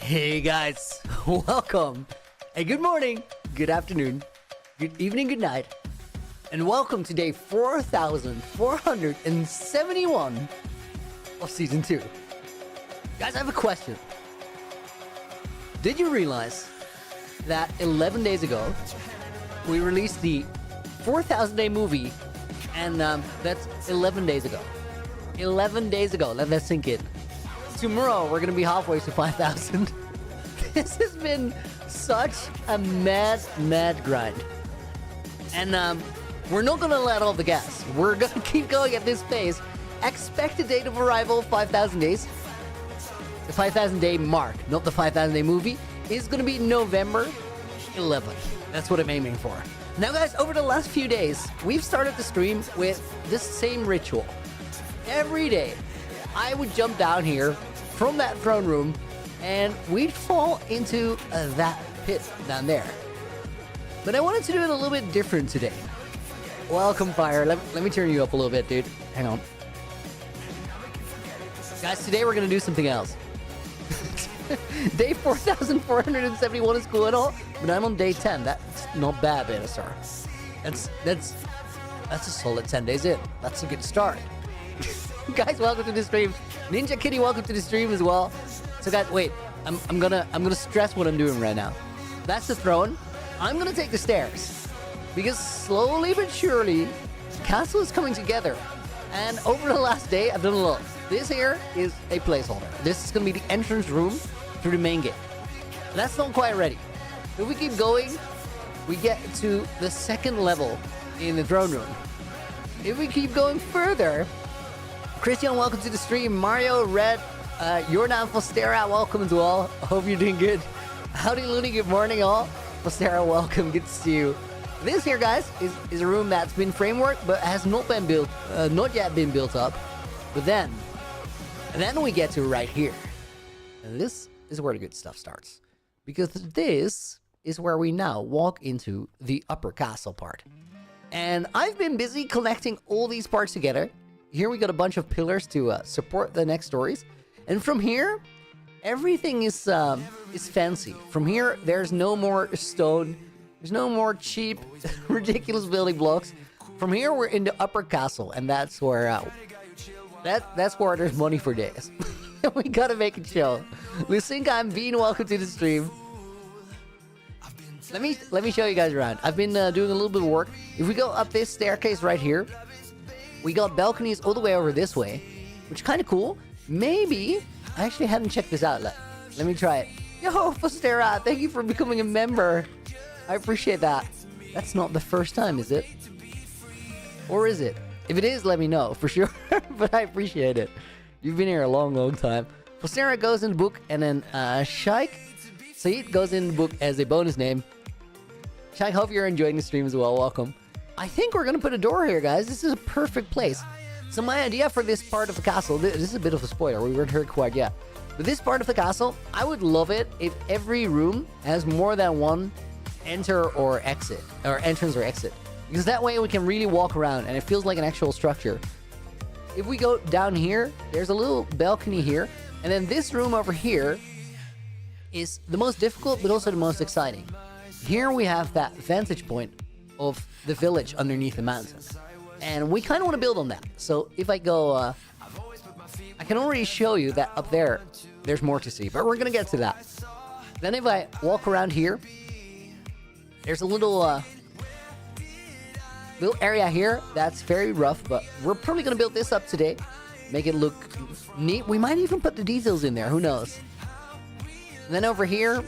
Hey guys, welcome. Hey, good morning, good afternoon, good evening, good night, and welcome to day 4,471 of season 2. Guys, I have a question. Did you realize that 11 days ago we released the 4,000 day movie, and that's 11 days ago. 11 days ago, let that sink in. Tomorrow we're gonna be halfway to 5,000. This has been such a mad grind, and we're not gonna let off the gas. We're gonna keep going at this pace. Expected date of arrival 5,000 days. The 5,000 day mark, not the 5,000 day movie, is gonna be November 11th. That's what I'm aiming for. Now guys, over the last few days, we've started the stream with this same ritual. Every day, I would jump down here from that throne room, and we'd fall into that pit down there. But I wanted to do it a little bit different today. Welcome, Fire. Let me turn you up a little bit, dude. Hang on. Guys, today we're going to do something else. Day 4,471 is cool and all, but I'm on day 10. That's not bad, Venusaur. That's a solid 10 days in. That's a good start. Guys, welcome to the stream. Ninja Kitty, welcome to the stream as well. So guys, wait, I'm gonna stress what I'm doing right now. That's the throne. I'm gonna take the stairs, because slowly but surely, castle is coming together. And over the last day, I've done a lot. This here is a placeholder. This is gonna be the entrance room through the main gate. That's not quite ready. If we keep going, we get to the second level in the throne room. If we keep going further, Christian, welcome to the stream. Mario, Red, Jordan, Fostera, welcome as well. I hope you're doing good. Howdy, Looney, good morning, all. Fostera, welcome, good to see you. This here, guys, is a room that's been framework, but has not been built, not yet been built up. But then we get to right here. And this is where the good stuff starts. Because this is where we now walk into the upper castle part. And I've been busy connecting all these parts together. Here we got a bunch of pillars to support the next stories. And from here, everything is fancy. From here, there's no more stone. There's no more cheap, ridiculous building blocks. From here, we're in the upper castle, and that's where that's where there's money for days. We gotta make it show. Lucinka, I'm Bean. Welcome to the stream. Let me show you guys around. I've been doing a little bit of work. If we go up this staircase right here, we got balconies all the way over this way, which is kind of cool. Maybe, I actually hadn't checked this out. Let me try it. Yo, Fostera, thank you for becoming a member. I appreciate that. That's not the first time, is it? Or is it? If it is, let me know, for sure. But I appreciate it. You've been here a long time. Fostera goes in the book, and then Shaikh Saeed goes in the book as a bonus name. Shaikh, hope you're enjoying the stream as well. Welcome. I think we're going to put a door here, guys. This is a perfect place. So my idea for this part of the castle, this is a bit of a spoiler. We weren't heard quite yet. But this part of the castle, I would love it if every room has more than one entrance or exit. Because that way we can really walk around and it feels like an actual structure. If we go down here, there's a little balcony here. And then this room over here is the most difficult, but also the most exciting. Here we have that vantage point of the village underneath the mountain, and we kind of want to build on that. So if I go I can already show you that up there's more to see, but we're gonna get to that. Then if I walk around here, there's a little area here that's very rough, but we're probably gonna build this up today, make it look neat. We might even put the details in there, who knows. And then over here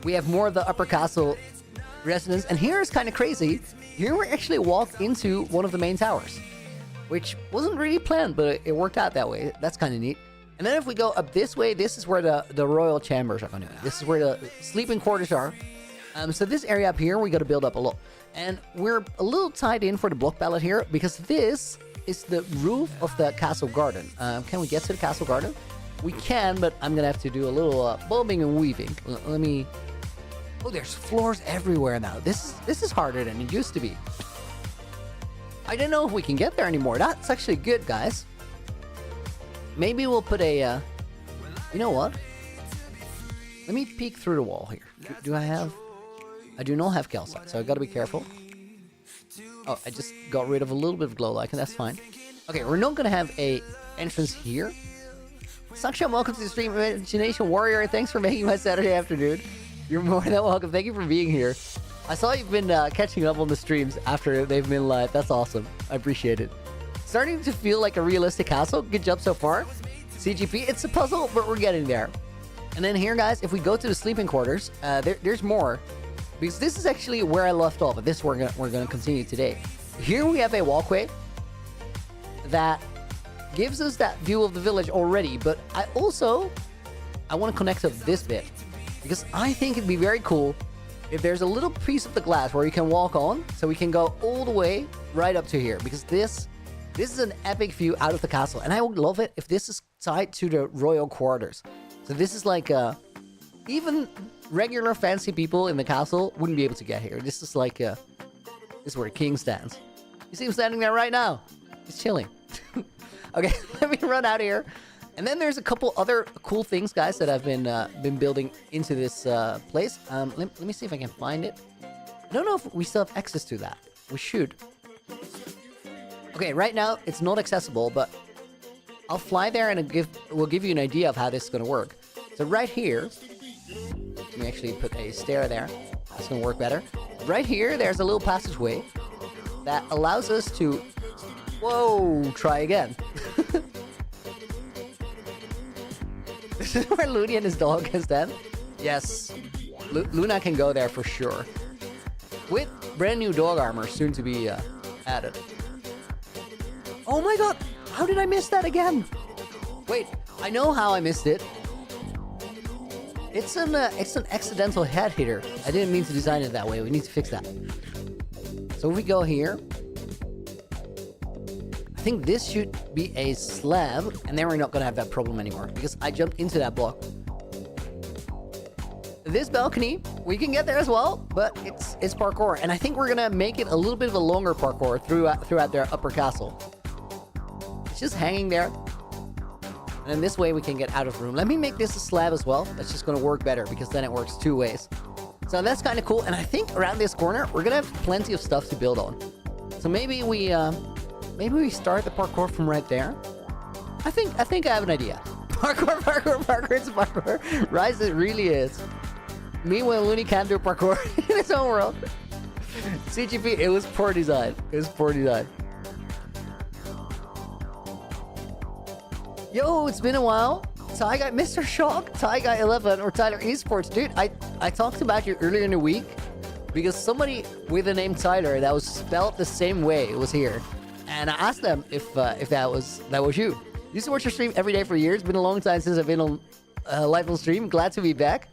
we have more of the upper castle residence, and here is kind of crazy. Here we actually walk into one of the main towers, which wasn't really planned, but it worked out that way. That's kind of neat. And then if we go up this way, this is where the royal chambers are going to be. This is where the sleeping quarters are. So this area up here, we got to build up a lot. And we're a little tied in for the block palette here, because this is the roof of the castle garden. Can we get to the castle garden? We can, but I'm going to have to do a little bobbing and weaving. Let me... Oh, there's floors everywhere now. This is harder than it used to be. I don't know if we can get there anymore. That's actually good, guys. Maybe we'll put a... you know what? Let me peek through the wall here. Do I have... I do not have calcite, so I gotta be careful. Oh, I just got rid of a little bit of glow lichen, that's fine. Okay, we're not gonna have a entrance here. Saksha, welcome to the stream. Imagination Warrior, thanks for making my Saturday afternoon. You're more than welcome. Thank you for being here. I saw you've been catching up on the streams after they've been live. That's awesome. I appreciate it. Starting to feel like a realistic castle. Good job so far. CGP, it's a puzzle, but we're getting there. And then here, guys, if we go to the sleeping quarters, there's more. Because this is actually where I left off, but this we're gonna continue today. Here we have a walkway that gives us that view of the village already, but I want to connect to this bit. Because I think it'd be very cool if there's a little piece of the glass where you can walk on, so we can go all the way right up to here. Because this is an epic view out of the castle, and I would love it if this is tied to the royal quarters. So this is like even regular fancy people in the castle wouldn't be able to get here. This is like this is where the king stands. You see him standing there right now. He's chilling. Okay, let me run out of here. And then there's a couple other cool things, guys, that I've been building into this place. Let me see if I can find it. I don't know if we still have access to that. We should. Okay, right now it's not accessible, but I'll fly there and we'll give you an idea of how this is going to work. So right here, let me actually put a stair there. That's going to work better. Right here, there's a little passageway that allows us to... Whoa, try again. This is where Looney and his dog can stand. Yes, Luna can go there for sure. With brand new dog armor soon to be added. Oh my god, how did I miss that again? Wait, I know how I missed it. It's an accidental head hitter. I didn't mean to design it that way. We need to fix that. So if we go here, I think this should be a slab, and then we're not gonna have that problem anymore because I jumped into that block. This balcony, we can get there as well, but it's parkour, and I think we're gonna make it a little bit of a longer parkour throughout their upper castle. It's just hanging there. And then this way we can get out of room. Let me make this a slab as well. That's just going to work better because then it works two ways. So that's kind of cool. And I think around this corner, we're going to have plenty of stuff to build on. So maybe we start the parkour from right there. I think I have an idea. Parkour, it's parkour. Rise, it really is. Meanwhile, Looney can't do parkour in his own world. CGP, it was poor design. It was poor design. Yo, it's been a while. Ty Guy, Mr. Shock, Ty Guy 11, or Tyler Esports. Dude, I talked about you earlier in the week because somebody with the name Tyler that was spelled the same way was here. And I asked them if that was you. Used to watch your stream every day for years. Been a long time since I've been on live on stream. Glad to be back.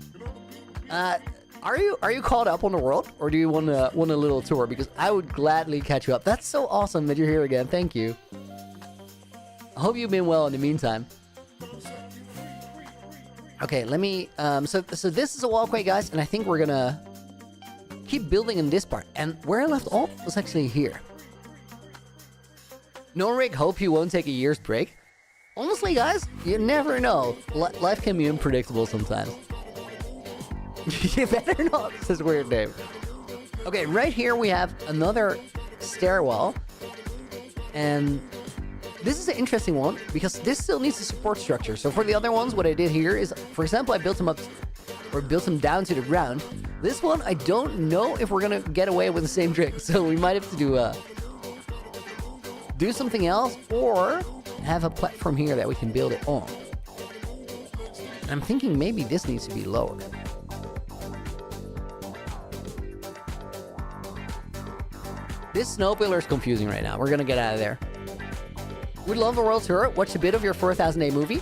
Are you caught up on the world, or do you want a little tour? Because I would gladly catch you up. That's so awesome that you're here again. Thank you. I hope you've been well in the meantime. Okay, let me... So this is a walkway, guys, and I think we're gonna keep building in this part. And where I left off was actually here. Norrig, hope you won't take a year's break. Honestly, guys, you never know. Life can be unpredictable sometimes. You better not, says weird name. Okay, right here we have another stairwell. And... this is an interesting one because this still needs a support structure. So for the other ones, what I did here is, for example, I built them up or built them down to the ground. This one, I don't know if we're gonna get away with the same trick. So we might have to do something else or have a platform here that we can build it on. And I'm thinking maybe this needs to be lower. This snow pillar is confusing right now. We're gonna get out of there. Would love a world tour. Watch a bit of your 4,000 day movie.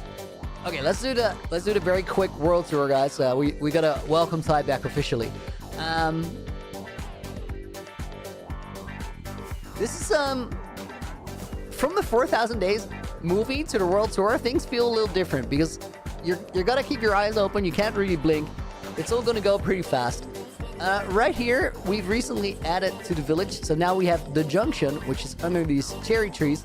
Okay, let's do the very quick world tour, guys. We gotta welcome Ty back officially. This is from the 4,000 days movie to the world tour. Things feel a little different because you're gonna keep your eyes open. You can't really blink. It's all gonna go pretty fast. Right here, we've recently added to the village, so now we have the junction, which is under these cherry trees.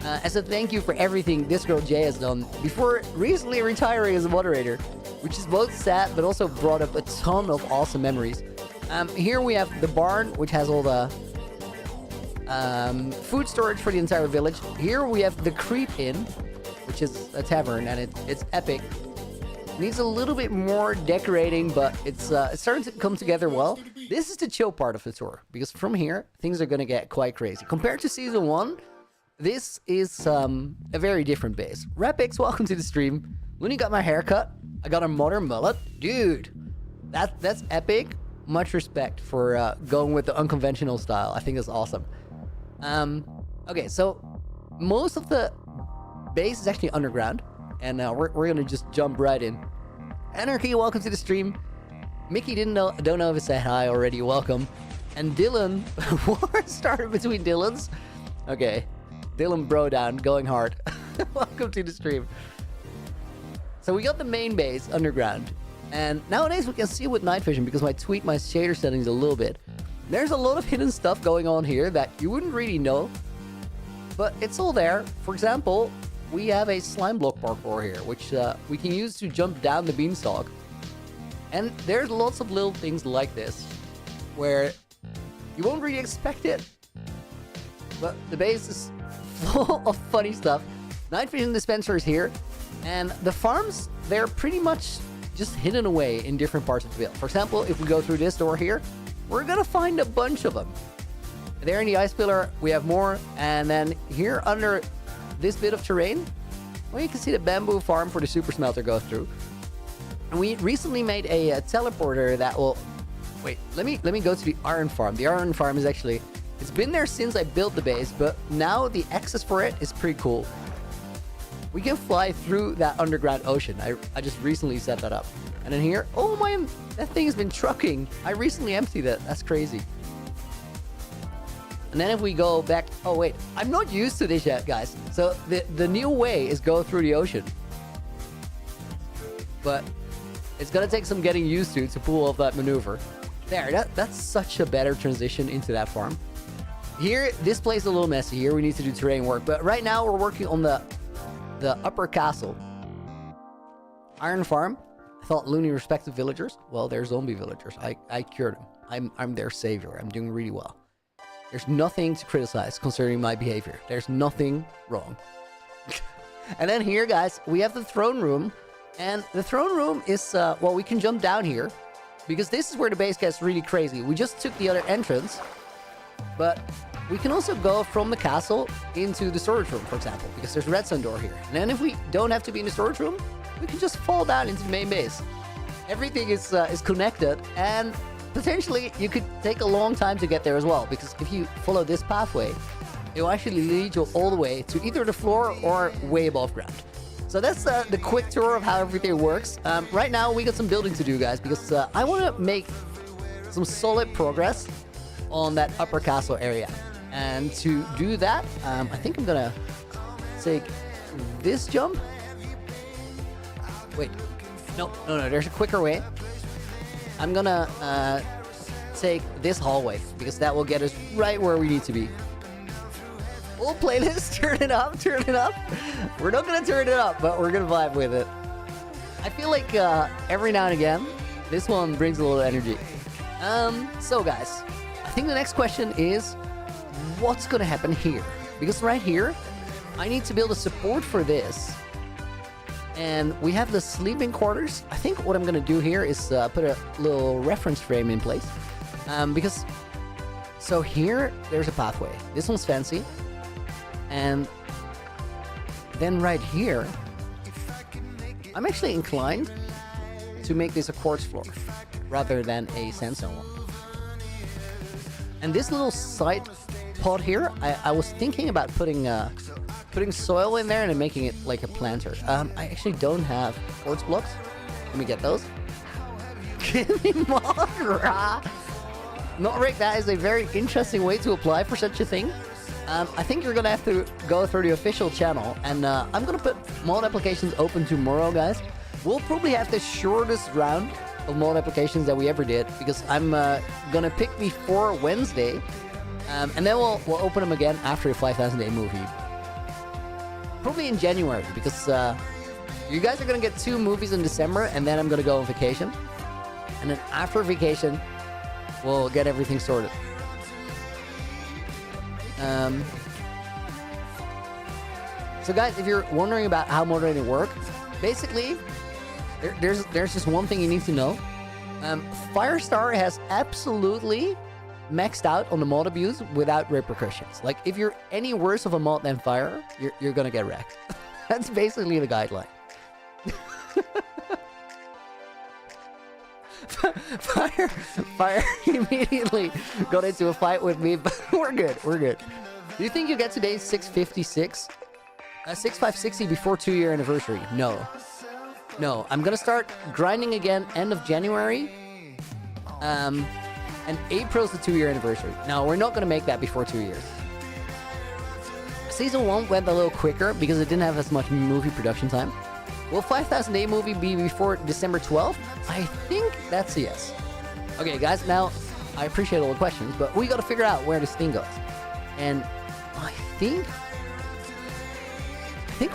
as a thank you for everything this girl Jay has done before recently retiring as a moderator, which is both sad but also brought up a ton of awesome memories. Here we have the barn, which has all the food storage for the entire village. Here we have the Creep Inn, which is a tavern, and it's epic. Needs a little bit more decorating, but it's starting to come together well. This is the chill part of the tour, because from here, things are going to get quite crazy. Compared to Season 1, this is a very different base. Rapix, welcome to the stream. Looney got my haircut. I got a modern mullet. Dude, that's epic. Much respect for going with the unconventional style. I think it's awesome. Okay, so most of the base is actually underground. And we're gonna just jump right in. Anarchy, welcome to the stream. Mickey don't know if he said hi already. Welcome. And Dylan, war started between Dylans. Okay, Dylan bro down, going hard. Welcome to the stream. So we got the main base underground, and nowadays we can see with night vision because I tweak my shader settings a little bit. There's a lot of hidden stuff going on here that you wouldn't really know, but it's all there. For example, we have a slime block parkour here, which we can use to jump down the beanstalk. And there's lots of little things like this, where you won't really expect it, but the base is full of funny stuff. Night vision dispenser is here, and the farms, they're pretty much just hidden away in different parts of the build. For example, if we go through this door here, we're gonna find a bunch of them. There in the ice pillar, we have more, and then here under this bit of terrain, well, you can see the bamboo farm for the super smelter go through. And we recently made a teleporter that will... Wait, let me go to the iron farm. The iron farm is actually... It's been there since I built the base, but now the access for it is pretty cool. We can fly through that underground ocean. I just recently set that up. And then here... Oh my... That thing has been trucking. I recently emptied it. That's crazy. And then if we go back... Oh, wait. I'm not used to this yet, guys. So the new way is go through the ocean. But it's going to take some getting used to pull off that maneuver. There, that's such a better transition into that farm. Here, this place is a little messy. Here we need to do terrain work. But right now we're working on the upper castle. Iron farm. I thought Looney respected villagers. Well, they're zombie villagers. I cured them. I'm their savior. I'm doing really well. There's nothing to criticize concerning my behavior. There's nothing wrong. And then here, guys, we have the throne room. And the throne room is, well, we can jump down here, because this is where the base gets really crazy. We just took the other entrance, but we can also go from the castle into the storage room, for example, because there's a redstone door here. And then if we don't have to be in the storage room, we can just fall down into the main base. Everything is connected, and potentially you could take a long time to get there as well, because if you follow this pathway, it will actually lead you all the way to either the floor or way above ground. So that's the quick tour of how everything works. Right now we got some building to do, guys, because I want to make some solid progress on that upper castle area. And to do that, I think I'm gonna take this jump. Wait, no, there's a quicker way. I'm gonna take this hallway, because that will get us right where we need to be. Full playlist, turn it up. We're not gonna turn it up, but we're gonna vibe with it. I feel like every now and again, this one brings a little energy. So guys, I think the next question is, what's gonna happen here? Because right here, I need to build a support for this. And we have the sleeping quarters. I think what I'm gonna do here is put a little reference frame in place. Because, so here, there's a pathway. This one's fancy. And then right here, I'm actually inclined to make this a quartz floor rather than a sandstone one. And this little side pod here, I was thinking about putting soil in there and making it like a planter. I actually don't have quartz blocks. Let me get those. Give me more. Not Rick, that is a very interesting way to apply for such a thing. I think you're gonna have to go through the official channel, and I'm gonna put mod applications open tomorrow, guys. We'll probably have the shortest round of mod applications that we ever did, because I'm gonna pick before Wednesday, and then we'll open them again after the 5,000 day movie. probably in January, because you guys are gonna get 2 movies in December, and then I'm gonna go on vacation. And then after vacation, we'll get everything sorted. So guys, if you're wondering about how moderating works, basically, there's just one thing you need to know. Firestar has absolutely maxed out on the mod abuse without repercussions. Like, if you're any worse of a mod than Fire, you're gonna get wrecked. That's basically the guideline. Fire immediately got into a fight with me, but we're good. Do you think you get today's 656? 6560 before 2-year anniversary? No, I'm gonna start grinding again end of January. And April's the 2-year anniversary. No, we're not gonna make that before 2 years. Season 1 went a little quicker because it didn't have as much movie production time. Will 5000 Day movie be before December 12th? I think that's a yes. Okay, guys, now, I appreciate all the questions, but we gotta figure out where this thing goes. And I think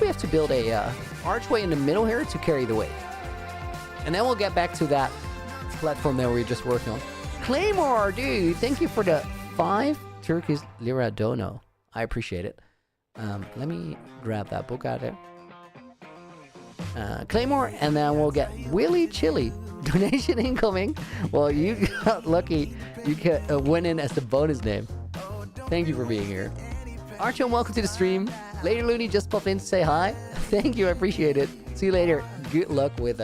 we have to build a archway in the middle here to carry the weight. And then we'll get back to that platform that we were just working on. Claymore, dude, thank you for the 5 Turkish lira dono. I appreciate it. Let me grab that book out there. Claymore, and then we'll get Willy Chili. Donation incoming. Well, you got lucky. You went in as the bonus name. Thank you for being here. Archon, welcome to the stream. Lady Looney just popped in to say hi. Thank you, I appreciate it. See you later. Good luck with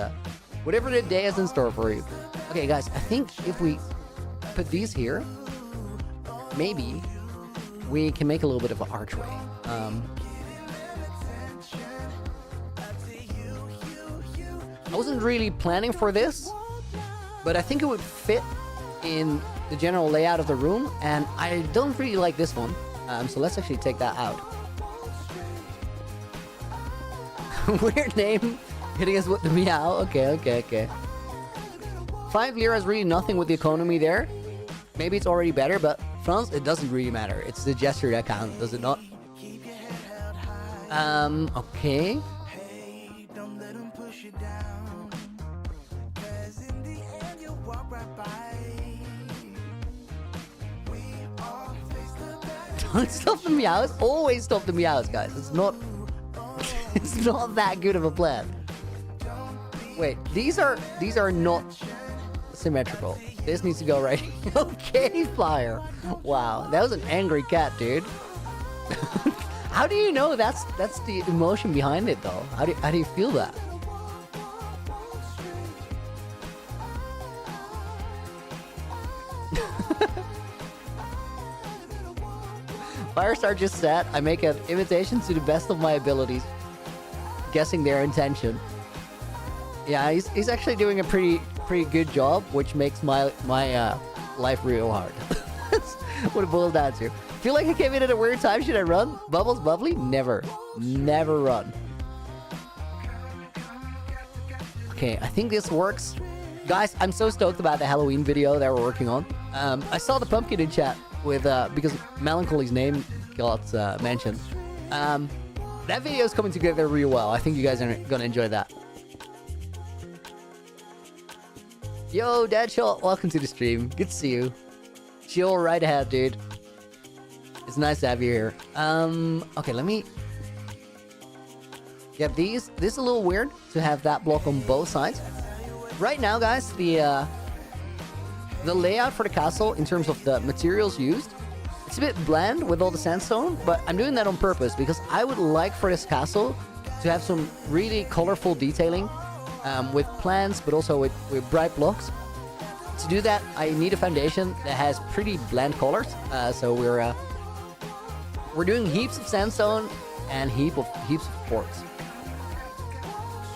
whatever the day has in store for you. Okay, guys, I think if we put these here, maybe we can make a little bit of an archway. I wasn't really planning for this, but I think it would fit in the general layout of the room, and I don't really like this one. So let's actually take that out. Weird name, hitting us with the meow. Okay. 5 lira is really nothing with the economy there. Maybe it's already better, but France, it doesn't really matter. It's the gesture that counts, does it not? Okay. Don't stop the meows. Always stop the meows, guys. It's not that good of a plan. Wait, these are not symmetrical. This needs to go right. Okay, Flyer. Wow, that was an angry cat, dude. How do you know that's the emotion behind it, though? How do you feel that? Firestar just said, I make an imitation to the best of my abilities, guessing their intention. Yeah, he's actually doing a pretty good job, which makes my life real hard. That's what it boils down to. Feel like I came in at a weird time. Should I run? Bubbles bubbly? Never run. Okay, I think this works. Guys, I'm so stoked about the Halloween video that we're working on. I saw the pumpkin in chat with because Melancholy's name got mentioned. That video is coming together real well. I think you guys are gonna enjoy that. Yo, Deadshot, welcome to the stream. Good to see you. Chill right ahead, dude. It's nice to have you here. Okay, let me get these. This is a little weird to have that block on both sides. Right now, guys, the layout for the castle in terms of the materials used, it's a bit bland with all the sandstone, but I'm doing that on purpose because I would like for this castle to have some really colorful detailing with plants, but also with bright blocks. To do that, I need a foundation that has pretty bland colors. So we're doing heaps of sandstone and heaps of quartz.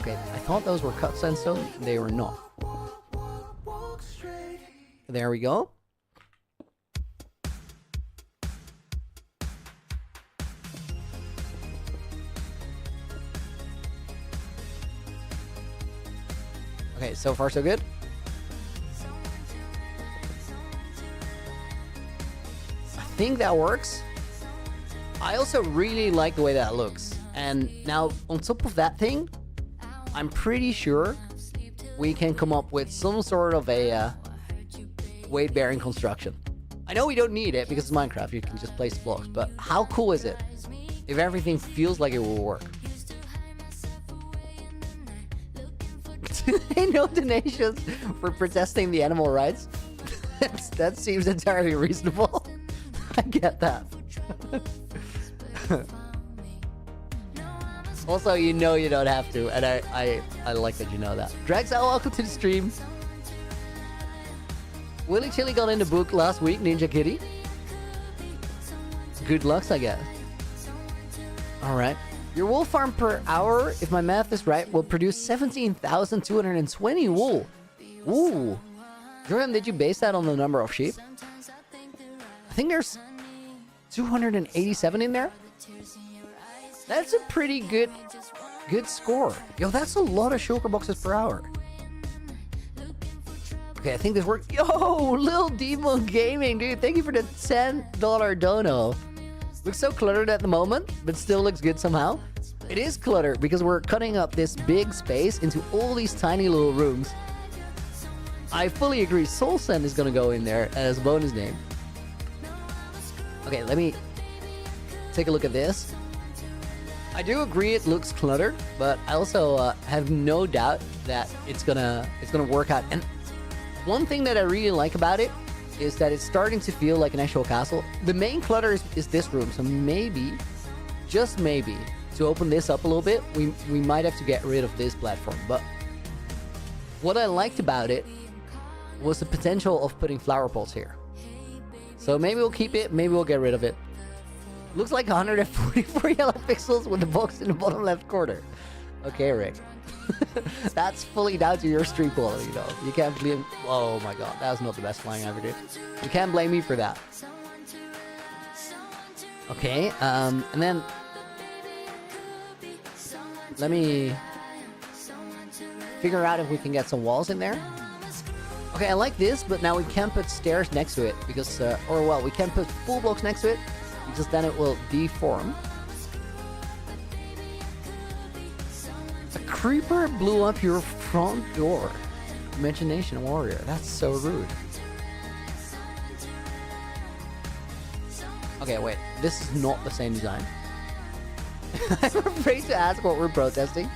Okay, I thought those were cut sandstone. They were not. There we go. Okay, so far so good. I think that works. I also really like the way that looks. And now on top of that thing, I'm pretty sure we can come up with some sort of a weight-bearing construction. I know we don't need it because it's Minecraft, you can just place blocks, but how cool is it if everything feels like it will work? No donations for protesting the animal rights. That seems entirely reasonable. I get that. Also, you know you don't have to, and I like that you know that. Drags out, welcome to the stream. Willy Chili got in the book last week, Ninja Kitty. Good luck, I guess. Alright. Your wool farm per hour, if my math is right, will produce 17,220 wool. Ooh. Jordan, did you base that on the number of sheep? I think there's 287 in there. That's a pretty good score. Yo, that's a lot of shulker boxes per hour. Okay, I think this worked. Yo, Lil Demo Gaming, dude. Thank you for the $10 dono. Looks so cluttered at the moment, but still looks good somehow. It is cluttered because we're cutting up this big space into all these tiny little rooms. I fully agree. Soul Send is going to go in there as a bonus name. Okay, let me take a look at this. I do agree it looks cluttered, but I also have no doubt that it's gonna work out. And one thing that I really like about it is that it's starting to feel like an actual castle. The main clutter is this room, so maybe, just maybe, to open this up a little bit, we might have to get rid of this platform. But what I liked about it was the potential of putting flower pots here. So maybe we'll keep it, maybe we'll get rid of it. Looks like 144 yellow pixels with the box in the bottom left corner. Okay, Rick. That's fully down to your stream quality, though. You can't blame... Oh my god, that was not the best flying I ever did. You can't blame me for that. Okay, and then... Let me... figure out if we can get some walls in there. Okay, I like this, but now we can't put stairs next to it, because... or, well, we can't put full blocks next to it, because then it will deform. A creeper blew up your front door. Imagination warrior. That's so rude. Okay, wait. This is not the same design. I'm afraid to ask what we're protesting.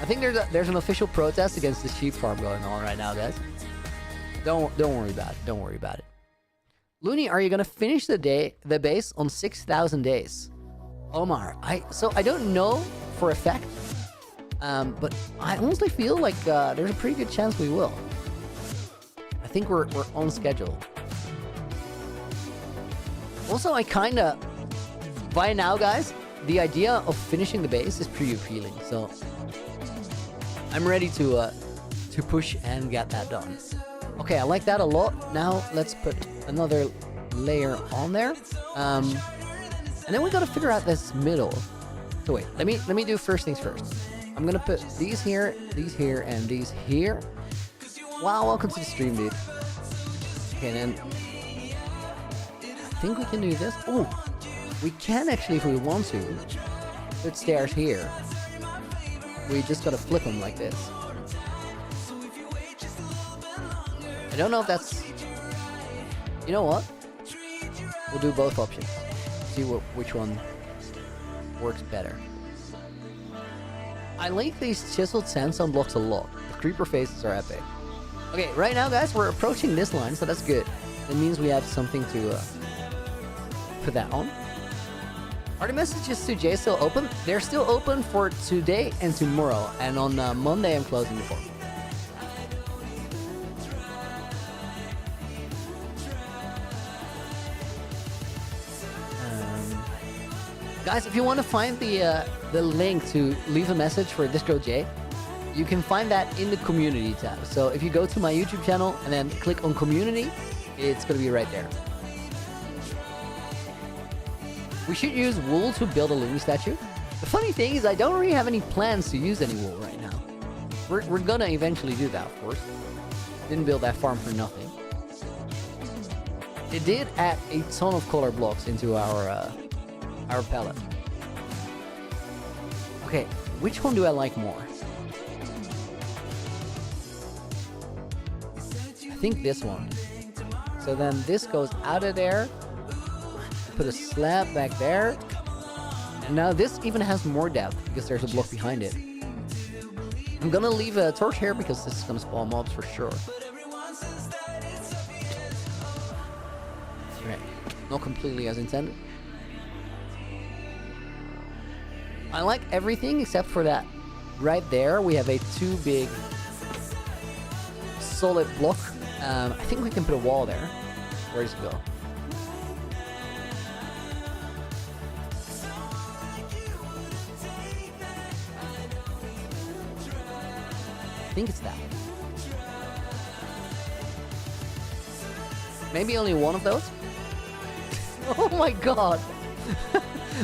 I think there's an official protest against the sheep farm going on right now, guys. Don't worry about it. Don't worry about it. Looney, are you gonna finish the base on 6,000 days? Omar, I don't know for a fact, but I honestly feel like there's a pretty good chance we will. I think we're on schedule. Also, I kinda, by now, guys, the idea of finishing the base is pretty appealing. So I'm ready to push and get that done. Okay, I like that a lot. Now let's put another layer on there, and then we gotta figure out this middle. So wait, let me do first things first. I'm gonna put these here, and these here. Wow, welcome to the stream, dude. Okay, then I think we can do this. Oh, we can actually, if we want to, put stairs here. We just gotta flip them like this. I don't know if that's... You know what? We'll do both options. See which one works better. I like these chiseled sandstone blocks a lot. The creeper faces are epic. Okay, right now, guys, we're approaching this line, so that's good. That means we have something to put that on. Are the messages to Jay still open? They're still open for today and tomorrow, and on Monday I'm closing the form. Guys, if you want to find the link to leave a message for Distro J, you can find that in the community tab. So if you go to my YouTube channel and then click on community, it's going to be right there. We should use wool to build a Looney statue. The funny thing is I don't really have any plans to use any wool right now. We're gonna eventually do that, of course. Didn't build that farm for nothing. It did add a ton of color blocks into our palette. Okay, which one do I like more? I think this one. So then this goes out of there. Put a slab back there. And now this even has more depth because there's a block behind it. I'm gonna leave a torch here because this is gonna spawn mobs for sure. Okay, not completely as intended. I like everything except for that. Right there, we have a too big solid block. I think we can put a wall there. Where does it go? I think it's that. Maybe only one of those? Oh my god!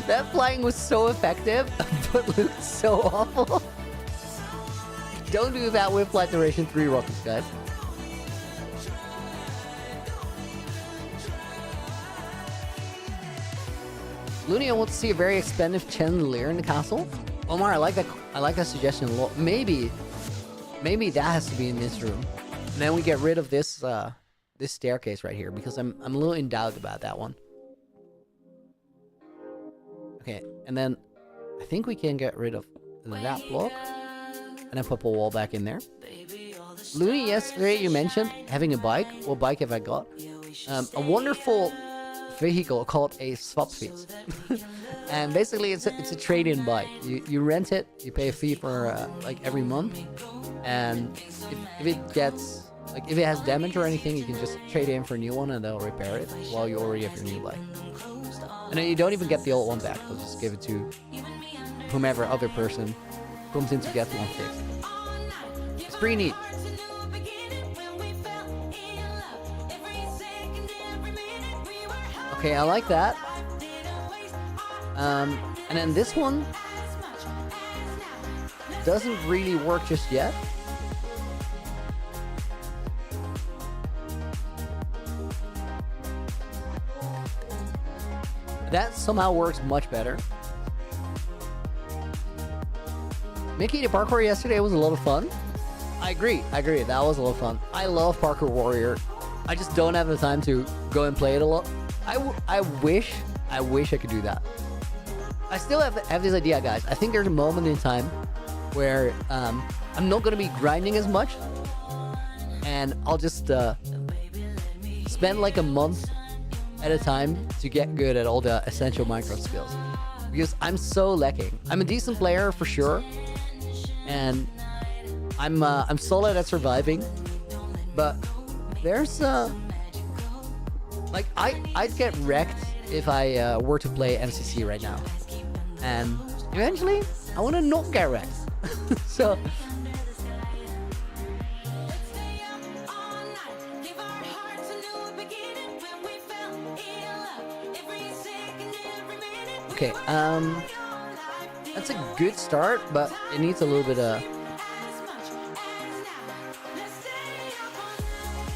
That flying was so effective, but looked so awful. Don't do that with Flight Duration 3 rockets, guys. Lunia wants to see a very expensive chandelier in the castle. Omar, I like that suggestion a lot. Maybe that has to be in this room. And then we get rid of this this staircase right here because I'm a little in doubt about that one. Okay, and then I think we can get rid of that block and then put a wall back in there. Looney, yesterday you mentioned having a bike. What bike have I got? A wonderful vehicle called a swap feet. And basically it's a trade-in bike. You rent it, you pay a fee for like every month, and if it gets if it has damage or anything, you can just trade it in for a new one and they'll repair it while you already have your new bike. And then you don't even get the old one back, they'll just give it to whomever other person comes in to get one fixed. It's pretty neat. Okay, I like that. And then this one doesn't really work just yet. That somehow works much better. Mickey, the parkour yesterday was a lot of fun. I agree, that was a lot of fun. I love Parkour Warrior. I just don't have the time to go and play it a lot. I wish I could do that. I still have this idea, guys. I think there's a moment in time where I'm not going to be grinding as much. And I'll just spend like a month at a time to get good at all the essential Minecraft skills. Because I'm so lacking. I'm a decent player for sure. And I'm solid at surviving. But there's like I'd get wrecked if I were to play MCC right now. And eventually I want to not get wrecked. So okay, that's a good start, but it needs a little bit of...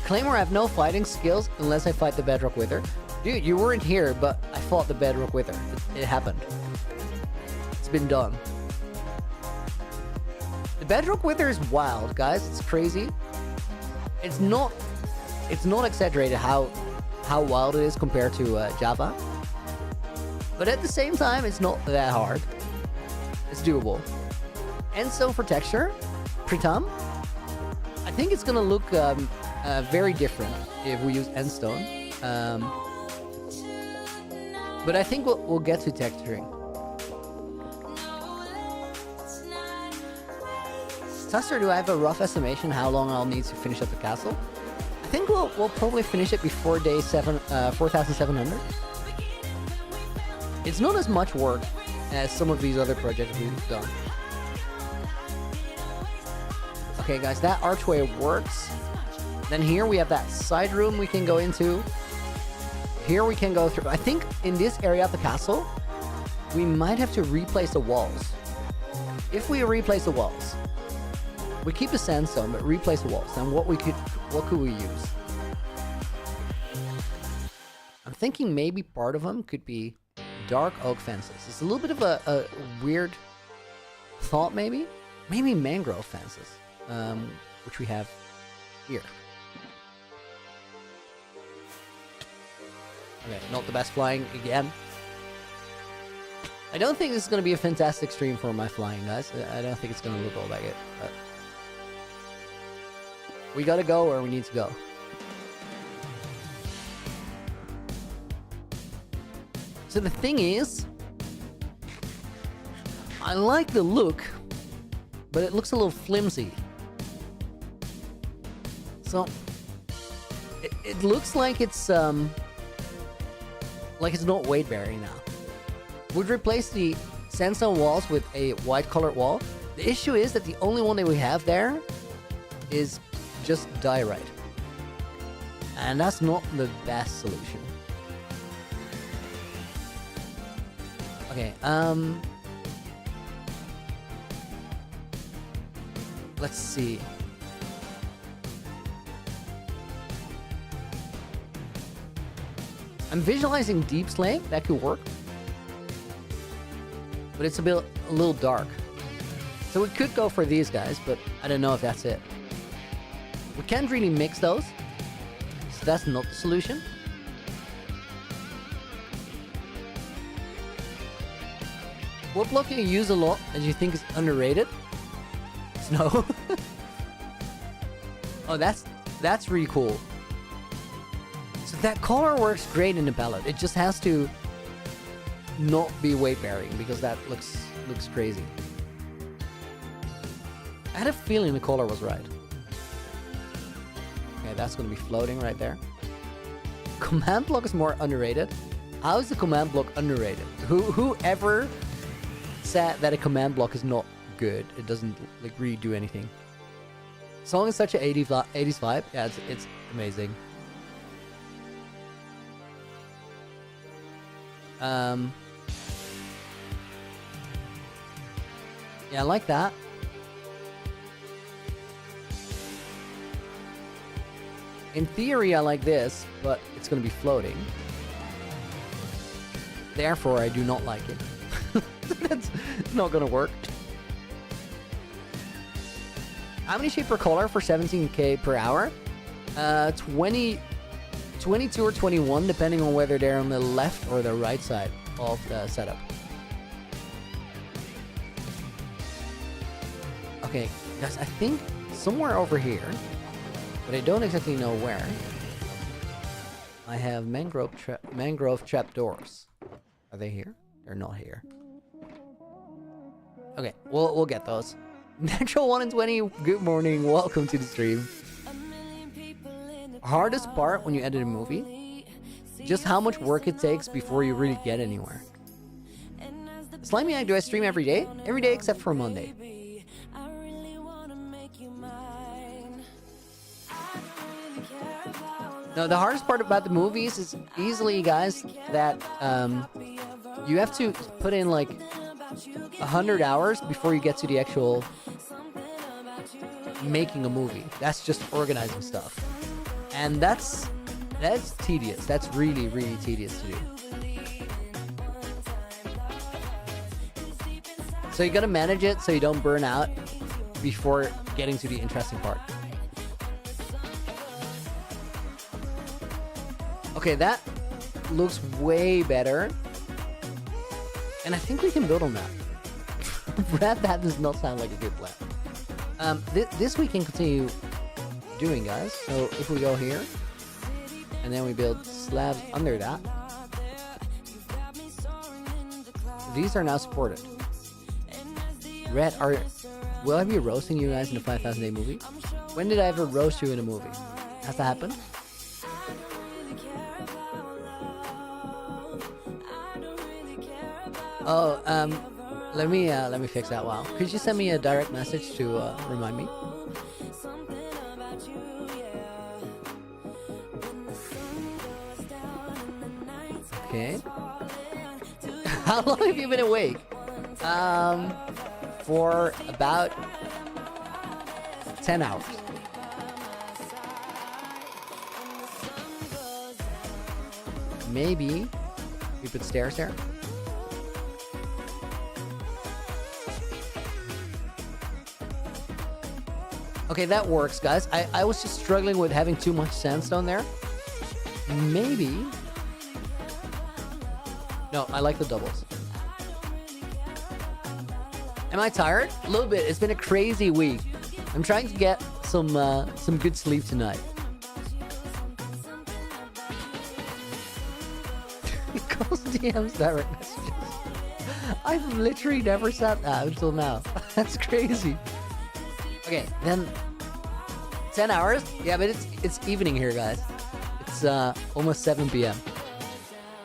Claymore, I have no fighting skills unless I fight the Bedrock Wither. Dude, you weren't here, but I fought the Bedrock Wither. It happened. It's been done. The Bedrock Wither is wild, guys. It's crazy. It's not exaggerated how wild it is compared to Java. But at the same time, it's not that hard. It's doable. And so for texture, Pritam, I think it's gonna look very different if we use endstone. But I think we'll get to texturing. Tuster, do I have a rough estimation how long I'll need to finish up the castle? I think we'll probably finish it before day 4,700. It's not as much work as some of these other projects we've done. Okay, guys, that archway works. Then here we have that side room we can go into. Here we can go through. I think in this area of the castle, we might have to replace the walls. If we replace the walls, we keep the sandstone, but replace the walls. Then what could we use? I'm thinking maybe part of them could be dark oak fences. It's a little bit of a weird thought maybe mangrove fences, which we have here. Okay, not the best flying again. I don't think this is going to be a fantastic stream for my flying, guys. I don't think it's going to look all that good. But we gotta go where we need to go. So the thing is, I like the look, but it looks a little flimsy. So it looks like it's not weight bearing now. We'd replace the sandstone walls with a white colored wall. The issue is that the only one that we have there is just diorite. And that's not the best solution. Okay, let's see. I'm visualizing deep slate, that could work. But it's a little dark. So we could go for these guys, but I don't know if that's it. We can't really mix those, so that's not the solution. What block do you use a lot and you think is underrated? Snow. Oh, that's really cool. So that color works great in the palette. It just has to not be weight bearing because that looks crazy. I had a feeling the color was right. Okay, that's gonna be floating right there. Command block is more underrated. How is the command block underrated? Whoever said that a command block is not good, it doesn't like really do anything. Song is such an 80s vibe. Yeah, it's amazing. Yeah, I like that. In theory, I like this, but it's going to be floating. Therefore, I do not like it. That's not going to work. How many shape per color for 17k per hour? 22 or 21, depending on whether they're on the left or the right side of the setup. Okay, guys, I think somewhere over here, but I don't exactly know where, I have mangrove trapdoors. Are they here? They're not here. Okay, we'll get those. Natural 1 in 20, good morning, welcome to the stream. Hardest part when you edit a movie? Just how much work it takes before you really get anywhere. Slimy Eye, do I stream every day? Every day except for Monday. No, the hardest part about the movies is easily, guys, that you have to put in like 100 hours before you get to the actual making a movie. That's just organizing stuff. And that's tedious. That's really, really tedious to do. So you gotta manage it so you don't burn out before getting to the interesting part. Okay, that looks way better. And I think we can build on that. Brad, that does not sound like a good plan. This we can continue doing, guys. So if we go here, and then we build slabs under that. These are now supported. Red, will I be roasting you guys in the 5,000 day movie? When did I ever roast you in a movie? Has that happened? Oh, let me fix that. Wow, could you send me a direct message to remind me? Okay. How long have you been awake? For about 10 hours. Maybe we put stairs there. Okay, that works, guys. I was just struggling with having too much sandstone there. Maybe. No, I like the doubles. Am I tired? A little bit. It's been a crazy week. I'm trying to get some good sleep tonight. It calls DMs direct messages. I've literally never said that until now. That's crazy. Okay, then 10 hours? Yeah, but it's evening here, guys. It's almost 7 p.m.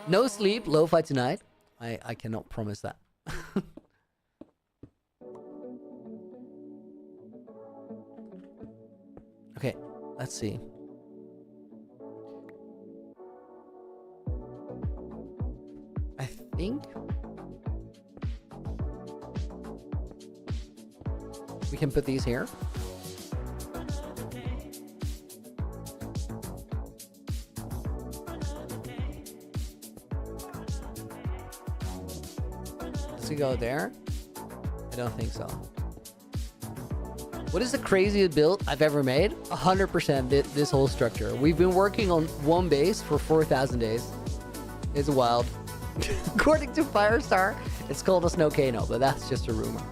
No sleep, lo-fi tonight. I cannot promise that. Okay, let's see. I think we can put these here. Does it go there? I don't think so. What is the craziest build I've ever made? 100% this whole structure. We've been working on one base for 4,000 days. It's wild. According to Firestar, it's called a snowcano, but that's just a rumor.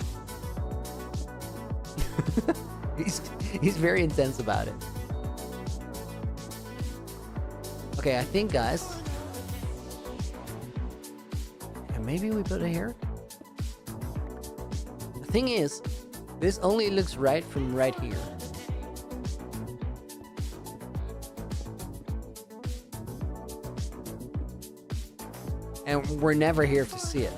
He's very intense about it. Okay, I think, guys. And maybe we put it here. The thing is, this only looks right from right here. And we're never here to see it.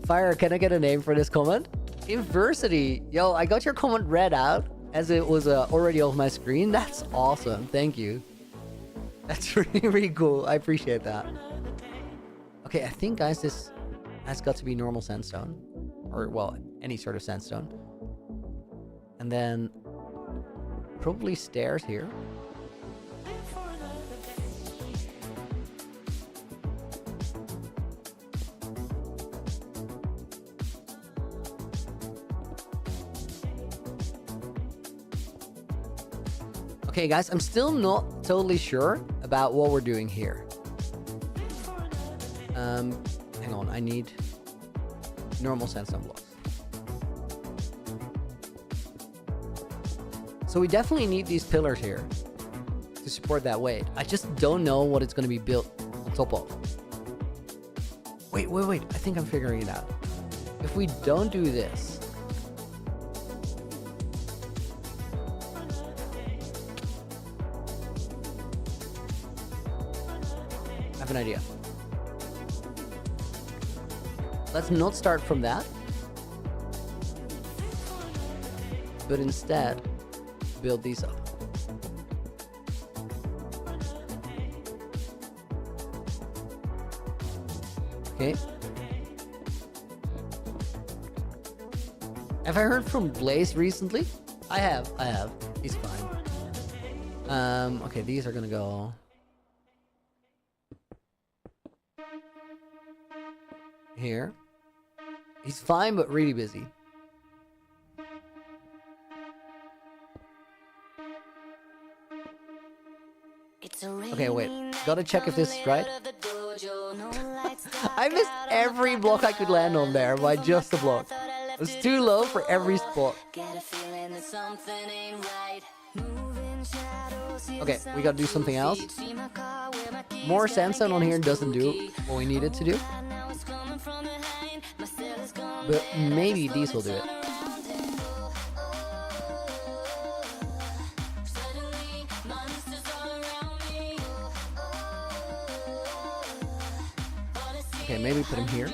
Fire, can I get a name for this comment? Inversity. Yo, I got your comment read out as it was already off my screen. That's awesome. Thank you. That's really, really cool. I appreciate that. Okay, I think, guys, this has got to be normal sandstone. Or, well, any sort of sandstone. And then probably stairs here. Okay, guys, I'm still not totally sure about what we're doing here. Hang on, I need normal sandstone blocks. So we definitely need these pillars here to support that weight. I just don't know what it's going to be built on top of. Wait. I think I'm figuring it out. If we don't do this, I have an idea. Let's not start from that, but instead build these up. Okay. Have I heard from Blaze recently? I have. He's fine. Okay, these are gonna go here. He's fine, but really busy. Okay, wait. Gotta check if this is right. I missed every block I could land on there by just a block. It was too low for every spot. Okay, we gotta do something else. More sandstone on here doesn't do what we need it to do. But maybe these will do it. Okay, maybe put him here.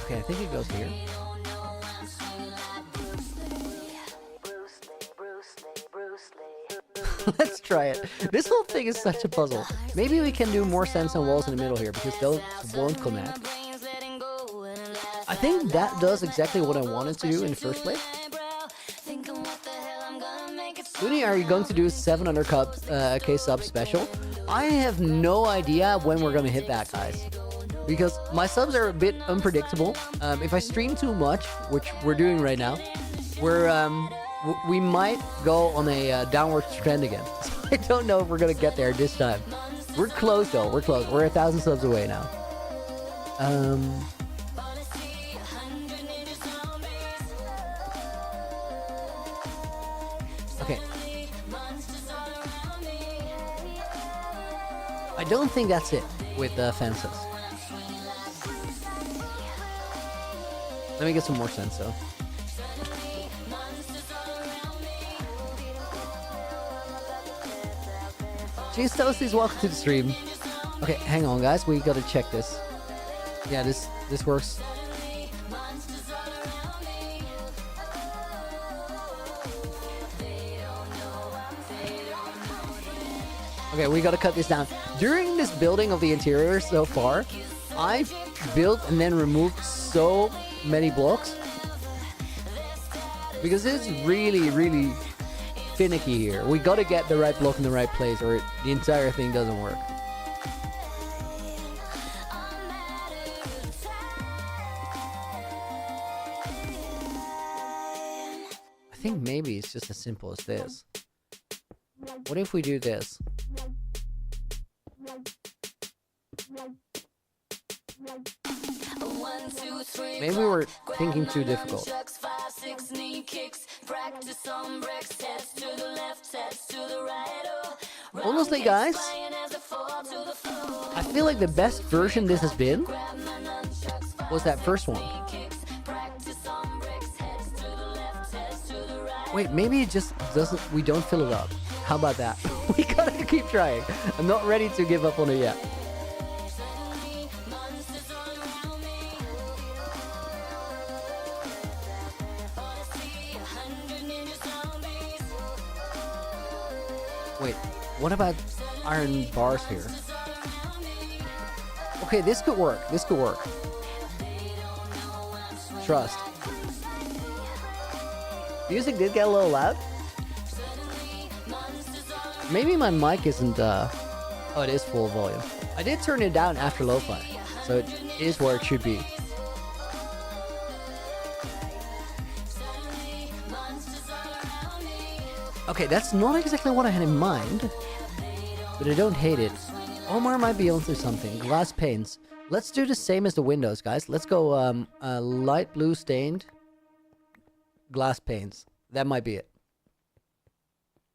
Okay, I think it goes here. Let's try it. This whole thing is such a puzzle. Maybe we can do more sandstone walls in the middle here because those won't connect. I think that does exactly what I wanted to do in the first place. Looney, are you going to do a 700k sub special? I have no idea when we're gonna hit that, guys. Because my subs are a bit unpredictable. If I stream too much, which we're doing right now, we might go on a downward trend again. I don't know if we're gonna get there this time. We're close though. We're close. We're 1,000 subs away now. Okay. I don't think that's it with the fences. Let me get some more sense though. Cheese Toasties, welcome to the stream. Okay, hang on guys, we gotta check this. Yeah, this works. Okay, we gotta cut this down. During this building of the interior so far, I've built and then removed so many blocks. Because it's really, really finicky here. We gotta get the right block in the right place or the entire thing doesn't work. I think maybe it's just as simple as this. What if we do this? Maybe we're thinking too difficult. Honestly, guys, I feel like the best version this has been was that first one. Wait, maybe it just doesn't, we don't fill it up. How about that? We gotta keep trying. I'm not ready to give up on it yet. Wait, what about iron bars here? Okay, this could work. This could work. Trust. Music did get a little loud. Maybe my mic isn't, oh, it is full volume. I did turn it down after lo-fi, so it is where it should be. Okay, that's not exactly what I had in mind, but I don't hate it. Omar might be onto something. Glass panes. Let's do the same as the windows, guys. Let's go light blue stained glass panes. That might be it.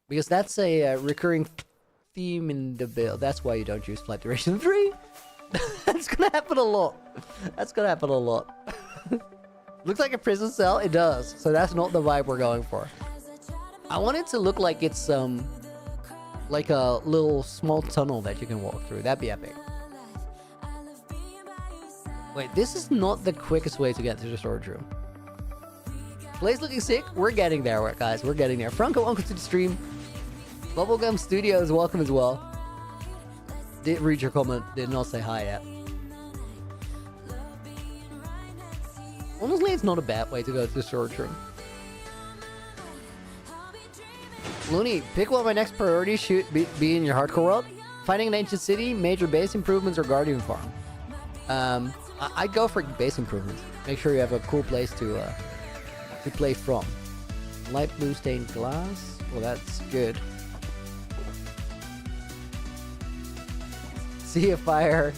Because that's a recurring theme in the build. That's why you don't use flight duration 3. That's gonna happen a lot. That's gonna happen a lot. Looks like a prison cell. It does. So that's not the vibe we're going for. I want it to look like it's like a little small tunnel that you can walk through. That'd be epic. Wait, this is not the quickest way to get to the storage room. Place looking sick. We're getting there, guys. We're getting there. Franco, welcome to the stream. Bubblegum Studios, welcome as well. Didn't read your comment. Did not say hi yet. Honestly, it's not a bad way to go to the storage room. Looney, pick what my next priority should be in your hardcore world. Finding an ancient city, major base improvements, or guardian farm. I'd go for base improvements. Make sure you have a cool place to play from. Light blue stained glass. Well, that's good. See a fire.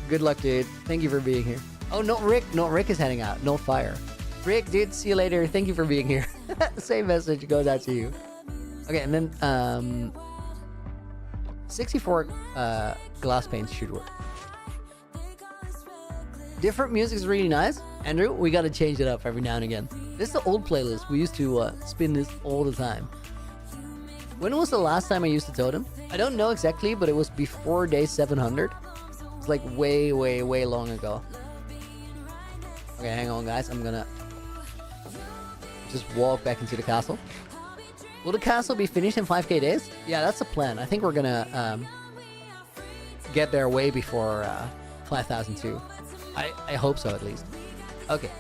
Good luck, dude. Thank you for being here. Oh, not Rick. Not Rick is heading out. No fire. Rick, dude, see you later. Thank you for being here. Same message goes out to you. Okay, and then 64 glass panes should work. Different music is really nice. Andrew, we gotta change it up every now and again. This is the old playlist. We used to spin this all the time. When was the last time I used the totem? I don't know exactly, but it was before day 700. It's like way, way, way long ago. Okay, hang on, guys. I'm gonna just walk back into the castle. Will the castle be finished in 5k days? Yeah, that's the plan. I think we're gonna get there way before 5002. I hope so, at least. Okay.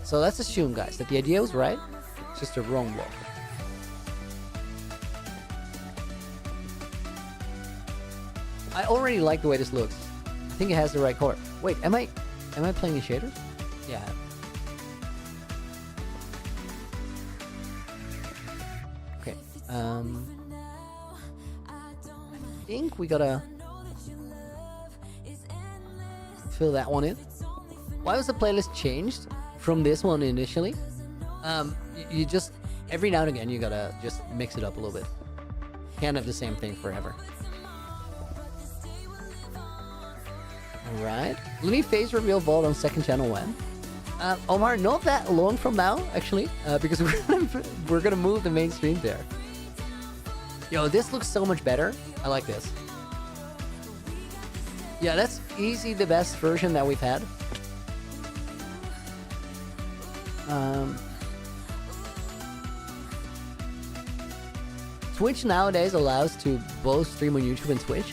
So let's assume, guys, that the idea was right. It's just a wrong block. I already like the way this looks. I think it has the right color. Wait, am I playing in shaders? Yeah. Okay. I think we gotta fill that one in. Why was the playlist changed from this one initially? You just every now and again you gotta just mix it up a little bit. Can't have the same thing forever. Alright. Looney face reveal vault on second channel when? Omar, not that long from now, actually, because we're gonna move the main stream there. Yo, this looks so much better. I like this. Yeah, that's easy the best version that we've had. Twitch nowadays allows to both stream on YouTube and Twitch.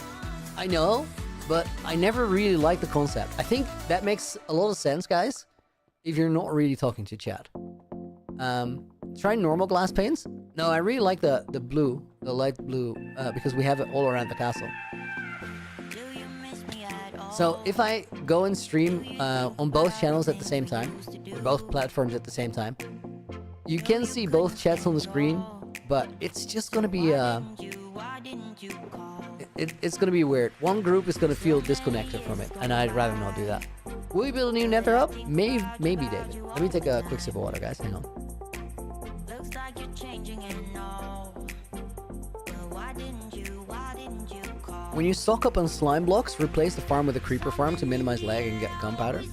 I know, but I never really liked the concept. I think that makes a lot of sense, guys, if you're not really talking to chat. Try normal glass panes. No, I really like the blue, the light blue, because we have it all around the castle. So if I go and stream on both channels at the same time, or both platforms at the same time, you can see both chats on the screen, but it's just gonna be it's gonna be weird. One group is gonna feel disconnected from it, and I'd rather not do that. Will we build a new nether hub? Maybe, David. Let me take a quick sip of water, guys. Hang on. When you stock up on slime blocks, replace the farm with a creeper farm to minimize lag and get gunpowder.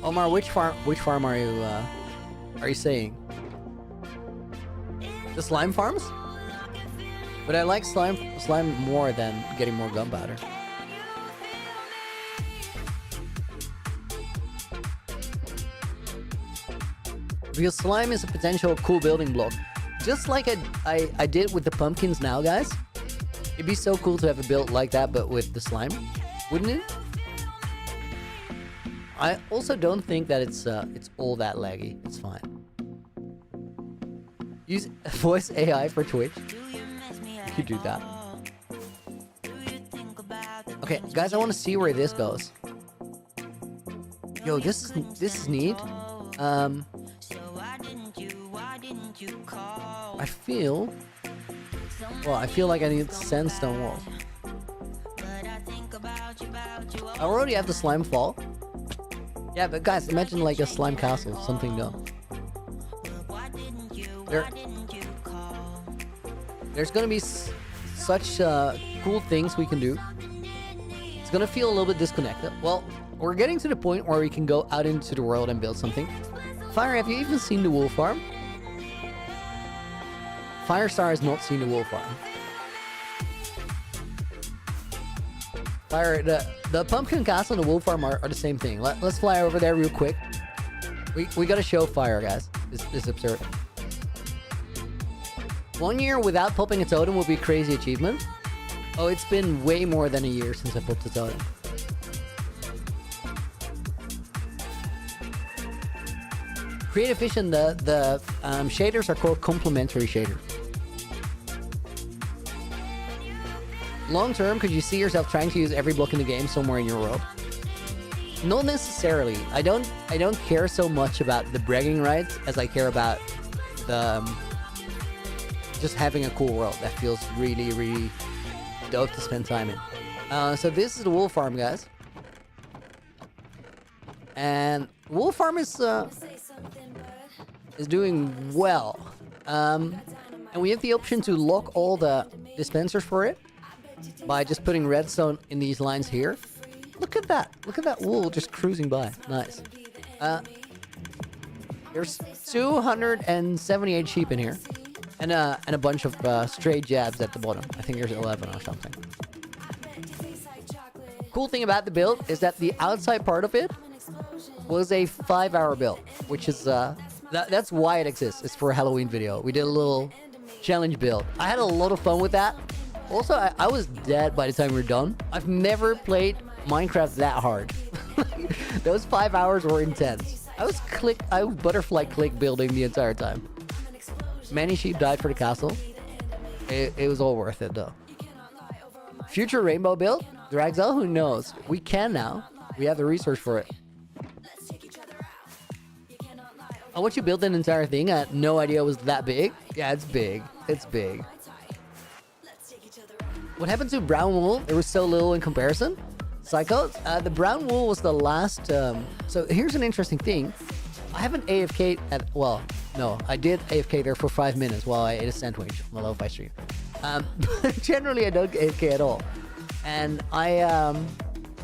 Omar, which farm are you saying? The slime farms? But I like slime more than getting more gunpowder. Because slime is a potential cool building block. Just like I did with the pumpkins now, guys. It'd be so cool to have a build like that, but with the slime. Wouldn't it? I also don't think that it's all that laggy. It's fine. Use voice AI for Twitch. You could do that. Okay, guys, I want to see where this goes. Yo, this is neat. I feel like I need sandstone walls. I already have the slime fall. Yeah, but guys, imagine like a slime castle, something new. There's gonna be such cool things we can do. It's gonna feel a little bit disconnected. Well, we're getting to the point where we can go out into the world and build something. Fire, have you even seen the wool farm? Firestar has not seen the wool farm. Fire, the pumpkin castle and the wool farm are the same thing. Let's fly over there real quick. We gotta show Fire, guys. This is absurd. 1 year without popping a totem will be a crazy achievement. Oh, it's been way more than a year since I popped a totem. Creative Vision, the shaders are called complementary shaders. Long term, could you see yourself trying to use every block in the game somewhere in your world? Not necessarily. I don't care so much about the bragging rights as I care about the just having a cool world that feels really, really dope to spend time in. So this is the wool farm, guys. And wool farm is doing well. And we have the option to lock all the dispensers for it by just putting redstone in these lines here. Look at that. Look at that wool just cruising by. Nice. There's 278 sheep in here. And a bunch of stray jabs at the bottom. I think there's 11 or something. Cool thing about the build is that the outside part of it was a 5-hour build, which is that's why it exists. It's for a Halloween video. We did a little challenge build. I had a lot of fun with that. Also, I was dead by the time we were done. I've never played Minecraft that hard. Those 5 hours were intense. I was butterfly click building the entire time. Many sheep died for the castle. It was all worth it though. Future rainbow build? Dragzel? Who knows? We can now. We have the resource for it. Oh, what you built an entire thing? I had no idea it was that big. Yeah, it's big. It's big. What happened to brown wool? There was so little in comparison. Psycho? The brown wool was the last... So here's an interesting thing. I haven't AFK'd at... Well, no. I did AFK there for 5 minutes while I ate a sandwich on the lo-fi stream. But generally, I don't AFK at all. And I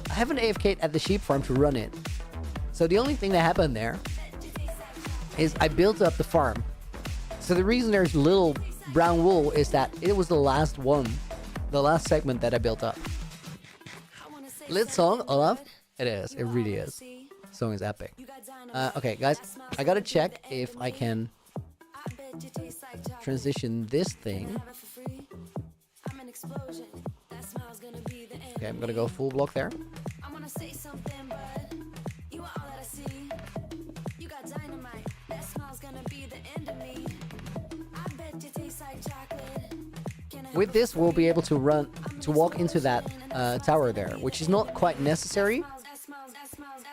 haven't AFK'd at the sheep farm to run it. So the only thing that happened there is I built up the farm. So the reason there's little brown wool is that it was the last one. The last segment that I built up. Lit song, Olaf? It is. It really is. Song is epic. Okay, guys. I gotta check if I can transition this thing. Okay, I'm gonna go full block there. With this, we'll be able to walk into that tower there, which is not quite necessary,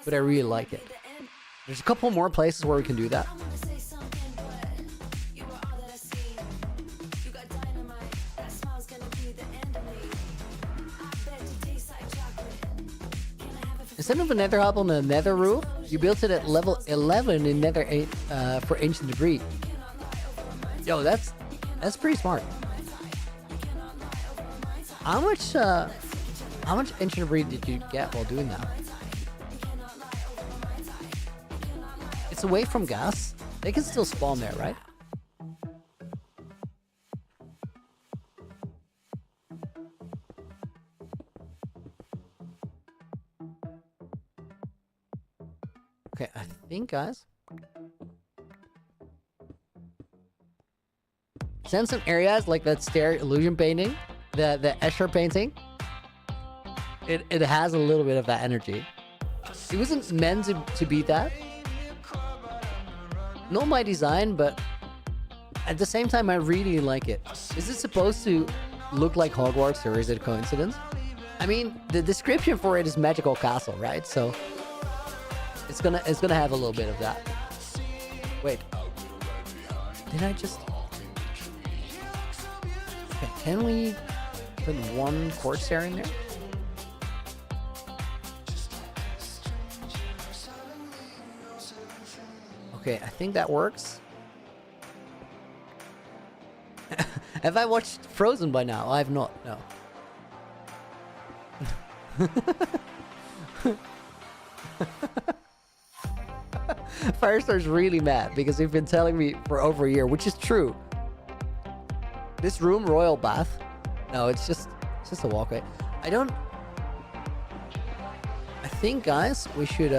but I really like it. There's a couple more places where we can do that. Instead of a nether hub on a nether roof, you built it at level 11 in nether 8 for ancient debris. Yo, that's pretty smart. How much ancient debris did you get while doing that? It's away from gas. They can still spawn there, right? Okay, I think, guys. Send some areas like that stair illusion painting, the Escher painting. It has a little bit of that energy. It wasn't meant to be that. Not my design, but at the same time, I really like it. Is it supposed to look like Hogwarts, or is it a coincidence? I mean, the description for it is magical castle, right? So it's gonna have a little bit of that. Wait, did I just? Okay, can we put one quartz stair in there? Okay, I think that works. Have I watched Frozen by now? I have not, no. Firestar's really mad because they've been telling me for over a year, which is true. This room, royal bath. No, it's just a walkway. I think, guys, we should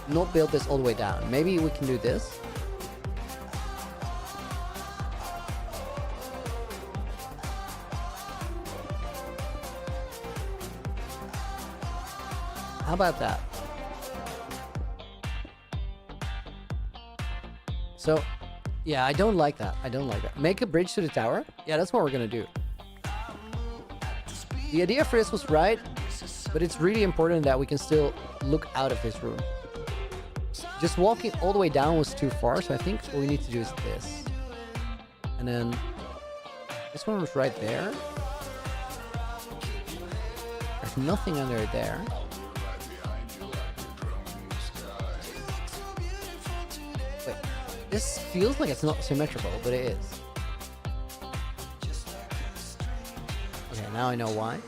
not build this all the way down. Maybe we can do this. How about that? So, yeah, I don't like that. I don't like that. Make a bridge to the tower? Yeah, that's what we're gonna do. The idea for this was right, but it's really important that we can still look out of this room. Just walking all the way down was too far, so I think what we need to do is this. And then this one was right there. There's nothing under there. Wait, this feels like it's not symmetrical, but it is. Okay, now I know why.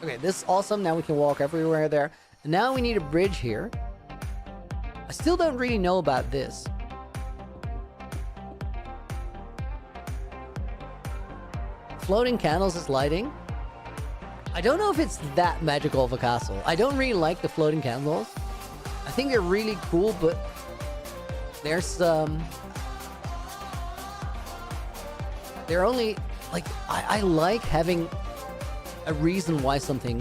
Okay, this is awesome. Now we can walk everywhere there. And now we need a bridge here. I still don't really know about this. Floating candles is lighting. I don't know if it's that magical of a castle. I don't really like the floating candles. think they're really cool, but there's they're only like I like having a reason why something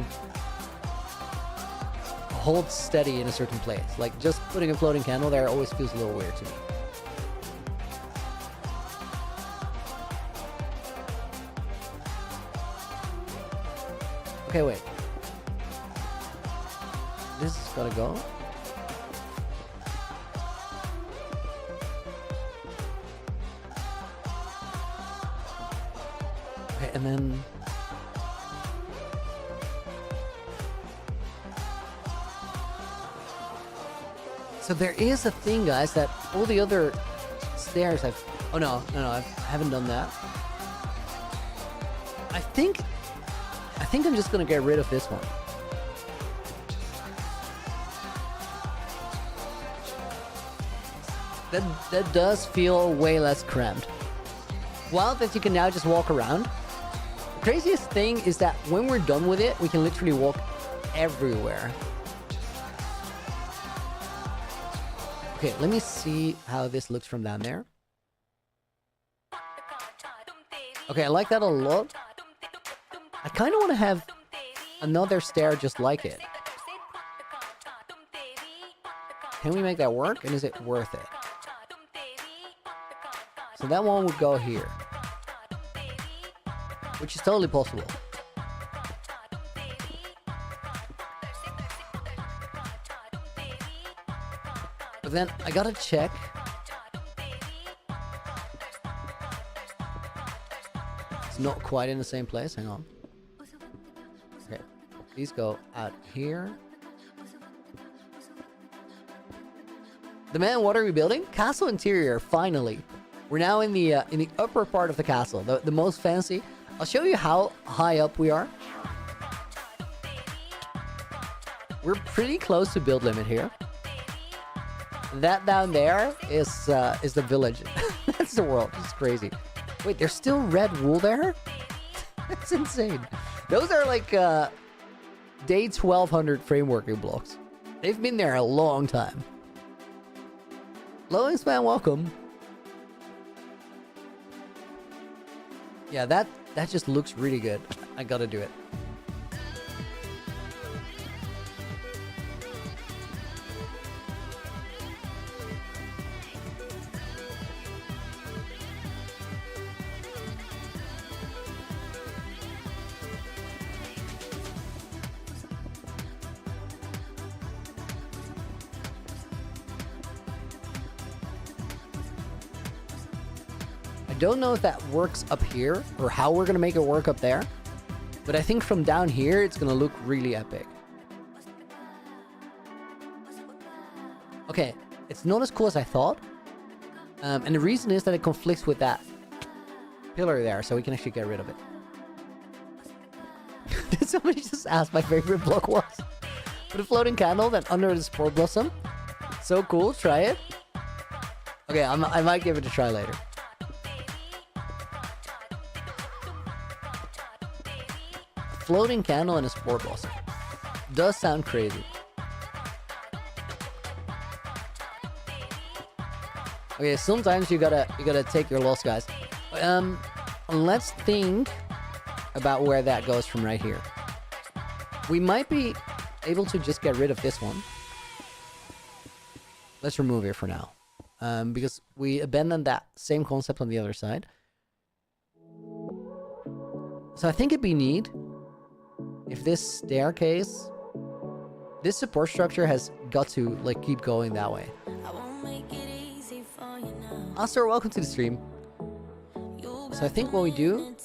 holds steady in a certain place. Like just putting a floating candle there always feels a little weird to me. Okay, wait. This has gotta go. Okay, and then so there is a thing, guys, that all the other stairs I've... Oh, no, I haven't done that. I think I'm just gonna get rid of this one. That does feel way less cramped. Well, that you can now just walk around. The craziest thing is that when we're done with it, we can literally walk everywhere. Okay, let me see how this looks from down there. Okay, I like that a lot. I kind of want to have another stair just like it. Can we make that work? And is it worth it? So that one would go here. Which is totally possible. But then I gotta check. It's not quite in the same place. Hang on. Okay. These go out here. The man, what are we building? Castle interior, finally. We're now in the upper part of the castle, the most fancy. I'll show you how high up we are. We're pretty close to build limit here. That down there is the village. That's the world. It's crazy. Wait, there's still red wool there? That's insane. Those are like day 1200 frameworking blocks. They've been there a long time. Loading span, welcome. Yeah, that just looks really good. I gotta do it. I don't know if that works up here or how we're gonna make it work up there, but I think from down here it's gonna look really epic. Okay, it's not as cool as I thought, and the reason is that it conflicts with that pillar there, so we can actually get rid of it. Did somebody just ask my favorite block was? Put a floating candle then under the spore blossom. So cool, try it. Okay, I might give it a try later. Floating candle and a spore blossom. Does sound crazy. Okay, sometimes you gotta take your loss, guys. Let's think about where that goes from right here. We might be able to just get rid of this one. Let's remove it for now. Because we abandoned that same concept on the other side. So I think it'd be neat if this staircase, this support structure has got to like keep going that way. Astor, welcome to the stream. So I think what we do,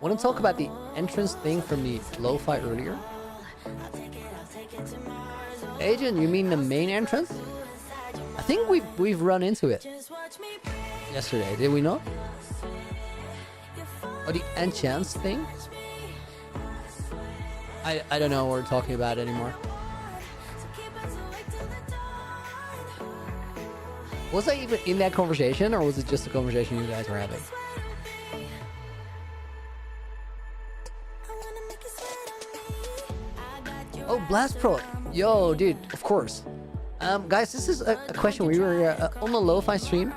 want to talk about the entrance thing from the lo-fi earlier? Agent, you mean the main entrance? I think we've run into it yesterday, did we not? Or the enchants thing? I don't know what we're talking about anymore. Was I even in that conversation, or was it just a conversation you guys were having? Oh, Blast Pro. Yo, dude, of course. Guys, this is a question. We were on the lo-fi stream,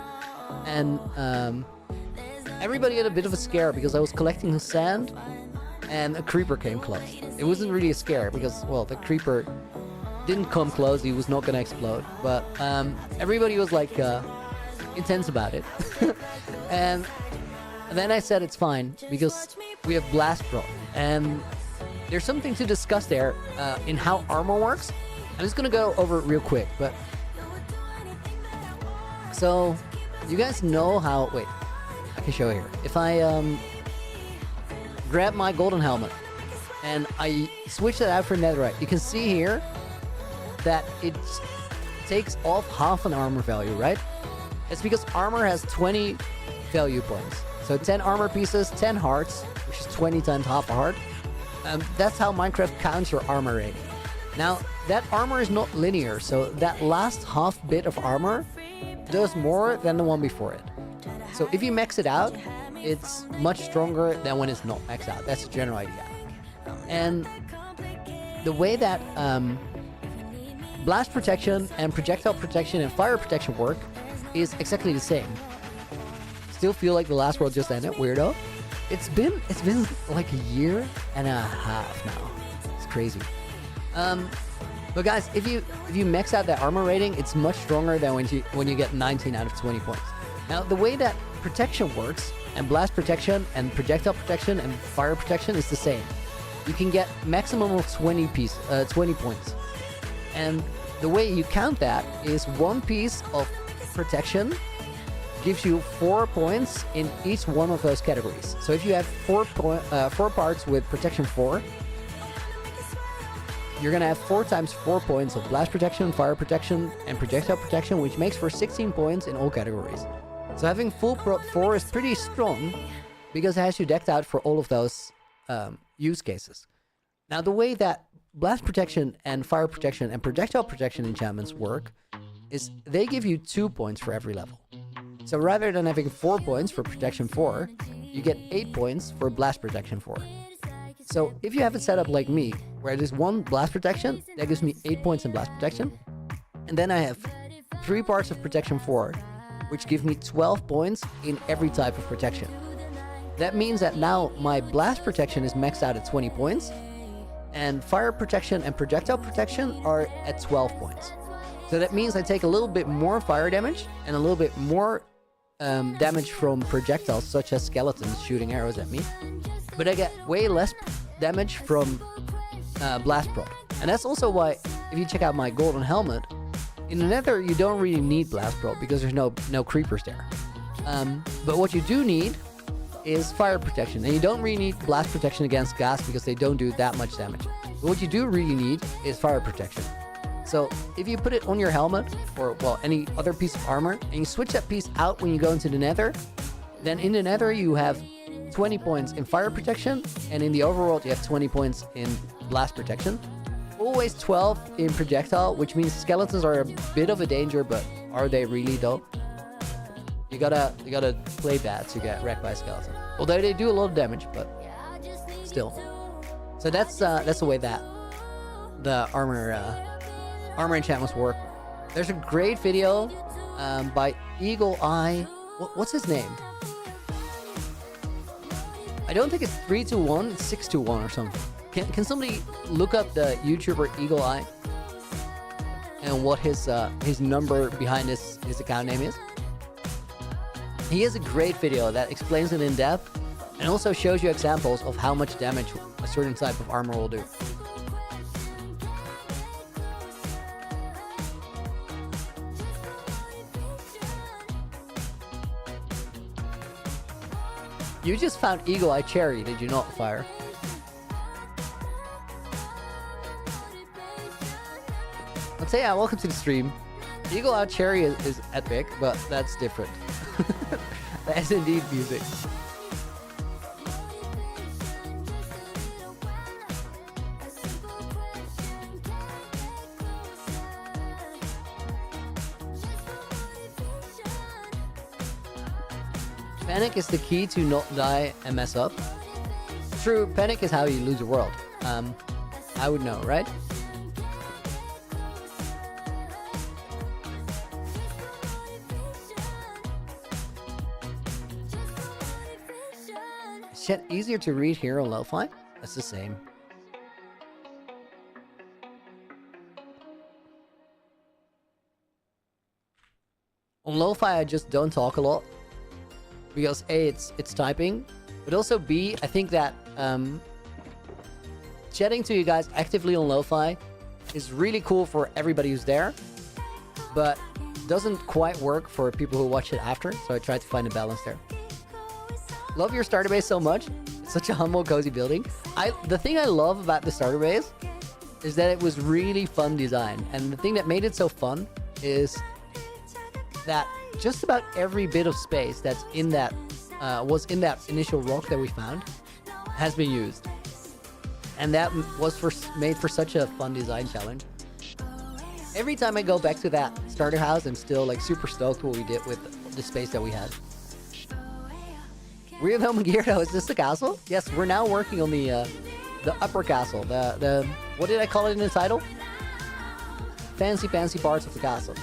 and everybody had a bit of a scare because I was collecting sand, and a creeper came close. It wasn't really a scare because, well, the creeper didn't come close. He was not gonna explode, but everybody was like intense about it. And then I said it's fine because we have Blast Pro, and there's something to discuss there in how armor works. I'm just gonna go over it real quick, but so you guys know how. Wait, I can show here. If I grab my golden helmet and I switch that out for netherite, you can see here that it takes off half an armor value, right? It's because armor has 20 value points. So 10 armor pieces, 10 hearts, which is 20 times half a heart. That's how Minecraft counts your armor rating. Now, that armor is not linear, so that last half bit of armor does more than the one before it. So if you max it out, it's much stronger than when it's not maxed out. That's the general idea. And the way that blast protection and projectile protection and fire protection work is exactly the same. Still feel like the last world just ended, weirdo. It's been like a year and a half now. It's crazy. But guys, if you max out that armor rating, it's much stronger than when you get 19 out of 20 points. Now, the way that protection works, and blast protection and projectile protection and fire protection is the same. You can get maximum of 20 points. And the way you count that is one piece of protection gives you 4 points in each one of those categories. So if you have 4 parts with protection 4, you're gonna have 4 times 4 points of blast protection, fire protection, and projectile protection, which makes for 16 points in all categories. So having full prot 4 is pretty strong because it has you decked out for all of those use cases. Now, the way that blast protection and fire protection and projectile protection enchantments work is they give you 2 points for every level. So rather than having 4 points for protection 4, you get 8 points for blast protection 4. So if you have it set up like me, where there's one blast protection, that gives me 8 points in blast protection. And then I have 3 parts of protection 4, which give me 12 points in every type of protection. That means that now my blast protection is maxed out at 20 points, and fire protection and projectile protection are at 12 points. So that means I take a little bit more fire damage and a little bit more damage from projectiles, such as skeletons shooting arrows at me. But I get way less damage from Blast Pro. And that's also why, if you check out my golden helmet, in the nether you don't really need Blast Pro because there's no creepers there. But what you do need is fire protection. And you don't really need blast protection against gas because they don't do that much damage. But what you do really need is fire protection. So if you put it on your helmet, or well, any other piece of armor, and you switch that piece out when you go into the nether, then in the nether you have 20 points in fire protection, and in the overworld you have 20 points in blast protection. Always 12 in projectile, which means skeletons are a bit of a danger, but are they really though? You gotta play bad to get wrecked by a skeleton. Although they do a lot of damage, but still. So that's the way that the armor enchantments work. There's a great video by Eagle Eye. What's his name? I don't think it's 321, it's 621 or something. Can somebody look up the YouTuber Eagle Eye and what his number behind his account name is? He has a great video that explains it in depth and also shows you examples of how much damage a certain type of armor will do. You just found Eagle Eye Cherry, did you not, Fire? I'll say, yeah, welcome to the stream. Eagle Eye Cherry is epic, but that's different. That is indeed music. Panic is the key to not die and mess up. True, panic is how you lose the world. I would know, right? Shit, easier to read here on lo-fi? That's the same. On lo-fi, I just don't talk a lot. Because A, it's typing. But also B, I think that chatting to you guys actively on lo-fi is really cool for everybody who's there. But doesn't quite work for people who watch it after. So I try to find a balance there. Love your starter base so much. It's such a humble, cozy building. The thing I love about the starter base is that it was really fun design. And the thing that made it so fun is that just about every bit of space that's in that was in that initial rock that we found has been used. And that was made for such a fun design challenge. Every time I go back to that starter house, I'm still like super stoked what we did with the space that we had. We have home gear though. Is this the castle? Yes, we're now working on the upper castle. The what did I call it in the title? Fancy parts of the castle.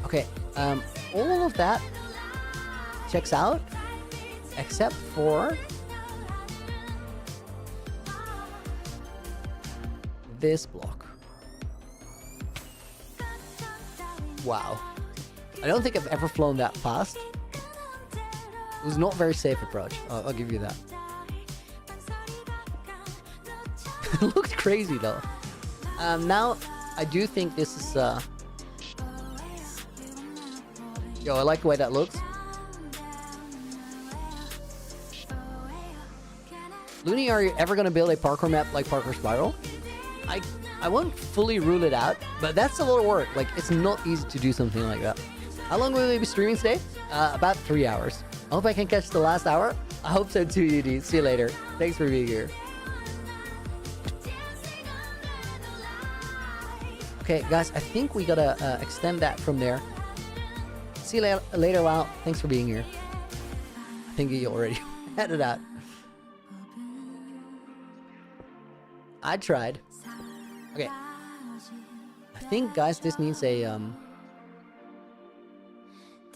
Okay, all of that checks out, except for this block. Wow. I don't think I've ever flown that fast. It was not a very safe approach. I'll give you that. It looked crazy though. Now, I do think this is... Yo, I like the way that looks. Looney, are you ever going to build a parkour map like Parkour Spiral? I won't fully rule it out, but that's a lot of work. Like, it's not easy to do something like that. How long will we be streaming today? About 3 hours. I hope I can catch the last hour. I hope so too, UD. See you later. Thanks for being here. Okay, guys, I think we gotta extend that from there. See you later, Wow. Thanks for being here. I think you already had it out. I tried. Okay. I think, guys, this needs a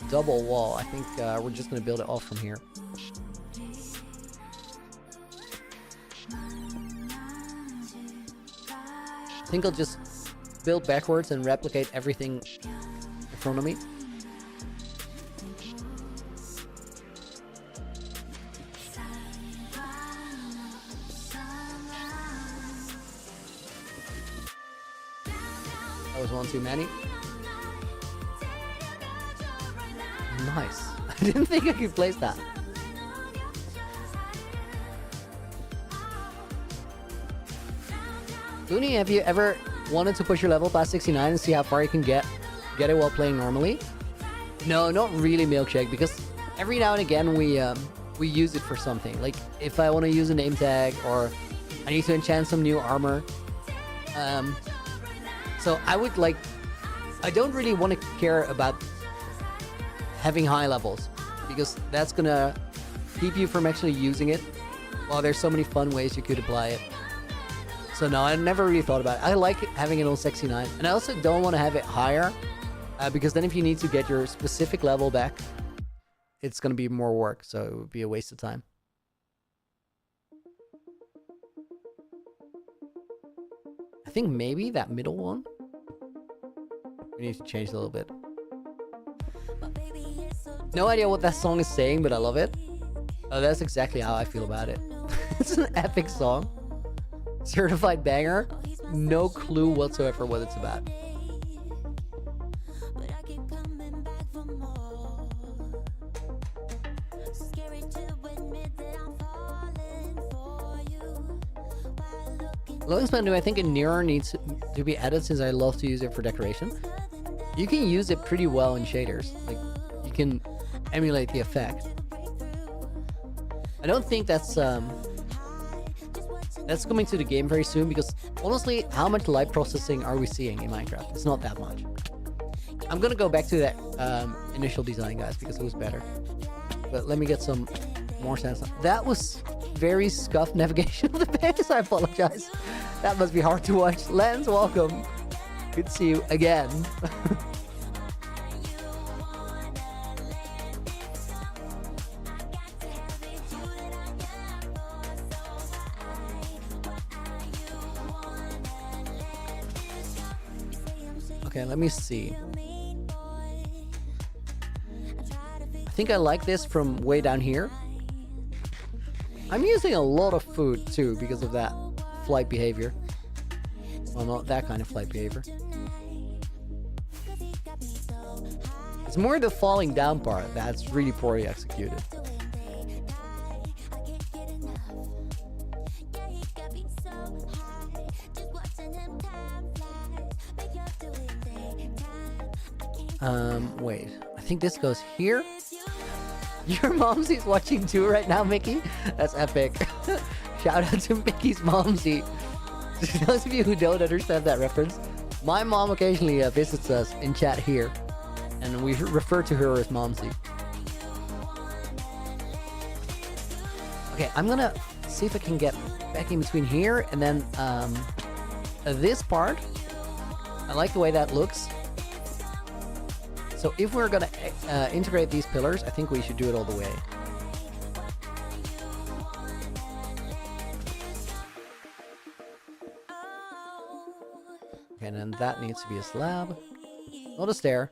double wall. I think we're just gonna build it off from here. I think I'll just build backwards and replicate everything in front of me. That was one too many. Nice. I didn't think I could place that. Looney, have you ever wanted to push your level past 69 and see how far you can get it while playing normally? No, not really, Milkshake, because every now and again we use it for something. Like if I want to use a name tag or I need to enchant some new armor. So I would like... I don't really want to care about having high levels, because that's gonna keep you from actually using it, while there's so many fun ways you could apply it. So no, I never really thought about it. I like having it on 69, and I also don't want to have it higher, because then if you need to get your specific level back, it's gonna be more work, so it would be a waste of time. I think maybe that middle one we need to change a little bit. No idea what that song is saying, but I love it. Oh, that's exactly how I feel about it. It's an epic song. Certified banger. No clue whatsoever what it's about. Longspan, do I think a mirror needs to be added, since I love to use it for decoration? You can use it pretty well in shaders. Like, you can emulate the effect. I don't think that's coming to the game very soon, because honestly, how much light processing are we seeing in Minecraft? It's not that much. I'm gonna go back to that initial design, guys, because it was better. But let me get some more sandstone. That was very scuffed navigation of the base. I apologize. That must be hard to watch. Lens, welcome. Good to see you again. Okay, let me see. I think I like this from way down here. I'm using a lot of food too because of that flight behavior. Well, not that kind of flight behavior. It's more the falling down part that's really poorly executed. Wait. I think this goes here. Your momsy's watching too right now, Mickey. That's epic. Shout out to Mickey's momsy. Those of you who don't understand that reference, my mom occasionally visits us in chat here, and we refer to her as momsy. Okay, I'm gonna see if I can get back in between here and then this part. I like the way that looks. So if we're gonna integrate these pillars, I think we should do it all the way. Okay, and then that needs to be a slab, not a stair.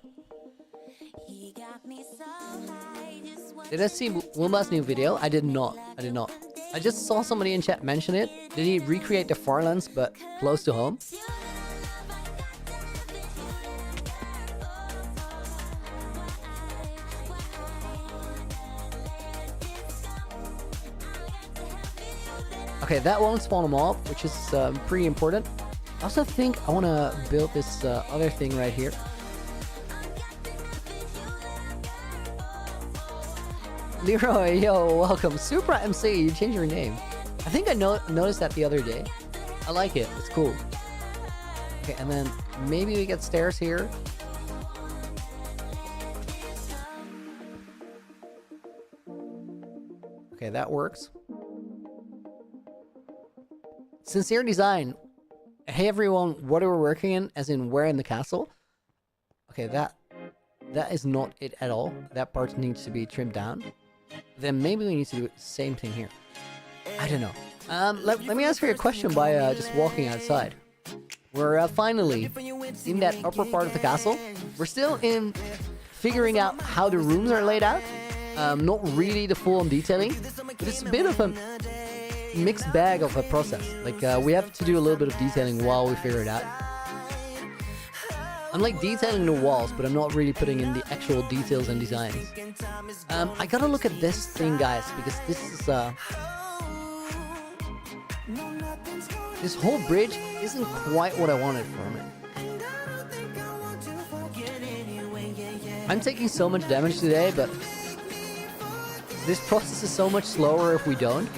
Did I see Wilma's new video? I did not. I did not. I just saw somebody in chat mention it. Did he recreate the Farlands but close to home? Okay, that won't spawn them all, which is pretty important. I also think I want to build this other thing right here. Leroy, yo, welcome. Supra MC, you changed your name. I think I noticed that the other day. I like it, it's cool. Okay, and then maybe we get stairs here. Okay, that works. Sincere Design. Hey everyone, what are we working in? As in where in the castle? Okay, that is not it at all. That part needs to be trimmed down. Then maybe we need to do the same thing here. I don't know. Let me answer your question by just walking outside. We're finally in that upper part of the castle. We're still in figuring out how the rooms are laid out. Not really the full-on detailing, but it's a bit of a mixed bag of a process. Like we have to do a little bit of detailing while we figure it out. I'm like detailing the walls, but I'm not really putting in the actual details and designs. I gotta look at this thing, guys, because this is this whole bridge isn't quite what I wanted from it. I'm taking so much damage today, but this process is so much slower if we don't.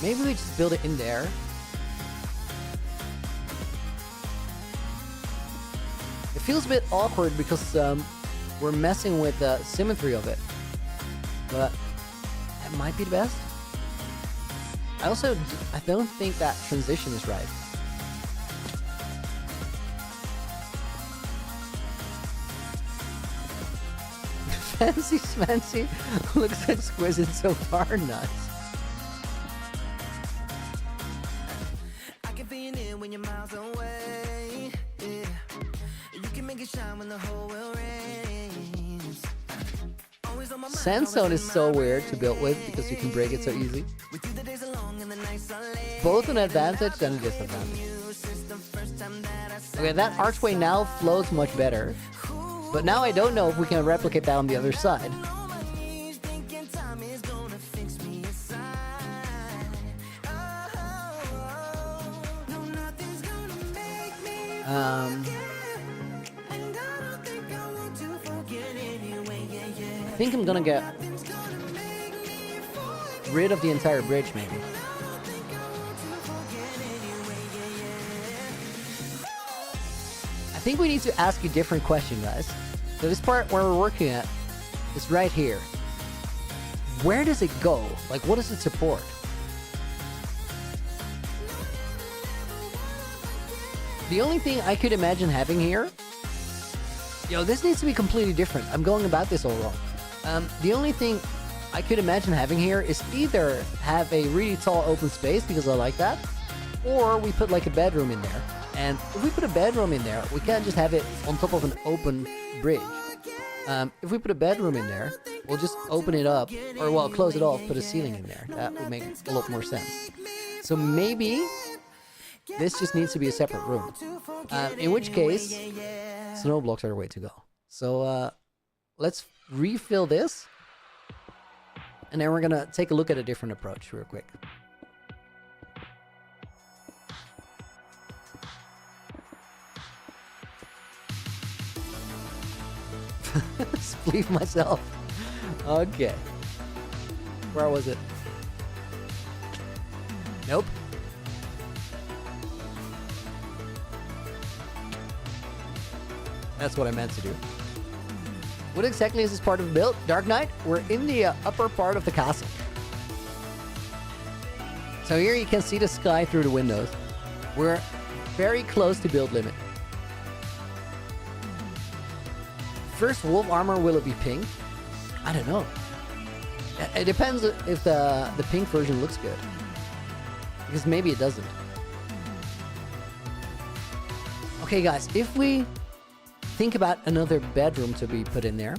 Maybe we just build it in there. It feels a bit awkward because we're messing with the symmetry of it. But that might be the best. I don't think that transition is right. Fancy Smancy looks exquisite so far, nice. Sandstone is so weird to build with because you can break it so easy. Both an advantage and a disadvantage. Okay, that archway now flows much better. But now I don't know if we can replicate that on the other side. I think I'm gonna get rid of the entire bridge, maybe. I think we need to ask a different question, guys. So this part where we're working at is right here. Where does it go? Like, what does it support? The only thing I could imagine having here... Yo, this needs to be completely different. I'm going about this all wrong. The only thing I could imagine having here is either have a really tall open space, because I like that, or we put like a bedroom in there. And if we put a bedroom in there, we can't just have it on top of an open bridge. If we put a bedroom in there, we'll just open it up, or well, close it off, put a ceiling in there. That would make a lot more sense. So maybe this just needs to be a separate room. In which case, snow blocks are the way to go. So let's refill this. And then we're gonna take a look at a different approach real quick. Spleef myself. Okay. Where was it? Nope. That's what I meant to do. What exactly is this part of the build? Dark Knight? We're in the upper part of the castle. So here you can see the sky through the windows. We're very close to build limit. First wolf armor, will it be pink? I don't know. It depends if the pink version looks good. Because maybe it doesn't. Okay guys, if we think about another bedroom to be put in there,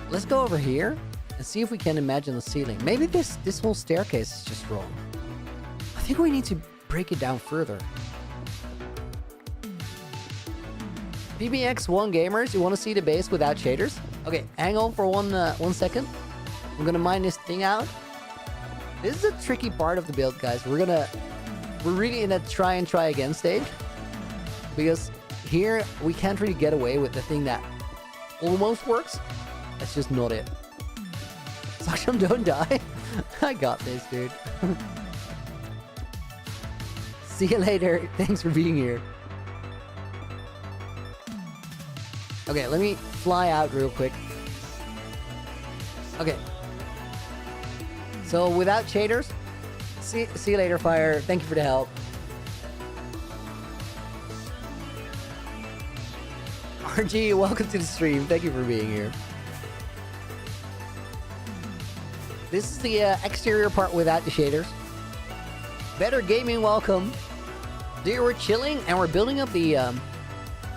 let's go over here and see if we can imagine the ceiling. Maybe this whole staircase is just wrong. I think we need to break it down further. PBX1 gamers, you want to see the base without shaders? Okay, hang on for one second. I'm gonna mine this thing out. This is a tricky part of the build, guys. We're really in a try and try again stage, because here we can't really get away with the thing that almost works. That's just not it. Saksham, don't die. I got this, dude. See you later. Thanks for being here. Okay, let me fly out real quick. Okay. So without shaders, see you later, Fire. Thank you for the help. RG, welcome to the stream. Thank you for being here. This is the exterior part without the shaders. Better Gaming, welcome. Dude, we're chilling and we're building up the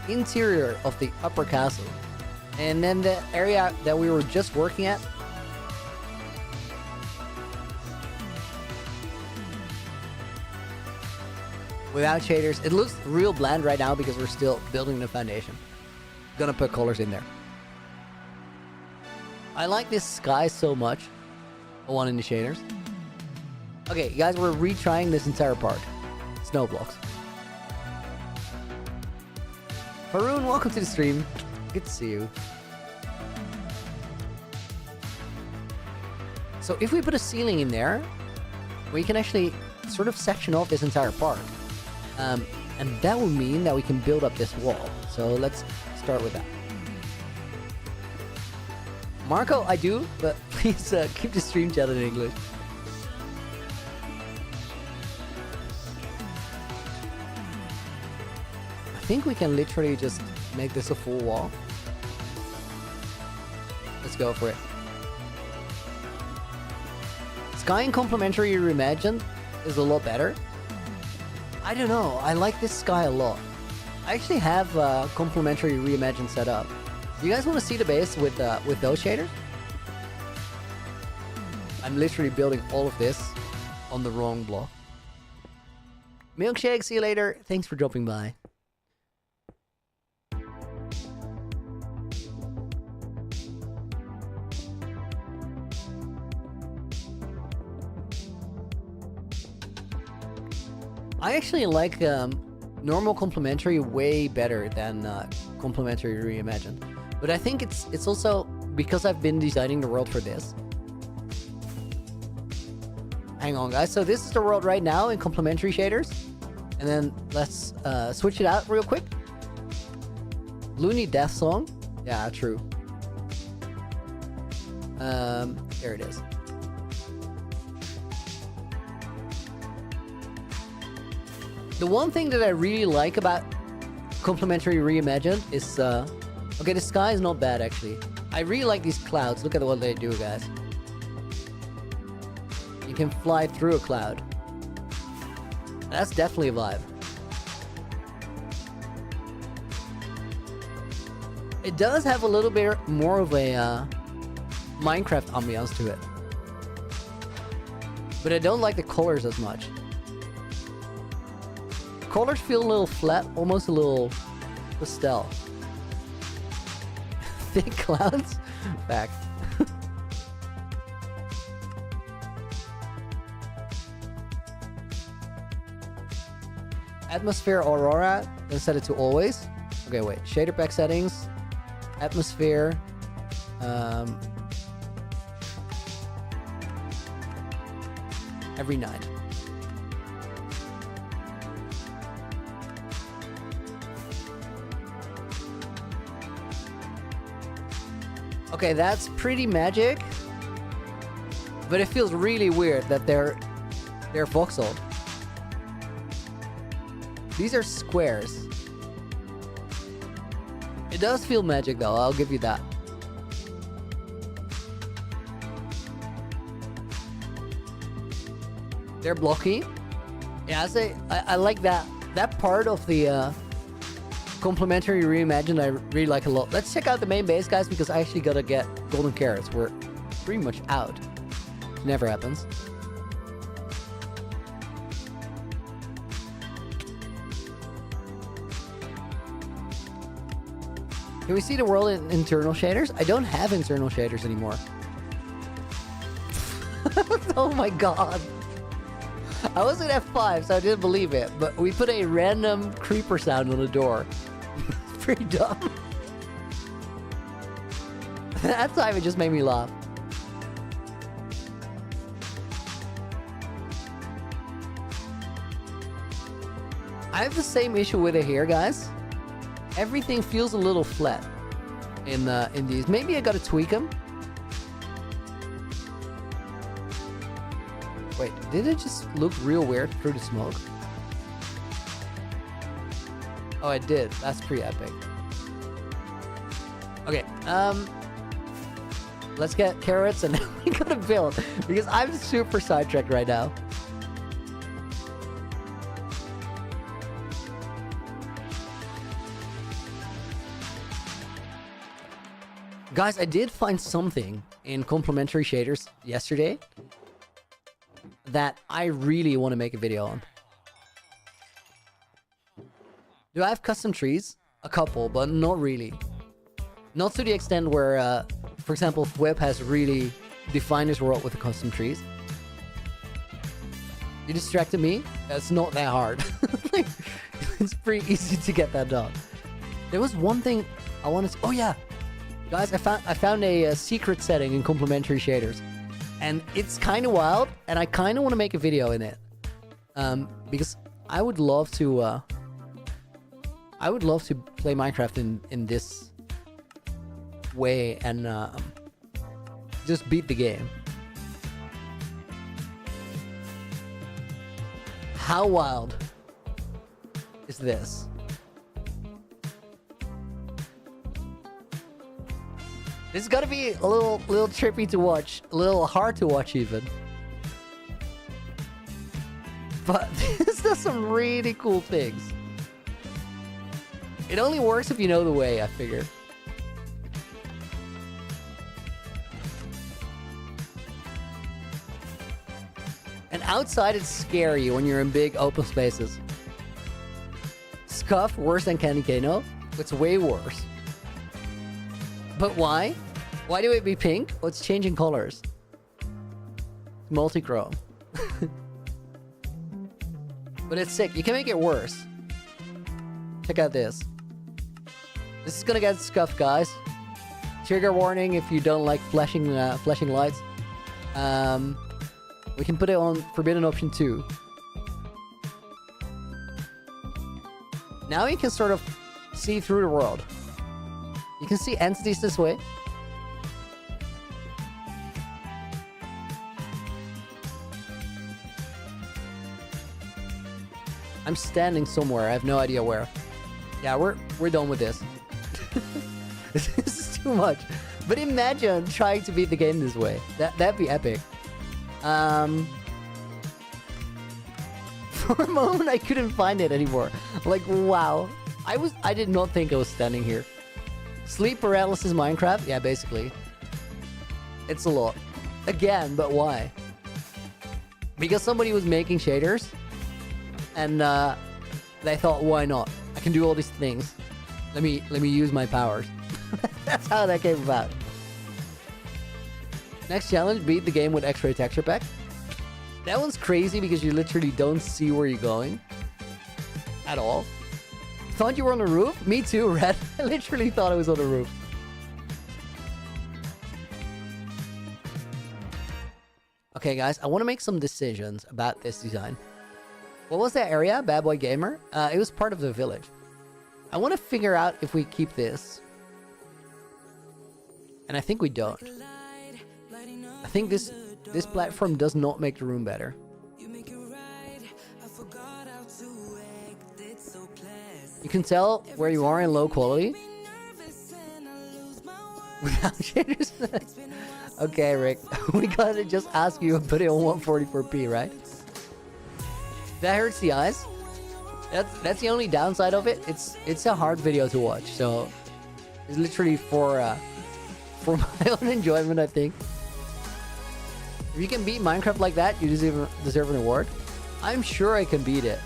interior of the upper castle. And then the area that we were just working at. Without shaders. It looks real bland right now because we're still building the foundation. Gonna put colors in there. I like this sky so much. I want in the shaders. Okay, guys, we're retrying this entire part. Snow blocks. Haroon, welcome to the stream. Good to see you. So if we put a ceiling in there, we can actually sort of section off this entire part. And that would mean that we can build up this wall. So let's start with that. Marco, I do, but please keep the stream chat in English. I think we can literally just make this a full wall. Let's go for it. Sky and Complementary Reimagined is a lot better. I don't know, I like this sky a lot. I actually have Complementary Reimagined set up. Do you guys want to see the base with those shaders? I'm literally building all of this on the wrong block. Milkshake, see you later. Thanks for dropping by. I actually like normal Complementary way better than Complementary Reimagined. But I think it's also because I've been designing the world for this. Hang on, guys. So this is the world right now in Complementary shaders. And then let's switch it out real quick. Looney Death Song. Yeah, true. There it is. The one thing that I really like about Complementary Reimagined is, okay, the sky is not bad, actually. I really like these clouds. Look at what they do, guys. You can fly through a cloud. That's definitely a vibe. It does have a little bit more of a Minecraft ambiance to it. But I don't like the colors as much. Colors feel a little flat, almost a little pastel. Thick clouds? Back. Atmosphere Aurora, then set it to always. Okay, wait. Shader pack settings. Atmosphere. Every night. Okay, that's pretty magic. But it feels really weird that they're voxeled. These are squares. It does feel magic though, I'll give you that. They're blocky. Yeah, I like that part of the Complementary Reimagined. I really like a lot. Let's check out the main base, guys, because I actually gotta get golden carrots. We're pretty much out. It never happens. Can we see the world in internal shaders? I don't have internal shaders anymore. Oh my god. I was at F5, so I didn't believe it, but we put a random creeper sound on the door. Pretty dumb. That time it just made me laugh. I have the same issue with it here, guys. Everything feels a little flat in these. Maybe I gotta tweak them. Wait, did it just look real weird through the smoke? Oh, it did. That's pretty epic. Okay, let's get carrots and then we gotta build because I'm super sidetracked right now. Guys, I did find something in Complementary Shaders yesterday that I really want to make a video on. Do I have custom trees? A couple, but not really. Not to the extent where, for example, Whip has really defined his world with the custom trees. You distracted me? It's not that hard. Like, it's pretty easy to get that done. There was one thing I wanted to... Oh yeah! Guys, I found a secret setting in Complementary Shaders. And it's kind of wild, and I kind of want to make a video in it. Because I would love to... I would love to play Minecraft in this way and just beat the game. How wild is this? This is gotta be a little trippy to watch, a little hard to watch even. But this does some really cool things. It only works if you know the way, I figure. And outside it's scary when you're in big open spaces. Scuff worse than Candy Kano? It's way worse. But why? Why do it be pink? Well, it's changing colors. Multi-chrome. But it's sick. You can make it worse. Check out this. This is gonna get scuffed, guys. Trigger warning if you don't like flashing lights. We can put it on forbidden option 2. Now you can sort of see through the world. You can see entities this way. I'm standing somewhere. I have no idea where. Yeah, we're done with this. This is too much. But imagine trying to beat the game this way. That'd be epic. For a moment, I couldn't find it anymore. Like, wow. I did not think I was standing here. Sleep paralysis Minecraft? Yeah, basically. It's a lot. Again, but why? Because somebody was making shaders. And they thought, why not? I can do all these things. Let me use my powers. That's how that came about. Next challenge, beat the game with X-ray texture pack. That one's crazy because you literally don't see where you're going. At all. Thought you were on the roof? Me too, Red. I literally thought I was on the roof. Okay, guys, I want to make some decisions about this design. What was that area? Bad Boy Gamer? It was part of the village. I want to figure out if we keep this. And I think we don't. I think this platform does not make the room better. You can tell where you are in low quality. Without shaders. Okay, Rick. We gotta just ask you and put it on 144p, right? That hurts the eyes. That's the only downside of it. It's a hard video to watch, so it's literally for my own enjoyment, I think. If you can beat Minecraft like that, you deserve an award. I'm sure I can beat it.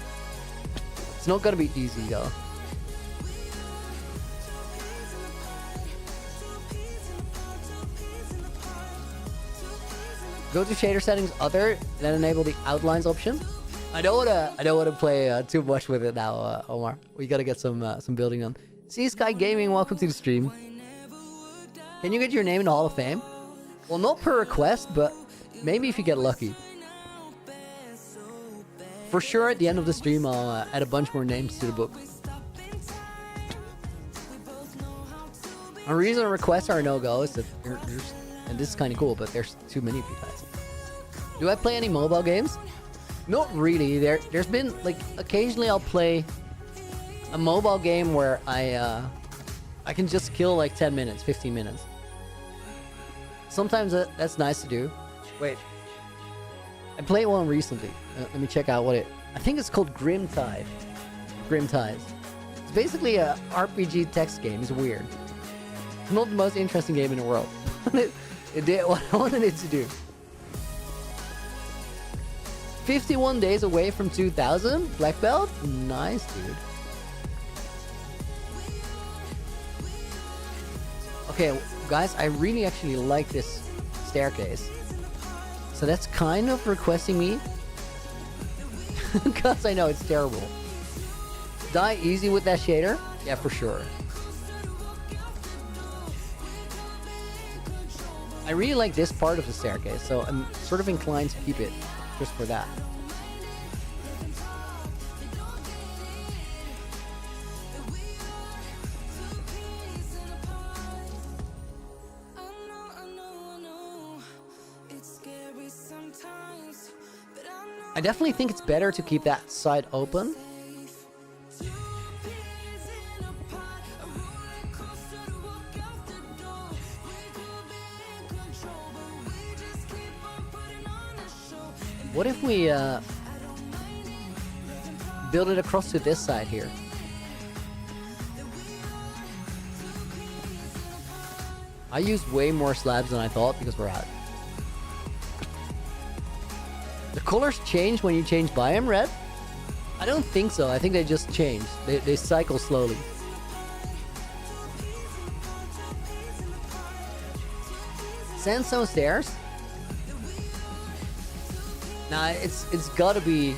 It's not gonna be easy though. Go to shader settings other, then enable the outlines option. I don't wanna play too much with it now, Omar. We gotta get some building on. Sea Sky Gaming, welcome to the stream. Can you get your name in the Hall of Fame? Well, not per request, but maybe if you get lucky. For sure, at the end of the stream, I'll add a bunch more names to the book. A reason requests are a no-go is that and this is kind of cool, but there's too many of you guys. Do I play any mobile games? Not really. There's been, like, occasionally I'll play a mobile game where I can just kill like 10 minutes, 15 minutes. Sometimes that's nice to do. Wait. I played one recently. Let me check out what it... I think it's called Grim Tide. Grim Tides. It's basically a RPG text game. It's weird. It's not the most interesting game in the world. It did what I wanted it to do. 51 days away from 2000? Black belt? Nice, dude. Okay, guys, I really actually like this staircase. So that's kind of requesting me. Because I know it's terrible. Die easy with that shader? Yeah, for sure. I really like this part of the staircase, so I'm sort of inclined to keep it just for that. I definitely think it's better to keep that side open. What if we build it across to this side here? I used way more slabs than I thought because we're out. The colors change when you change biome, Red? I don't think so. I think they just change. They cycle slowly. Sandstone stairs? Nah, it's gotta be...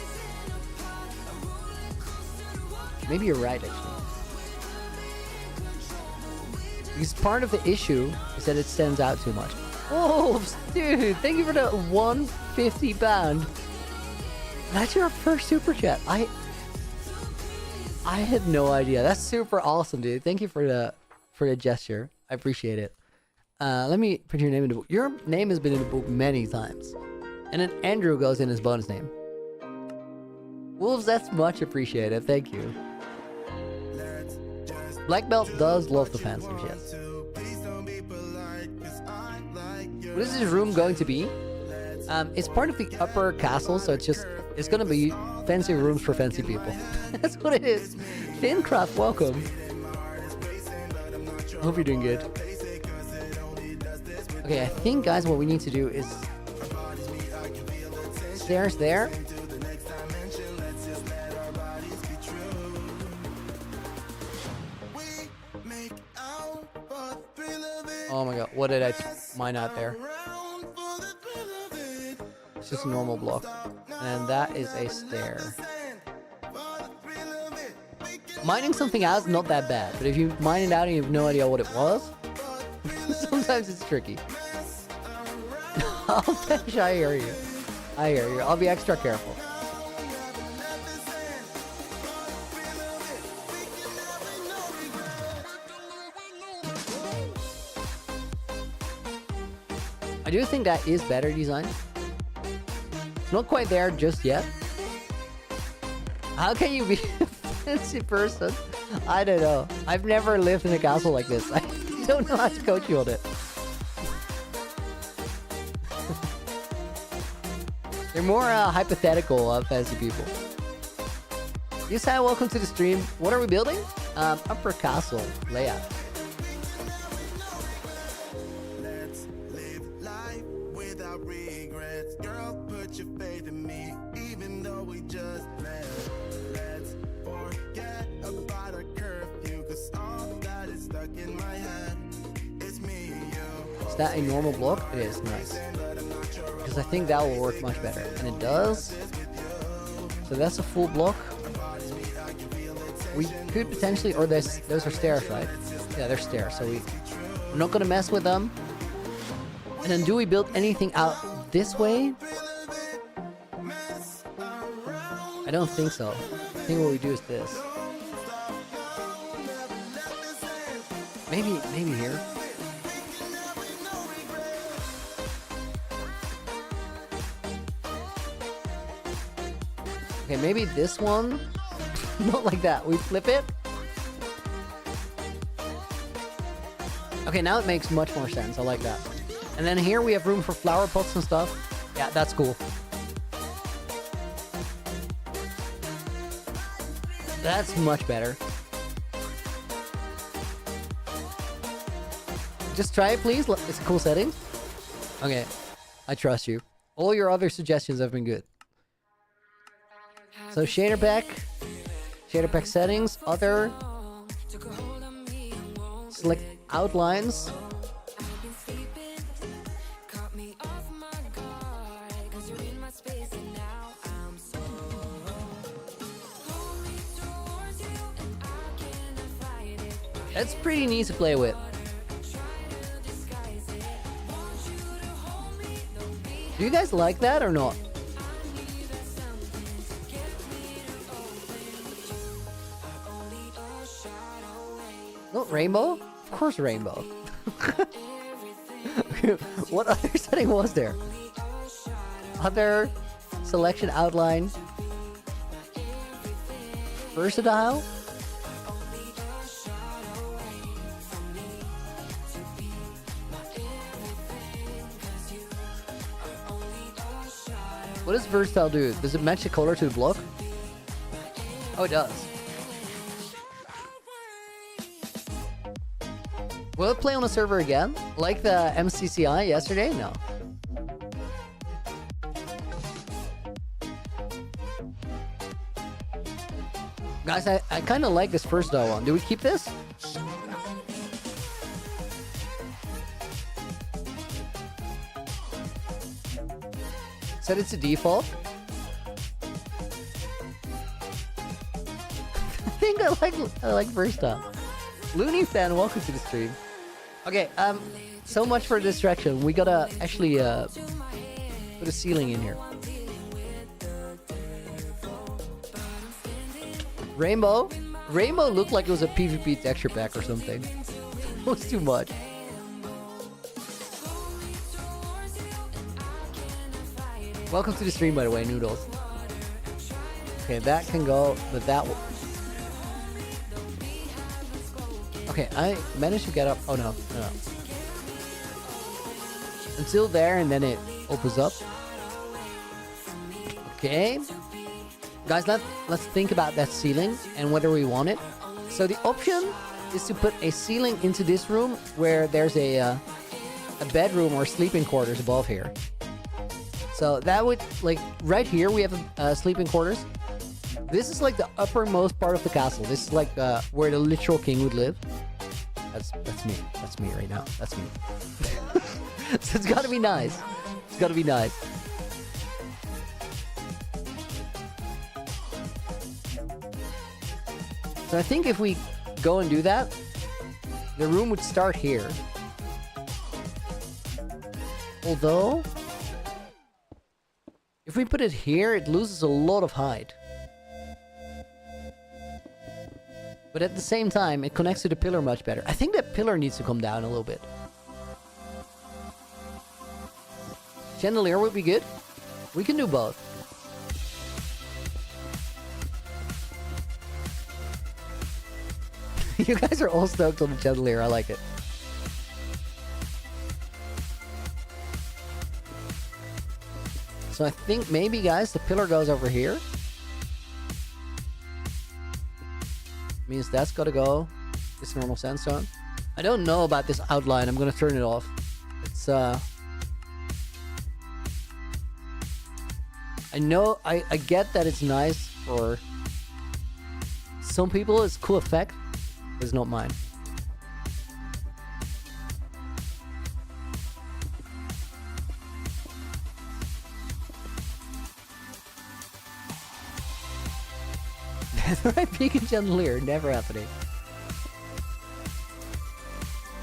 Maybe you're right, actually. Because part of the issue is that it stands out too much. Oh, dude, thank you for the £150. That's your first super chat. I had no idea. That's super awesome, dude. Thank you for for the gesture. I appreciate it. Let me put your name in the book. Your name has been in the book many times. And then Andrew goes in his bonus name. Wolves, that's much appreciated. Thank you. Black Belt does love the fanciers, yes. What is this room going to be? It's part of the upper castle, so it's gonna be fancy rooms for fancy people. That's what it is. Fincraft, welcome. Hope you're doing good. Okay, I think, guys, what we need to do is stairs there. Oh my god, what did I mine out there? It's just a normal block. And that is a stair. Mining something out is not that bad, but if you mine it out and you have no idea what it was, sometimes it's tricky. I hear you. I hear you. I'll be extra careful. I do think that is better design. It's not quite there just yet. How can you be a fancy person? I don't know. I've never lived in a castle like this. I don't know how to coach you on it. They're more hypothetical fancy people. Yusai, welcome to the stream. What are we building? Upper castle layout. Is that a normal block? It is. Nice. Because I think that will work much better. And it does. So that's a full block. We could potentially... Or those are stairs, right? Yeah, they're stairs. So we're not going to mess with them. And then do we build anything out this way? I don't think so. I think what we do is this. Maybe here. Okay, maybe this one. Not like that. We flip it. Okay, now it makes much more sense. I like that. And then here we have room for flower pots and stuff. Yeah, that's cool. That's much better. Just try it, please. It's a cool setting. Okay, I trust you. All your other suggestions have been good. So shader pack settings, other, select outlines. That's pretty neat to play with. Do you guys like that or not? Not rainbow? Of course rainbow. What other setting was there? Other, selection outline, versatile? What does versatile do? Does it match the color to the block? Oh, it does. Will it play on a server again? Like the MCCI yesterday? No. Guys, I kind of like this first one. Do we keep this? Set it to default. I think I like versatile. Looney fan, welcome to the stream. Okay, so much for distraction. We gotta actually put a ceiling in here. Rainbow looked like it was a PvP texture pack or something. was too much. Welcome to the stream, by the way, Noodles. Okay, that can go, but that... Okay, I managed to get up. Oh, no. Until there, and then it opens up. Okay. Guys, let's think about that ceiling and whether we want it. So the option is to put a ceiling into this room where there's a bedroom or sleeping quarters above here. So that would, like, right here we have sleeping quarters. This is like the uppermost part of the castle. This is like where the literal king would live. That's me. That's me right now. That's me. So it's gotta be nice. It's gotta be nice. So I think if we go and do that, the room would start here. Although, if we put it here, it loses a lot of height. But at the same time, it connects to the pillar much better. I think that pillar needs to come down a little bit. Chandelier would be good. We can do both. You guys are all stoked on the chandelier. I like it. So I think maybe, guys, the pillar goes over here. Means that's gotta go. It's normal sandstone. I don't know about this outline. I'm gonna turn it off. It's I know I get that it's nice for some people. It's a cool effect. It's not mine. Right, beacon chandelier, never happening.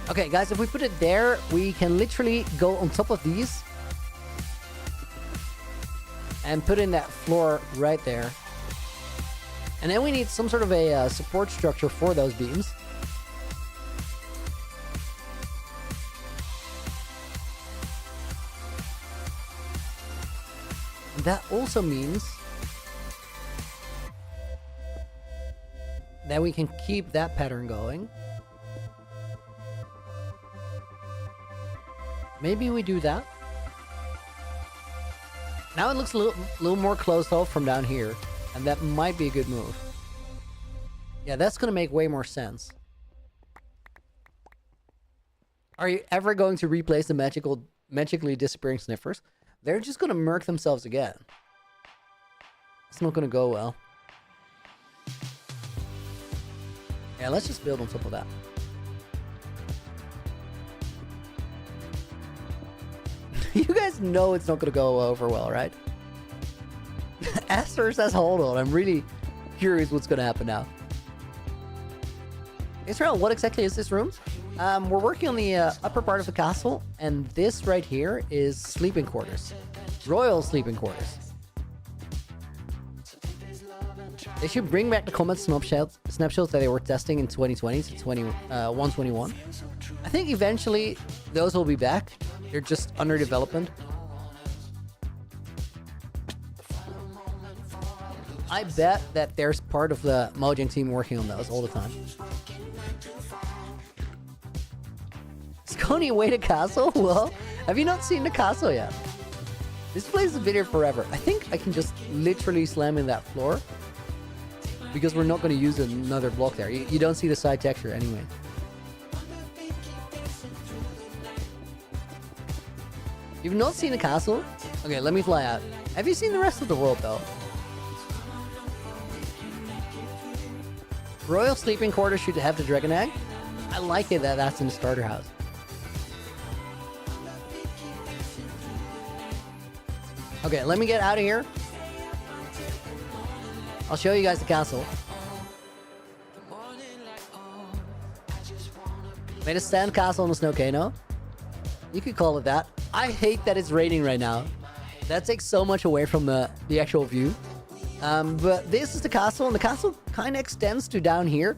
Okay, guys, if we put it there, we can literally go on top of these and put in that floor right there. And then we need some sort of a support structure for those beams. And that also means that we can keep that pattern going. Maybe we do that. Now it looks a little more closed off from down here. And that might be a good move. Yeah, that's gonna make way more sense. Are you ever going to replace the magically disappearing sniffers? They're just gonna murk themselves again. It's not gonna go well. Yeah, let's just build on top of that. You guys know it's not gonna go over well, right? Aster says, hold on, I'm really curious what's gonna happen now. Israel, what exactly is this room? We're working on the upper part of the castle, and this right here is sleeping quarters. Royal sleeping quarters. They should bring back the combat snapshots that they were testing in 2020 to 121. I think eventually those will be back. They're just under development. I bet that there's part of the Mojang team working on those all the time. Is Coney away to castle? Well, have you not seen the castle yet? This place has been here forever. I think I can just literally slam in that floor, because we're not going to use another block there. You don't see the side texture anyway. You've not seen the castle? Okay, let me fly out. Have you seen the rest of the world, though? Royal sleeping quarters should have the dragon egg. I like it that that's in the starter house. Okay, let me get out of here. I'll show you guys the castle. Made a sand castle on a snowcano. You could call it that. I hate that it's raining right now. That takes so much away from the actual view. But this is the castle, and the castle kind of extends to down here.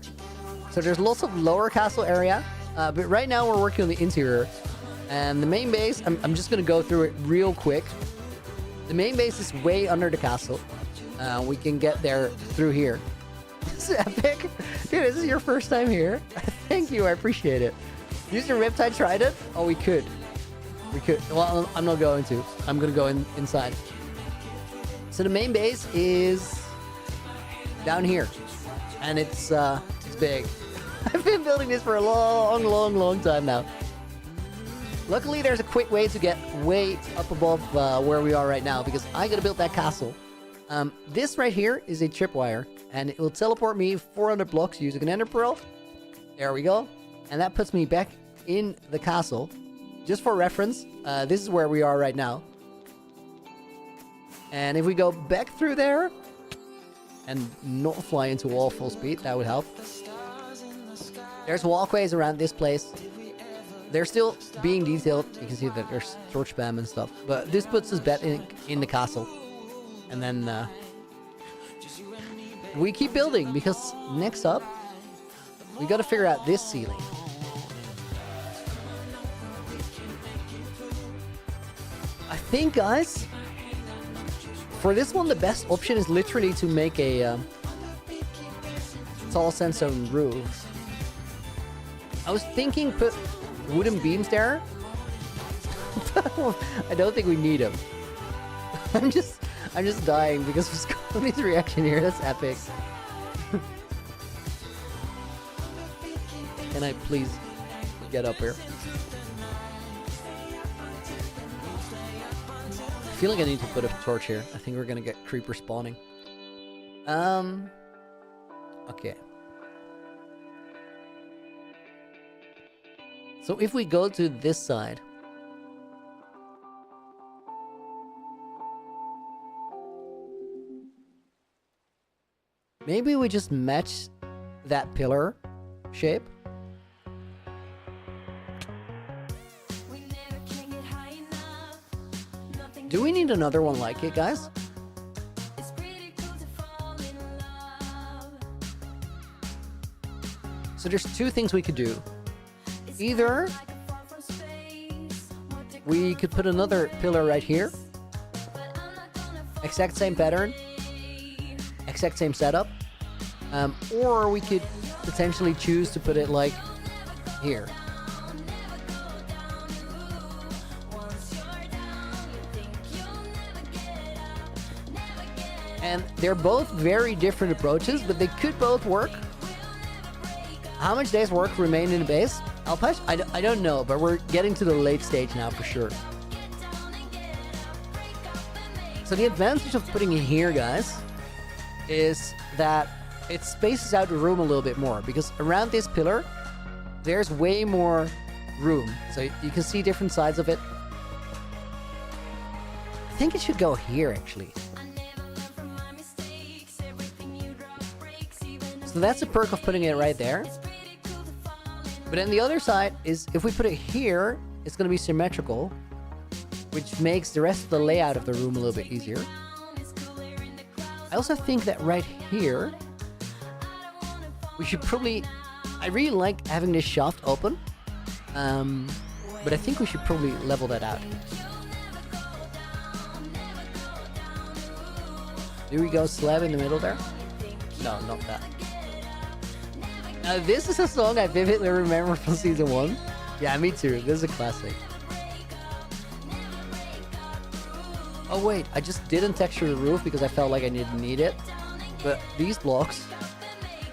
So there's lots of lower castle area, But right now we're working on the interior. And the main base, I'm just going to go through it real quick. The main base is way under the castle. We can get there through here. This is epic. Dude, this is your first time here. Thank you, I appreciate it. Use your Riptide Trident? Oh, we could. We could. Well, I'm not going to. I'm going to go inside. So the main base is down here. And it's big. I've been building this for a long time now. Luckily, there's a quick way to get way up above where we are right now, because I gotta build that castle. This right here is a tripwire, and it will teleport me 400 blocks using an ender pearl. There we go. And that puts me back in the castle. Just for reference, this is where we are right now. And if we go back through there, and not fly into wall full speed, that would help. There's walkways around this place. They're still being detailed. You can see that there's torch spam and stuff. But this puts us back in the castle. And then we keep building, because next up, we gotta figure out this ceiling. I think, guys, for this one, the best option is literally to make a tall sandstone roof. I was thinking put wooden beams there. I don't think we need them. I'm just dying because of Scotty's reaction here. That's epic. Can I please get up here? I feel like I need to put a torch here. I think we're gonna get creeper spawning. Okay. So if we go to this side, maybe we just match that pillar shape. Do we need another one like it, guys? So there's two things we could do. Either we could put another pillar right here. Exact same pattern. Exact same setup. Or we could potentially choose to put it like here. And they're both very different approaches, but they could both work. How much days work remain in the base? Alpesh? I don't know, but we're getting to the late stage now for sure. So the advantage of putting it here, guys, is that it spaces out the room a little bit more, because around this pillar, there's way more room. So you can see different sides of it. I think it should go here, actually. So that's a perk of putting it right there. But then the other side is, if we put it here, it's going to be symmetrical, which makes the rest of the layout of the room a little bit easier. I also think that right here, we should probably... I really like having this shaft open, but I think we should probably level that out. Do we go slab in the middle there? No, not that. Now, this is a song I vividly remember from season 1. Yeah, me too. This is a classic. Oh wait, I just didn't texture the roof because I felt like I didn't need it. But these blocks,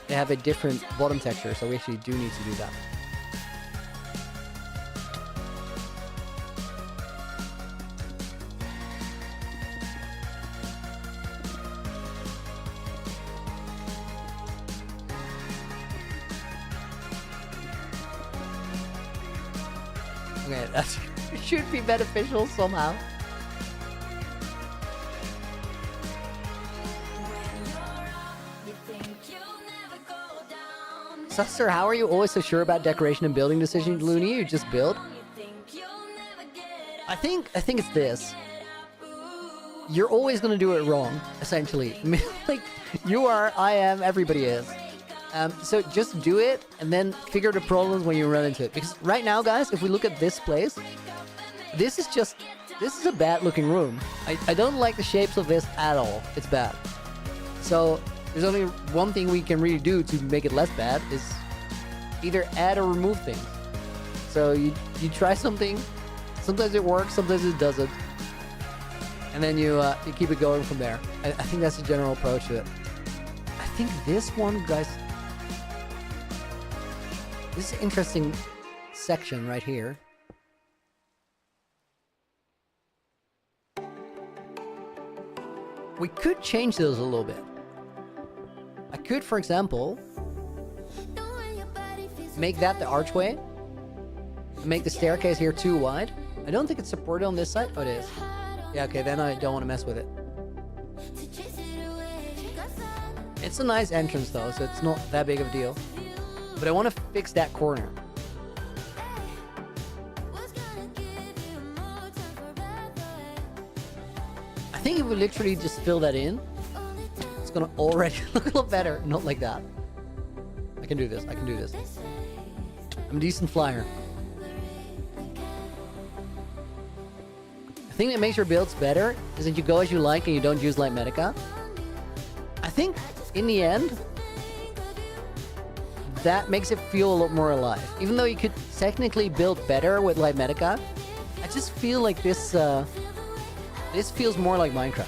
they have a different bottom texture, so we actually do need to do that. Okay, that should be beneficial somehow. Suster, how are you always so sure about decoration and building decisions, Looney? You just build? I think it's this. You're always gonna do it wrong, essentially. Like, you are, I am, everybody is. So just do it and then figure the problems when you run into it. Because right now, guys, if we look at this place, this is a bad looking room. I don't like the shapes of this at all. It's bad. So there's only one thing we can really do to make it less bad is either add or remove things. So you try something, sometimes it works, sometimes it doesn't. And then you keep it going from there. I think that's the general approach to it. I think this one, guys, this is an interesting section right here. We could change those a little bit. I could, for example, make that the archway. Make the staircase here too wide. I don't think it's supported on this side. Oh, it is. Yeah, okay, then I don't want to mess with it. It's a nice entrance though, so it's not that big of a deal. But I want to fix that corner. I think if we literally just fill that in, it's gonna already look a lot better. Not like that. I can do this, I can do this. I'm a decent flyer. The thing that makes your builds better is that you go as you like and you don't use Light Medica. I think, in the end, that makes it feel a lot more alive. Even though you could technically build better with Light Medica, I just feel like this feels more like Minecraft.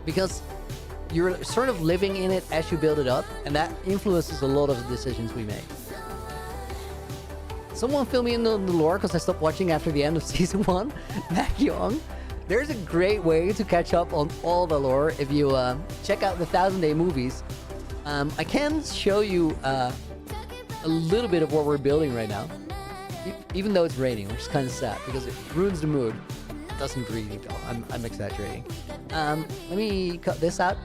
Because you're sort of living in it as you build it up, and that influences a lot of the decisions we make. Someone fill me in the lore, because I stopped watching after the end of Season 1. Mac Young. There's a great way to catch up on all the lore if you check out the 1000 Day movies. I can show you a little bit of what we're building right now. Even though it's raining, which is kind of sad, because it ruins the mood. It doesn't really, though. I'm exaggerating. Let me cut this out.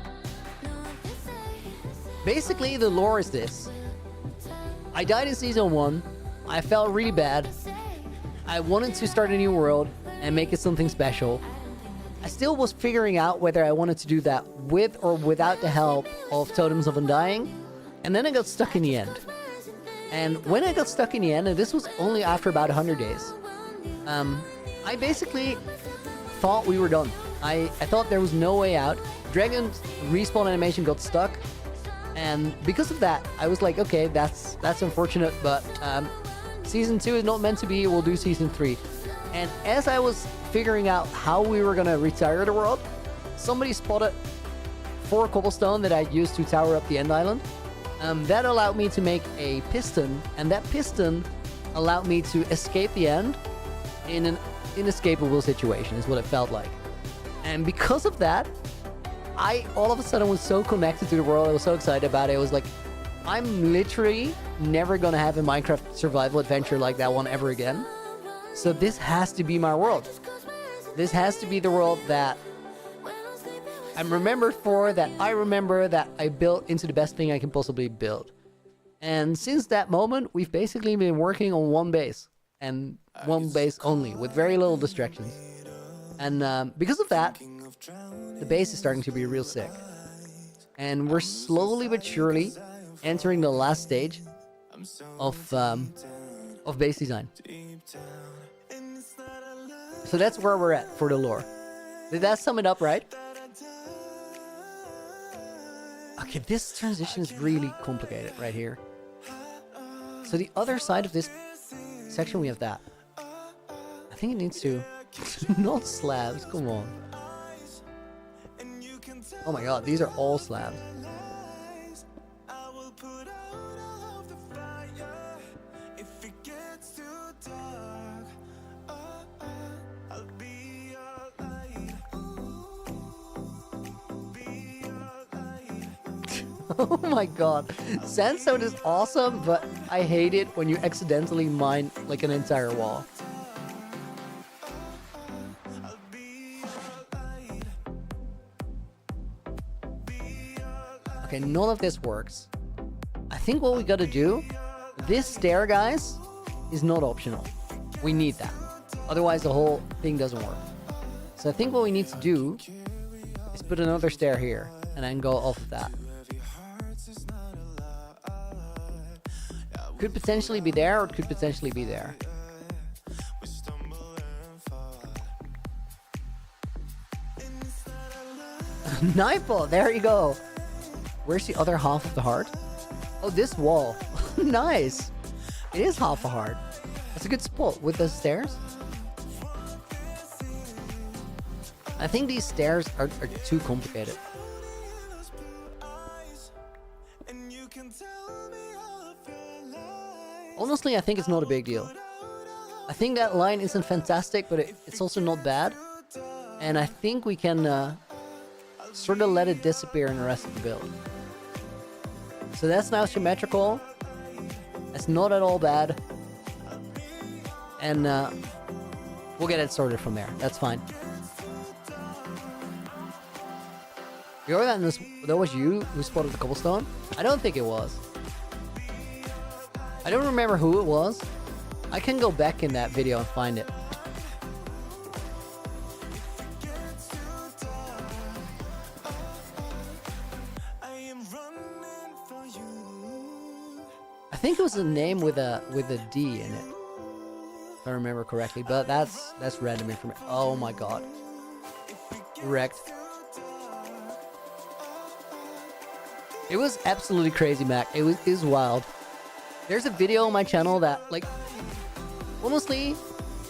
Basically, the lore is this. I died in Season 1. I felt really bad. I wanted to start a new world and make it something special. I still was figuring out whether I wanted to do that with or without the help of Totems of Undying. And then I got stuck in the end. And when I got stuck in the end, and this was only after about 100 days, I basically thought we were done. I thought there was no way out. Dragon's respawn animation got stuck. And because of that, I was like, okay, that's unfortunate, but Season 2 is not meant to be. We'll do Season 3. And as I was figuring out how we were going to retire the world, somebody spotted 4 cobblestone that I used to tower up the end island. That allowed me to make a piston, and that piston allowed me to escape the end in an inescapable situation, is what it felt like. And because of that, I all of a sudden was so connected to the world. I was so excited about it. It was like, I'm literally never gonna have a Minecraft survival adventure like that one ever again. So this has to be my world. This has to be the world that I'm remembered for, that I remember, that I built into the best thing I can possibly build. And since that moment, we've basically been working on one base. And one base only, with very little distractions. And because of that, the base is starting to be real sick. And we're slowly but surely entering the last stage of base design. So that's where we're at for the lore. Did that sum it up right? Okay, this transition is really complicated right here. So the other side of this section, we have that. I think it needs to... not slabs, come on. Oh my god, these are all slabs. Oh my god. Sandstone is awesome, but I hate it when you accidentally mine like an entire wall. Okay, none of this works. I think what we gotta do, this stair, guys, is not optional. We need that. Otherwise, the whole thing doesn't work. So I think what we need to do is put another stair here and then go off of that. Could potentially be there, or it could potentially be there. Nightfall, there you go. Where's the other half of the heart? Oh, this wall. Nice. It is half a heart. That's a good spot with the stairs. I think these stairs are too complicated. Honestly, I think it's not a big deal. I think that line isn't fantastic, but it's also not bad. And I think we can sort of let it disappear in the rest of the build. So that's now symmetrical. That's not at all bad. And we'll get it sorted from there. That's fine. Jordan, that was you who spotted the cobblestone? I don't think it was. I don't remember who it was. I can go back in that video and find it. I think it was a name with a D in it, if I remember correctly. But that's random information. Oh my god, wrecked. It was absolutely crazy, Mac. It was wild. There's a video on my channel that, like, honestly,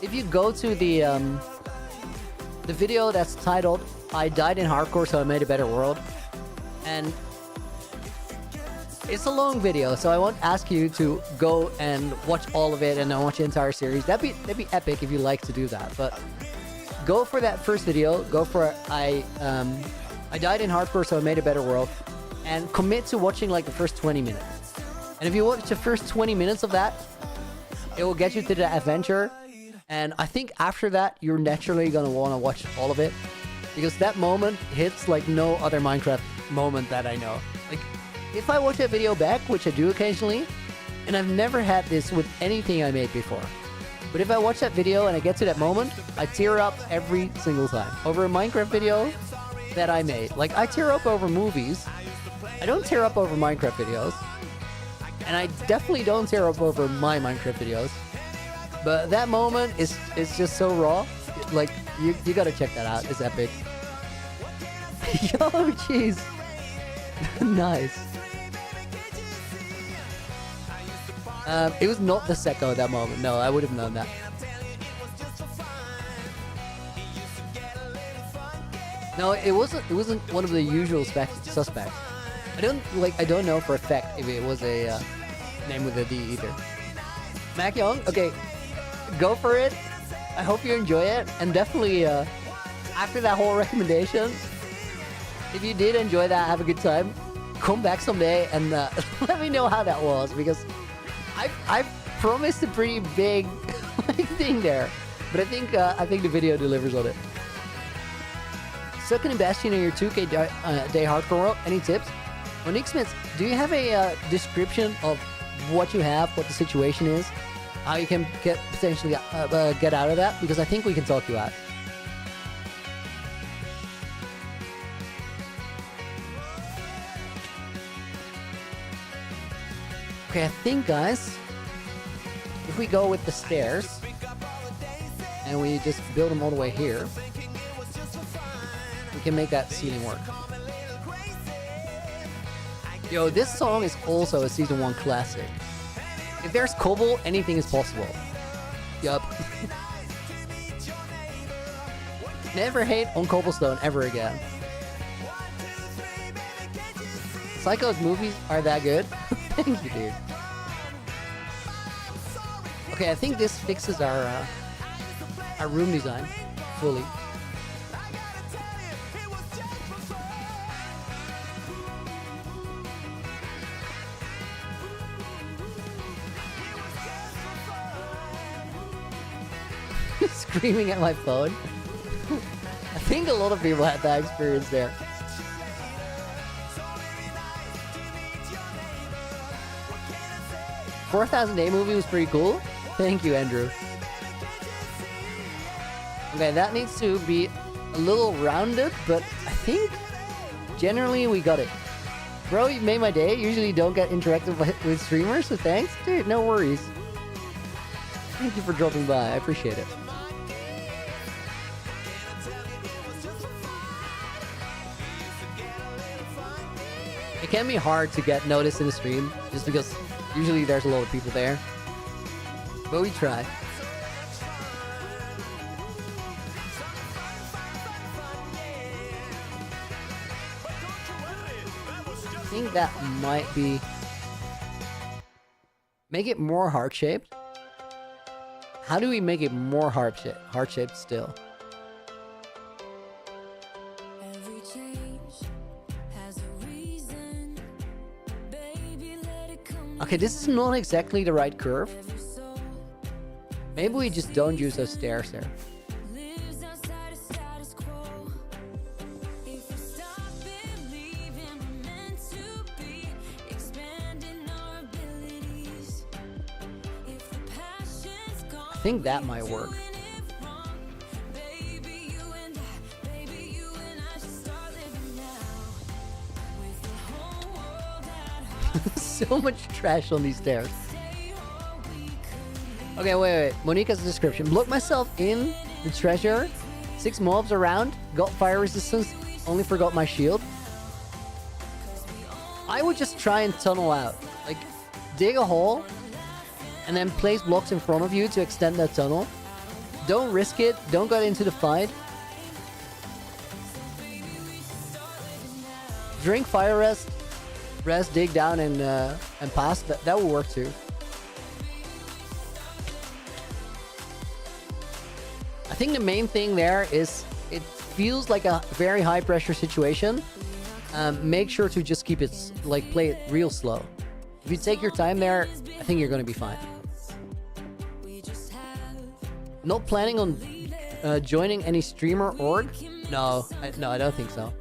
if you go to the video that's titled "I died in hardcore, so I made a better world," and it's a long video, so I won't ask you to go and watch all of it and then watch the entire series. That'd be epic if you like to do that. But go for that first video. Go for I died in hardcore, so I made a better world, and commit to watching like the first 20 minutes. And if you watch the first 20 minutes of that, it will get you to the adventure. And I think after that, you're naturally gonna want to watch all of it, because that moment hits like no other Minecraft moment that I know. Like, if I watch that video back, which I do occasionally, and I've never had this with anything I made before, but if I watch that video and I get to that moment, I tear up every single time over a Minecraft video that I made. Like, I tear up over movies. I don't tear up over Minecraft videos. And I definitely don't tear up over my Minecraft videos. But that moment is just so raw. Like, you gotta check that out. It's epic. Yo, jeez. Nice. It was not the Secco at that moment. No, I would have known that. No, it wasn't one of the usual suspects. I don't know for a fact if it was a name with a D either. Mac Young, okay, go for it. I hope you enjoy it, and definitely after that whole recommendation, if you did enjoy that, have a good time, come back someday and let me know how that was, because I promised a pretty big thing there, but I think the video delivers on it. Sucking and Bastion in your 2K day hardcore world. Any tips? Monique Smith, do you have a description of what you have, what the situation is, how you can potentially get out of that? Because I think we can talk you out. Okay, I think, guys, if we go with the stairs and we just build them all the way here, we can make that ceiling work. Yo, this song is also a Season 1 classic. If there's cobble, anything is possible. Yup. Never hate on cobblestone ever again. Psycho's movies are that good? Thank you, dude. Okay, I think this fixes our room design fully. Screaming at my phone. I think a lot of people had that experience there. $4,000 movie was pretty cool. Thank you, Andrew. Okay, that needs to be a little rounded, but I think generally we got it. Bro, you made my day. Usually don't get interactive with streamers, so thanks. Dude, no worries. Thank you for dropping by. I appreciate it. It can be hard to get noticed in the stream, just because usually there's a lot of people there. But we try. I think that might be... Make it more heart-shaped? How do we make it more heart-shaped still? Okay, this is not exactly the right curve. Maybe we just don't use those stairs there. I think that might work. So much trash on these stairs. Okay, wait. Monica's description. Block myself in the treasure. 6 mobs around. Got fire resistance. Only forgot my shield. I would just try and tunnel out. Like, dig a hole. And then place blocks in front of you to extend that tunnel. Don't risk it. Don't get into the fight. Drink fire rest. Rest, dig down, and pass. That will work too. I think the main thing there is it feels like a very high pressure situation. Make sure to just keep it, like, play it real slow. If you take your time there, I think you're gonna be fine. Not planning on joining any streamer org? No, I don't think so.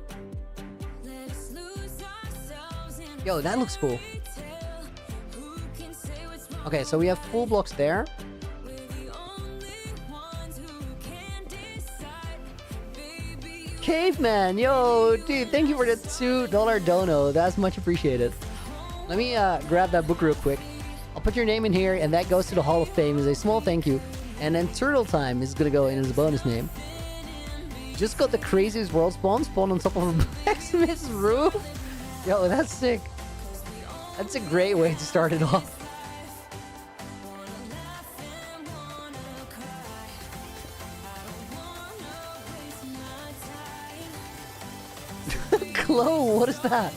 Yo, that looks cool. Okay, so we have full blocks there. Caveman, yo, dude, thank you for the $2 dono. That's much appreciated. Let me grab that book real quick. I'll put your name in here, and that goes to the Hall of Fame as a small thank you. And then Turtle Time is gonna go in as a bonus name. Just got the craziest world spawn on top of a blacksmith's roof. Yo, that's sick. That's a great way to start it off. Glow, what is that?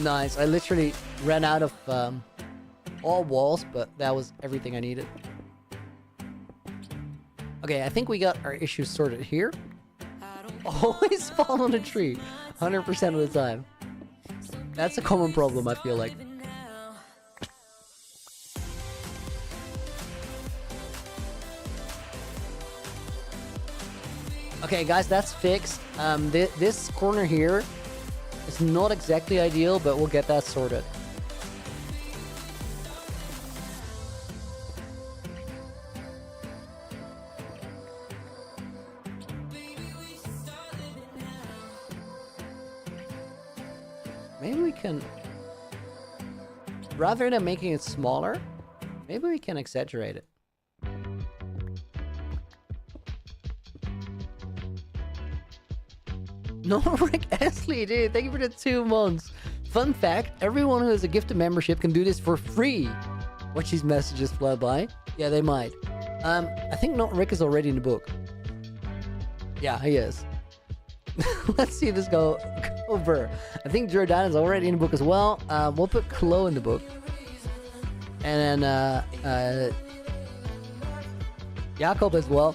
Nice. I literally ran out of all walls, but that was everything I needed. Okay, I think we got our issues sorted here. Always fall on a tree, 100% of the time. That's a common problem, I feel like. Okay, guys, that's fixed. This corner here is not exactly ideal, but we'll get that sorted. Maybe we can, rather than making it smaller, maybe we can exaggerate it. No, Rick Esley, dude, thank you for the 2 months. Fun fact, everyone who has a gifted membership can do this for free. Watch these messages fly by. Yeah, they might. I think not Rick is already in the book. Yeah, he is. Let's see this go over. I think Jordan is already in the book as well. We'll put Chloe in the book. And then Jacob as well.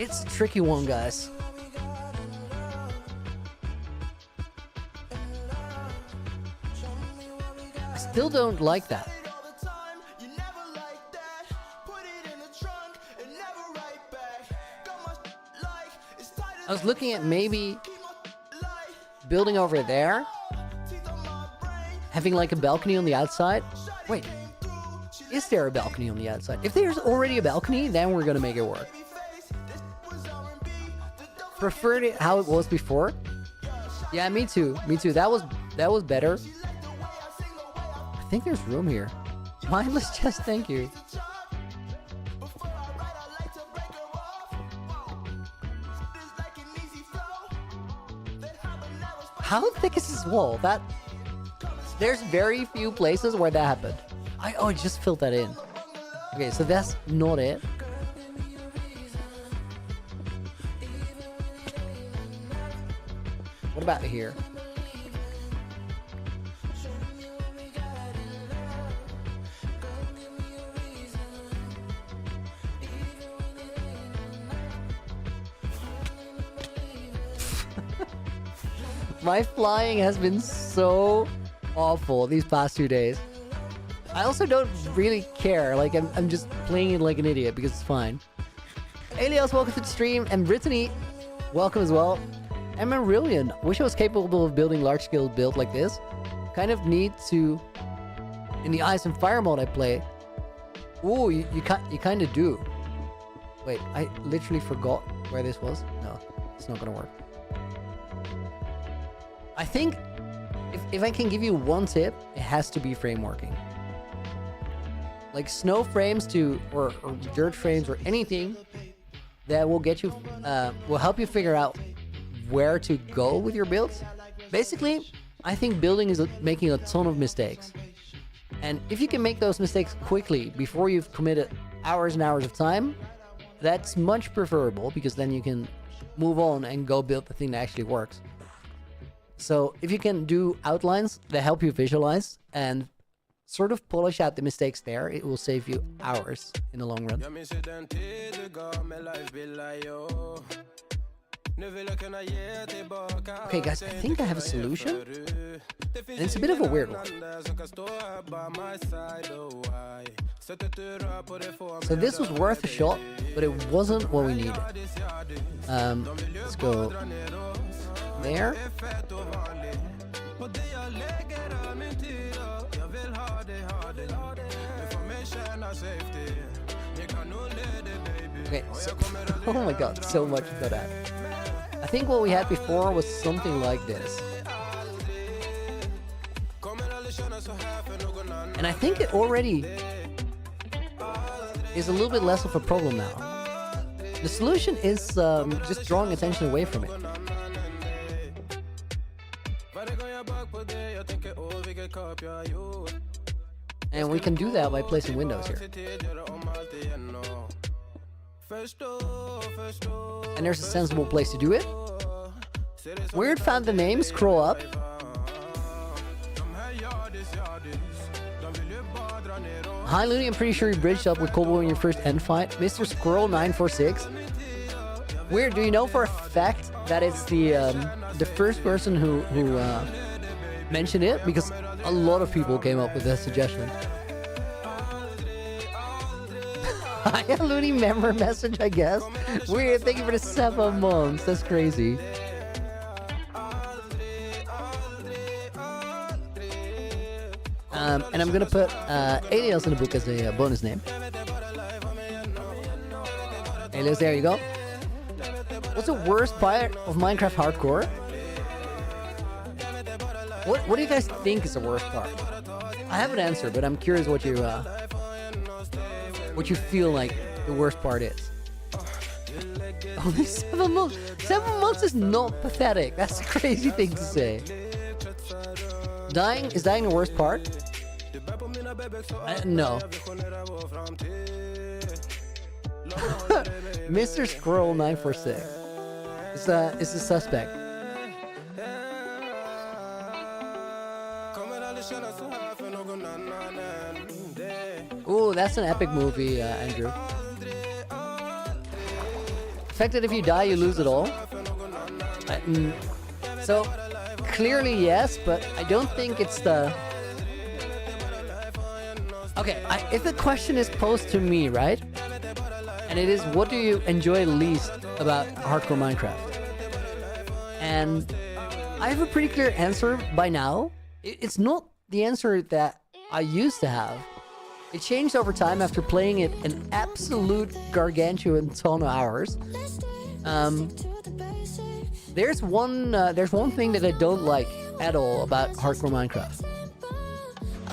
It's a tricky one, guys. still don't like that. I was looking at maybe building over there, having like a balcony on the outside. Wait, is there a balcony on the outside? If there's already a balcony, then we're gonna make it work. Preferred it how it was before. Yeah, me too. Me too. That was better. I think there's room here. Mindless chest, thank you. How thick is this wall? There's very few places where that happened. I just filled that in. Okay, so that's not it. What about here? My flying has been so awful these past 2 days. I also don't really care. Like, I'm just playing it like an idiot because it's fine. Elias, welcome to the stream. And Brittany, welcome as well. And Marillion, wish I was capable of building large-scale build like this. Kind of need to... In the Ice and Fire mode I play... Ooh, you kind of do. Wait, I literally forgot where this was. No, it's not gonna work. I think if I can give you one tip, it has to be frame working. Like snow frames or dirt frames or anything that will get you, will help you figure out where to go with your builds. Basically, I think building is making a ton of mistakes. And if you can make those mistakes quickly before you've committed hours and hours of time, that's much preferable because then you can move on and go build the thing that actually works. So if you can do outlines that help you visualize and sort of polish out the mistakes there, it will save you hours in the long run. Okay guys, I think I have a solution. And it's a bit of a weird one. So this was worth a shot, but it wasn't what we needed. Let's go there. Okay, so oh my god, so much for that. I think what we had before was something like this. And I think it already is a little bit less of a problem now. The solution is just drawing attention away from it. And we can do that by placing windows here. And there's a sensible place to do it. Weird found the name, scroll up. Hi Looney, I'm pretty sure you bridged up with Kobo in your first end fight. Mr. Squirrel 946. Weird, do you know for a fact that it's the first person who mentioned it? Because a lot of people came up with that suggestion. Hi Looney, member message, I guess. Weird, thank you for the 7 months. That's crazy. And I'm gonna put Alias in the book as a bonus name. Alias, there you go. What's the worst part of Minecraft Hardcore? What do you guys think is the worst part? I have an answer, but I'm curious what you feel like the worst part is. Only 7 months. 7 months is not pathetic. That's a crazy thing to say. Is dying the worst part? No. Mr. Squirrel 946 is the suspect. Ooh, that's an epic movie, Andrew. The fact that if you die, you lose it all. So, clearly yes, but I don't think it's the Okay, if the question is posed to me, right? And it is, what do you enjoy least about Hardcore Minecraft? And I have a pretty clear answer by now. It's not the answer that I used to have. It changed over time after playing it an absolute gargantuan ton of hours. There's one thing that I don't like at all about Hardcore Minecraft.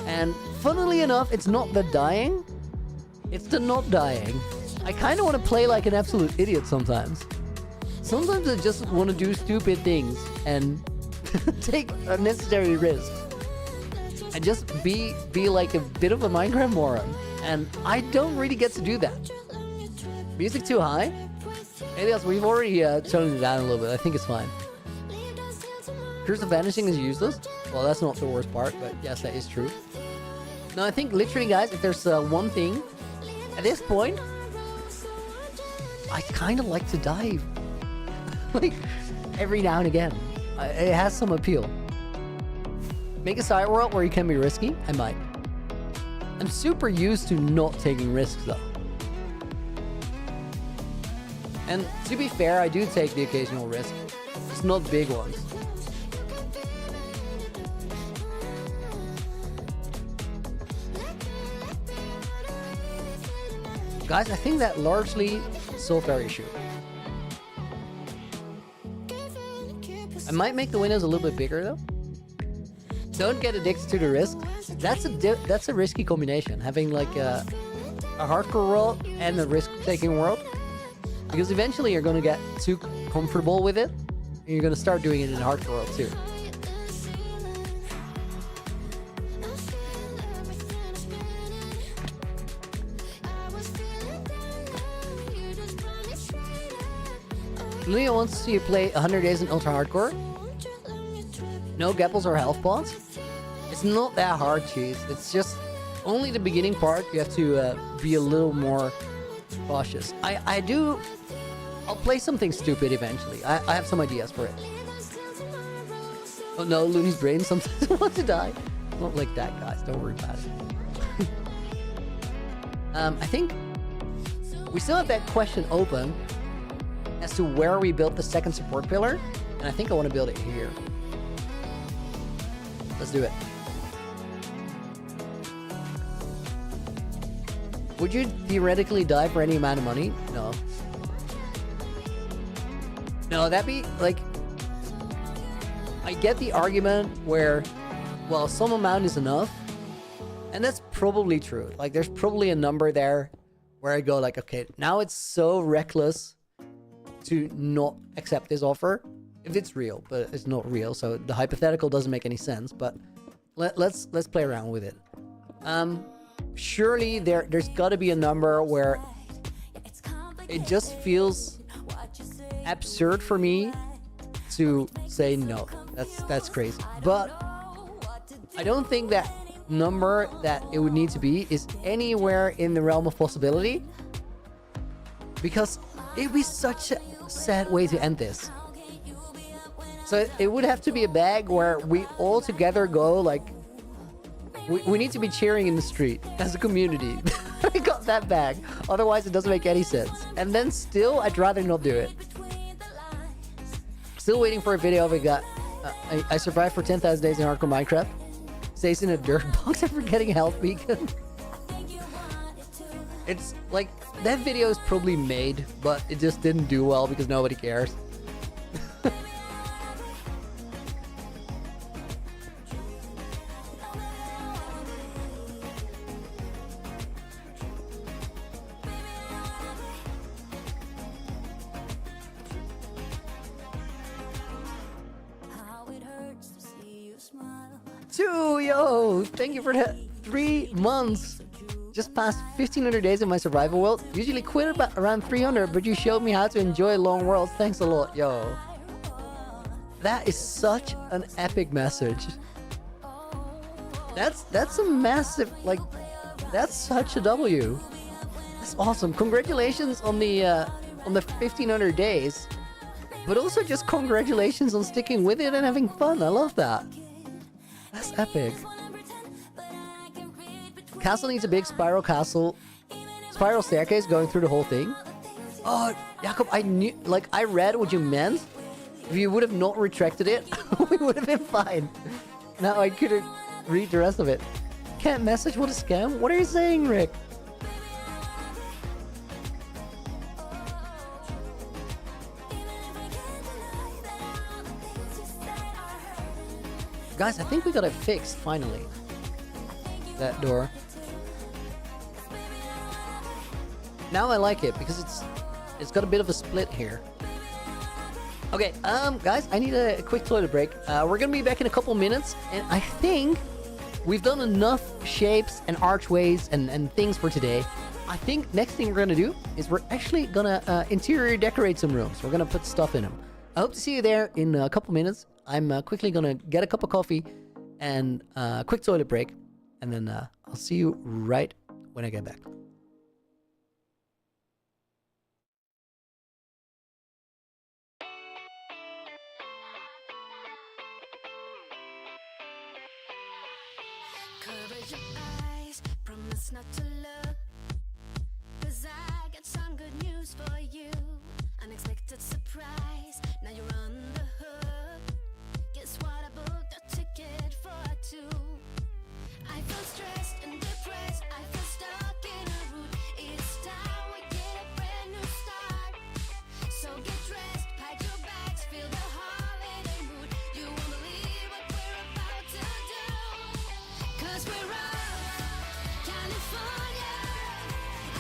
And funnily enough, it's not the dying, it's the not dying. I kind of want to play like an absolute idiot sometimes. Sometimes I just want to do stupid things and take unnecessary risks. And just be like a bit of a Minecraft moron. And I don't really get to do that. Music too high? Elias, we've already toned it down a little bit. I think it's fine. Curse of Vanishing is useless. Well, that's not the worst part, but yes, that is true. No, I think literally, guys, if there's one thing, at this point, I kind of like to dive. Like, every now and again. It has some appeal. Make a side world where you can be risky? I might. I'm super used to not taking risks, though. And to be fair, I do take the occasional risk. It's not big ones. Guys, I think that largely solved our issue. I might make the windows a little bit bigger, though. Don't get addicted to the risk. That's a risky combination, having like a hardcore world and a risk-taking world. Because eventually you're going to get too comfortable with it, and you're going to start doing it in hardcore world too. Leo wants to see you play 100 days in ultra hardcore. No gapples or health pods. It's not that hard, Cheese. It's just only the beginning part. You have to be a little more cautious. I'll play something stupid eventually. I have some ideas for it. Oh no, Looney's brain sometimes wants to die. Not like that, guys. Don't worry about it. I think we still have that question open as to where we built the second support pillar, and I think I want to build it here. Let's do it. Would you theoretically die for any amount of money? No. No, that'd be like... I get the argument where, well, some amount is enough. And that's probably true. Like, there's probably a number there where I go like, okay, now it's so reckless to not accept this offer. If it's real, but it's not real. So the hypothetical doesn't make any sense, but let's play around with it. Surely there's got to be a number where it just feels absurd for me to say no. That's crazy. But I don't think that number that it would need to be is anywhere in the realm of possibility, because it'd be such a sad way to end this. So it would have to be a bag where we all together go like, we need to be cheering in the street as a community. I got that bag. Otherwise, it doesn't make any sense. And then still, I'd rather not do it. Still waiting for a video of it. I survived for 10,000 days in Hardcore Minecraft. Stays in a dirt box after getting a health beacon. It's like, that video is probably made, but it just didn't do well because nobody cares. Yo, thank you for the 3 months. Just past 1,500 days in my survival world. Usually quit about around 300, but you showed me how to enjoy long worlds. Thanks a lot, yo. That is such an epic message. That's a massive, like, that's such a W. That's awesome. Congratulations on the 1,500 days, but also just congratulations on sticking with it and having fun. I love that. That's epic. Castle needs a big spiral staircase going through the whole thing. Oh, Jakob, I knew, like, I read what you meant. If you would have not retracted it, we would have been fine. Now I couldn't read the rest of it. Can't message, what a scam? What are you saying, Rick? Guys, I think we got it fixed, finally. That door. Now I like it, because it's got a bit of a split here. Okay, guys, I need a quick toilet break. We're gonna be back in a couple minutes, and I think we've done enough shapes and archways and things for today. I think next thing we're gonna do is we're actually gonna interior decorate some rooms. We're gonna put stuff in them. I hope to see you there in a couple minutes. I'm quickly gonna get a cup of coffee and a quick toilet break, and then I'll see you right when I get back. Cover your eyes, promise not to look, 'cause I got some good news for you. Unexpected surprise, now you're on the hook. Guess what, I booked a ticket for two. I feel stressed and depressed, I feel stuck in a route. It's time we get a brand new start. So get dressed, pack your bags, feel the holiday mood. You won't believe what we're about to do. 'Cause we're off, California.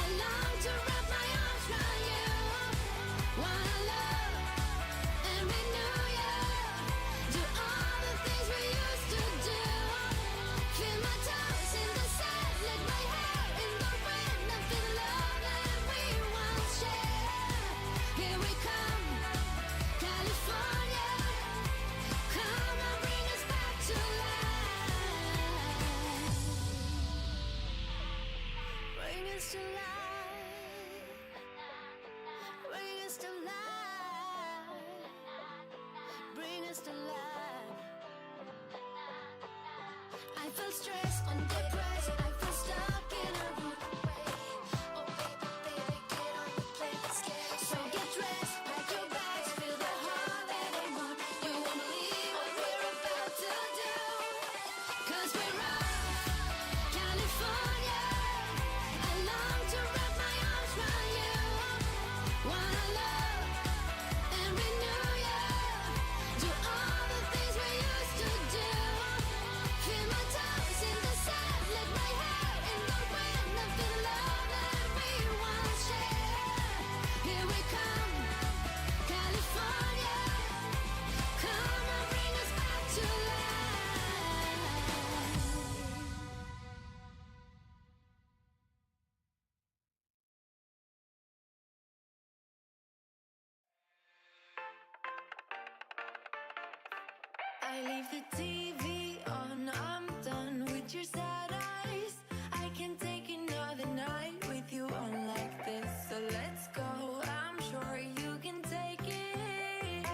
I long to wrap my arms around you. Wanna love and renew you. Do all the things we used to do. Feel my toes in the sand, let my hair in the wind. I feel the love that we once shared. Here we come, California. Come and bring us back to life. Bring us to life. Bring us to life. Bring us to life. I feel stressed and depressed. I feel stuck in a route. Oh baby, baby, get on the plane, let's get. So get dressed, pack your bags, feel the holiday mood. You won't believe what we're about to do. 'Cause we're off, California. I long to wrap my arms around you. Wanna love and renew you. Do all the things we used to do. Feel my toes in the sand, let my hair in the wind. I feel the love that we once shared. Here we come, California. Come and bring us back to life. I leave the TV on, I'm done with your sad eyes. I can take another night with you on like this. So let's go, I'm sure you can take it.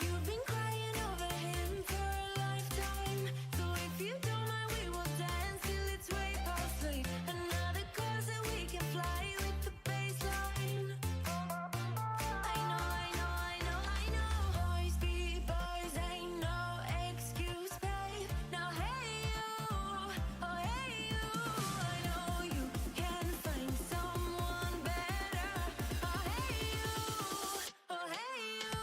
You've been crying over him for a lifetime. So if you don't mind, we will dance till it's way past late. Another course that we can fly with the baseline. I know, I know, I know, I know. Boys be boys, ain't no excuse, babe. Now hey you, oh hey you. I know you can find someone better. Oh hey you, oh hey you.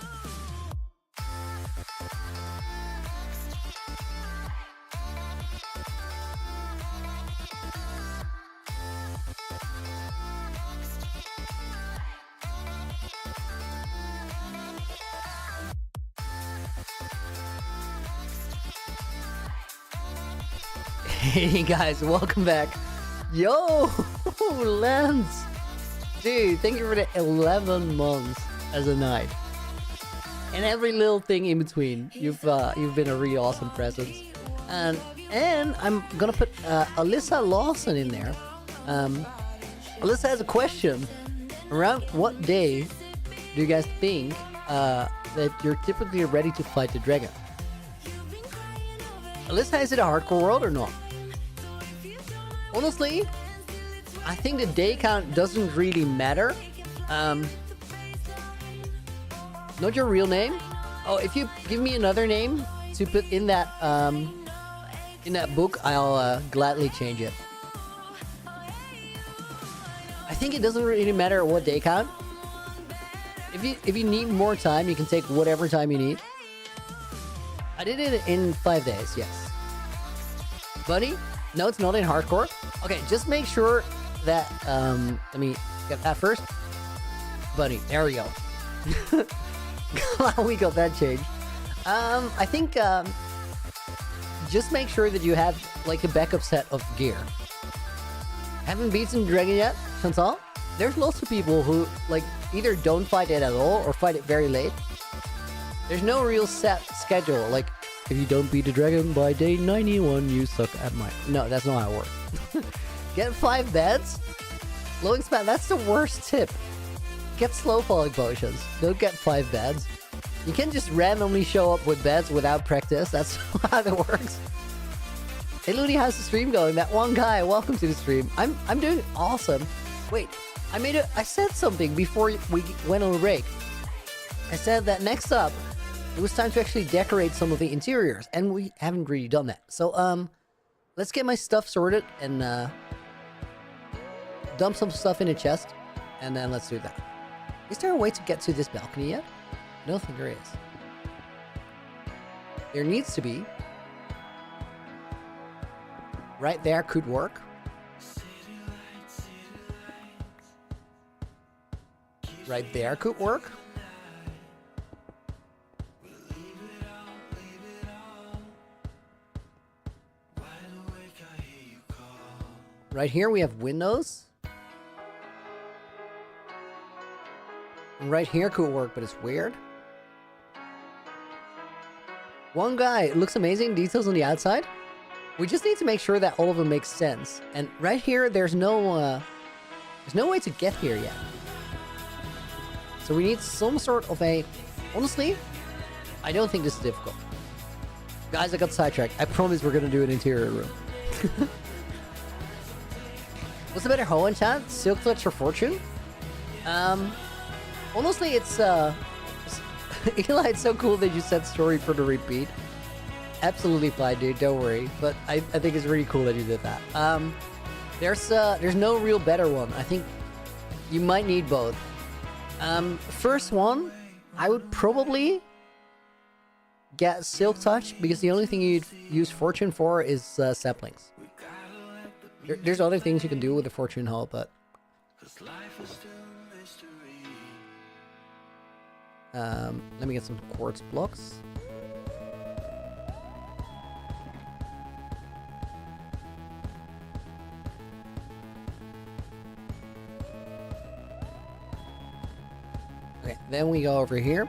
Hey guys, welcome back. Yo, Lance. Dude, thank you for the 11 months as a knight. And every little thing in between. You've been a really awesome presence. And I'm gonna put Alyssa Lawson in there. Alyssa has a question. Around what day do you guys think that you're typically ready to fight the dragon? Alyssa, is it a hardcore world or not? Honestly, I think the day count doesn't really matter. Not your real name. Oh, if you give me another name to put in that book, I'll gladly change it. I think it doesn't really matter what day count. If you need more time, you can take whatever time you need. I did it in 5 days, yes. Buddy? No, it's not in hardcore. Okay, just make sure that, let me get that first. Buddy, there we go. Glad we got that changed. I think, just make sure that you have, like, a backup set of gear. Haven't beaten Dragon yet, Chantal? There's lots of people who, like, either don't fight it at all or fight it very late. There's no real set schedule, like, if you don't beat the dragon by day 91, you suck at Minecraft. No, that's not how it works. Get 5 beds? Low span, that's the worst tip. Get slow falling potions. Don't get 5 beds. You can't just randomly show up with beds without practice. That's how it works. Hey Looney, how's the stream going? That one guy, welcome to the stream. I'm doing awesome. Wait, I said something before we went on a break. I said that next up, it was time to actually decorate some of the interiors, and we haven't really done that. So, let's get my stuff sorted and dump some stuff in a chest, and then let's do that. Is there a way to get to this balcony yet? I don't think there is. There needs to be. Right there could work. Right there could work. Right here we have windows. And right here could work, but it's weird. One guy, it looks amazing, details on the outside. We just need to make sure that all of them make sense. And right here, there's no way to get here yet. So we need some sort of a... Honestly, I don't think this is difficult. Guys, I got sidetracked. I promise we're gonna do an interior room. What's the better hoe in chat? Silk Touch or Fortune? Honestly, it's Eli, it's so cool that you said story for the repeat. Absolutely fine, dude. Don't worry. But I think it's really cool that you did that. There's no real better one. I think you might need both. First one, I would probably get Silk Touch because the only thing you'd use Fortune for is saplings. There's other things you can do with the Fortune Hall, but let me get some quartz blocks. Okay, then we go over here.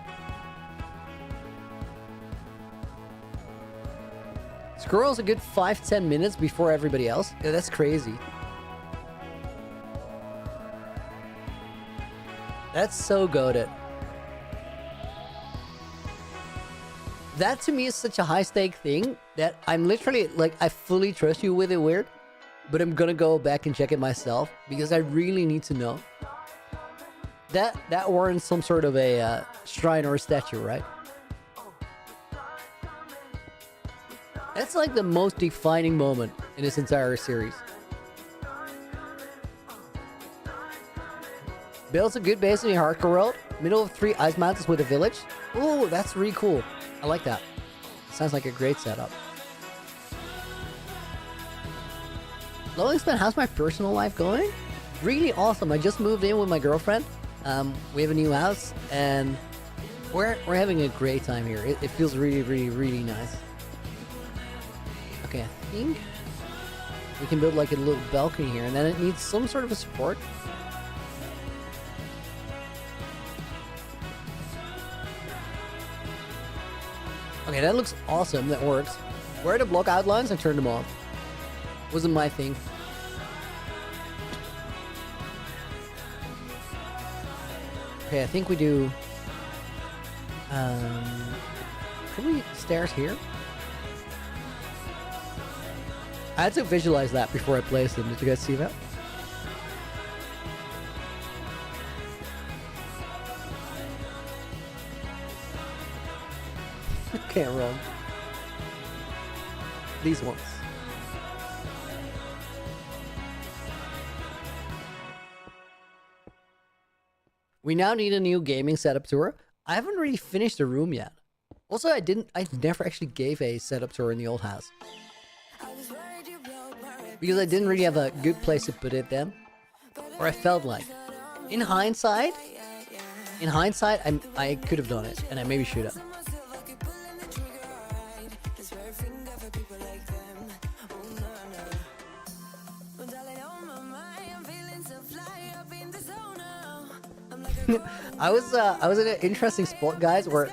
Squirrel's a good 5-10 minutes before everybody else. Yeah, that's crazy. That's so goated. That to me is such a high stake thing that I'm literally like, I fully trust you with it, Weird, but I'm gonna go back and check it myself because I really need to know. That warrants some sort of a shrine or a statue, right? That's like the most defining moment in this entire series. Builds a good base in the hardcore world. Middle of 3 ice mountains with a village. Ooh, that's really cool. I like that. Sounds like a great setup. Low Span, how's my personal life going? Really awesome. I just moved in with my girlfriend. We have a new house and we're having a great time here. It feels really, really, really nice. Okay, I think we can build like a little balcony here, and then it needs some sort of a support. Okay, that looks awesome. That works. Where are the block outlines? I turned them off. Wasn't my thing. Okay, I think we do... Can we stairs here? I had to visualize that before I placed them. Did you guys see that? Can't run. These ones. We now need a new gaming setup tour. I haven't really finished the room yet. Also, I never actually gave a setup tour in the old house. Because I didn't really have a good place to put it then. Or I felt like. In hindsight, I could have done it. And I maybe should have. I was in an interesting spot, guys, where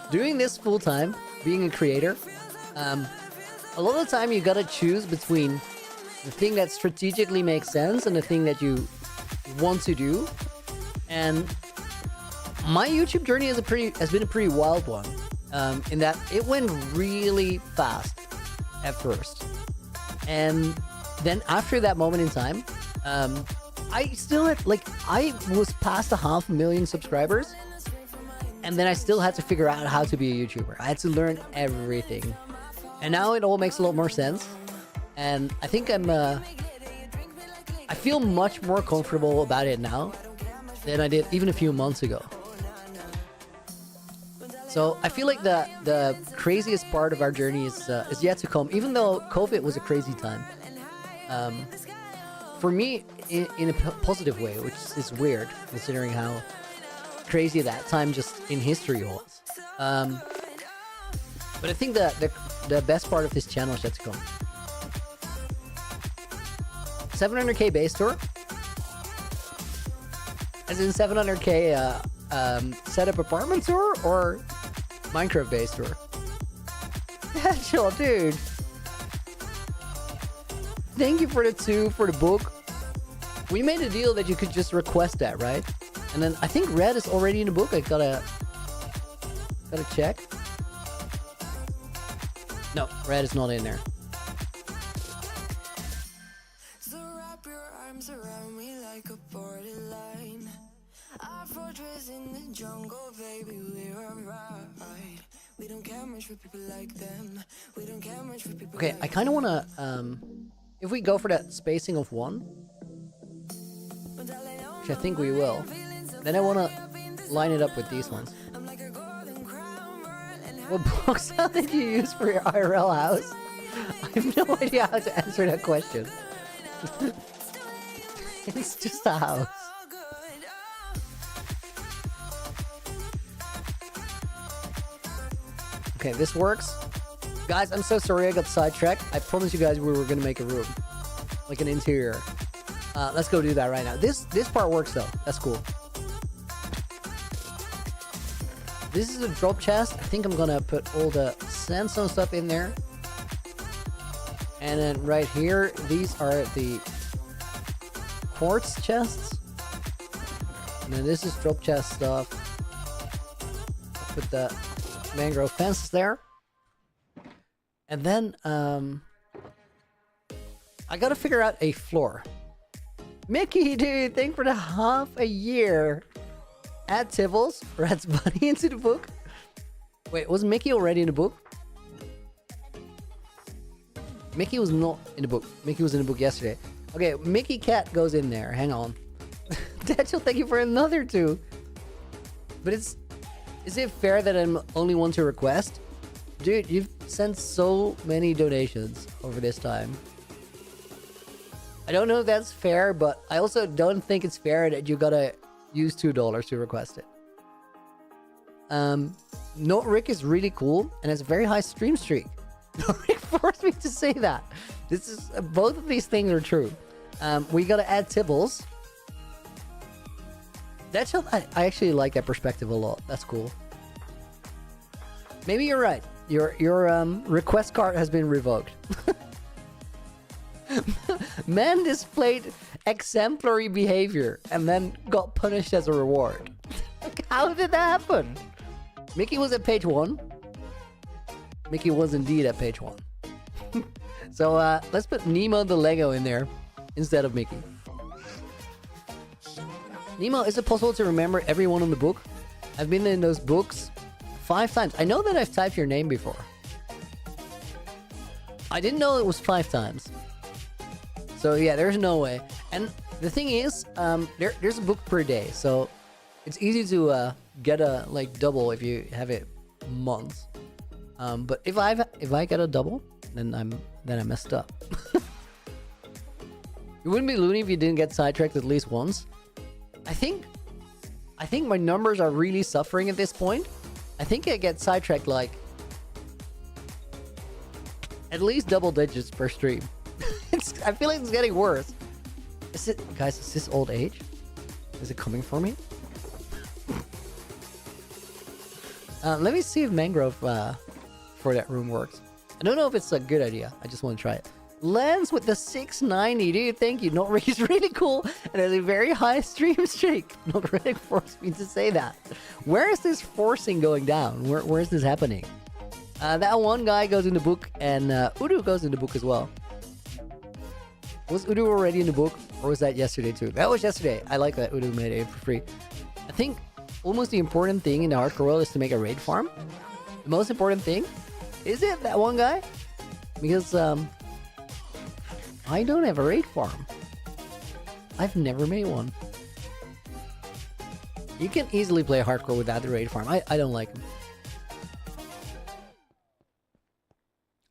doing this full time, being a creator, a lot of the time you gotta choose between the thing that strategically makes sense and the thing that you want to do. And my YouTube journey has been a pretty wild one, in that it went really fast at first, and then after that moment in time, I still had, like, I was past 500,000 subscribers, and then I still had to figure out how to be a YouTuber. I had to learn everything, and now it all makes a lot more sense. And I think I feel much more comfortable about it now than I did even a few months ago. So I feel like the craziest part of our journey is yet to come, even though COVID was a crazy time. For me, in a positive way, which is weird considering how crazy that time just in history was. But I think the best part of this channel is yet to come. 700k base tour, as in 700k setup apartment tour, or Minecraft base tour. Yeah, chill, dude. Thank you for the 2 for the book. We made a deal that you could just request that, right? And then I think Red is already in the book. I gotta check. No, Red is not in there. So wrap your arms around me like a borderline. Our fortress in the jungle, baby, we're alright. We don't care much for people like them. We don't care much for people. Okay, I kind of want to if we go for that spacing of 1, which I think we will, then I want to line it up with these ones. What block style did you use for your IRL house? I have no idea how to answer that question. It's just a house. Okay, this works. Guys, I'm so sorry I got sidetracked. I promised you guys we were gonna make a room, like an interior. Let's go do that right now. This part works though. That's cool. This is a drop chest. I think I'm gonna put all the sandstone stuff in there. And then right here, these are the quartz chests. And then this is drop chest stuff. I'll put the mangrove fence there. And then, I gotta figure out a floor. Mickey, dude, thank for the half a year. Add Tibbles, Red's Bunny into the book. Wait, was Mickey already in the book? Mickey was not in the book. Mickey was in the book yesterday. Okay, Mickey Cat goes in there. Hang on. Dachel, thank you for another 2. But is it fair that I'm only one to request? Dude, you've sent so many donations over this time. I don't know if that's fair, but I also don't think it's fair that you gotta use $2 to request it. Not Rick is really cool and has a very high stream streak. Not Rick forced me to say that. This is both of these things are true. We gotta add Tibbles. That's how I actually like that perspective a lot. That's cool. Maybe you're right. Your request card has been revoked. Man displayed exemplary behavior and then got punished as a reward. How did that happen? Mickey was at page 1. Mickey was indeed at page 1. So let's put Nemo the Lego in there instead of Mickey. Nemo, is it possible to remember everyone in the book? I've been in those books 5 times. I know that I've typed your name before. I didn't know it was 5 times. So yeah, there's no way. And the thing is, there's a book per day, so it's easy to get a like double if you have it months. But if I get a double, then I messed up. You wouldn't be loony if you didn't get sidetracked at least once. I think my numbers are really suffering at this point. I think I get sidetracked like at least double digits per stream. I feel like it's getting worse. Guys, is this old age? Is it coming for me? Let me see if mangrove for that room works. I don't know if it's a good idea. I just want to try it. Lens with the 690, dude. Thank you. Not is really cool and has a very high stream streak. Not really forced me to say that. Where is this forcing going down? Where is this happening? That one guy goes in the book, and Udu goes in the book as well. Was Udu already in the book, or was that yesterday too? That was yesterday. I like that Udu made it for free. I think almost the important thing in the hardcore world is to make a raid farm. The most important thing, is it that one guy? Because I don't have a raid farm. I've never made one. You can easily play hardcore without the raid farm. I don't like them.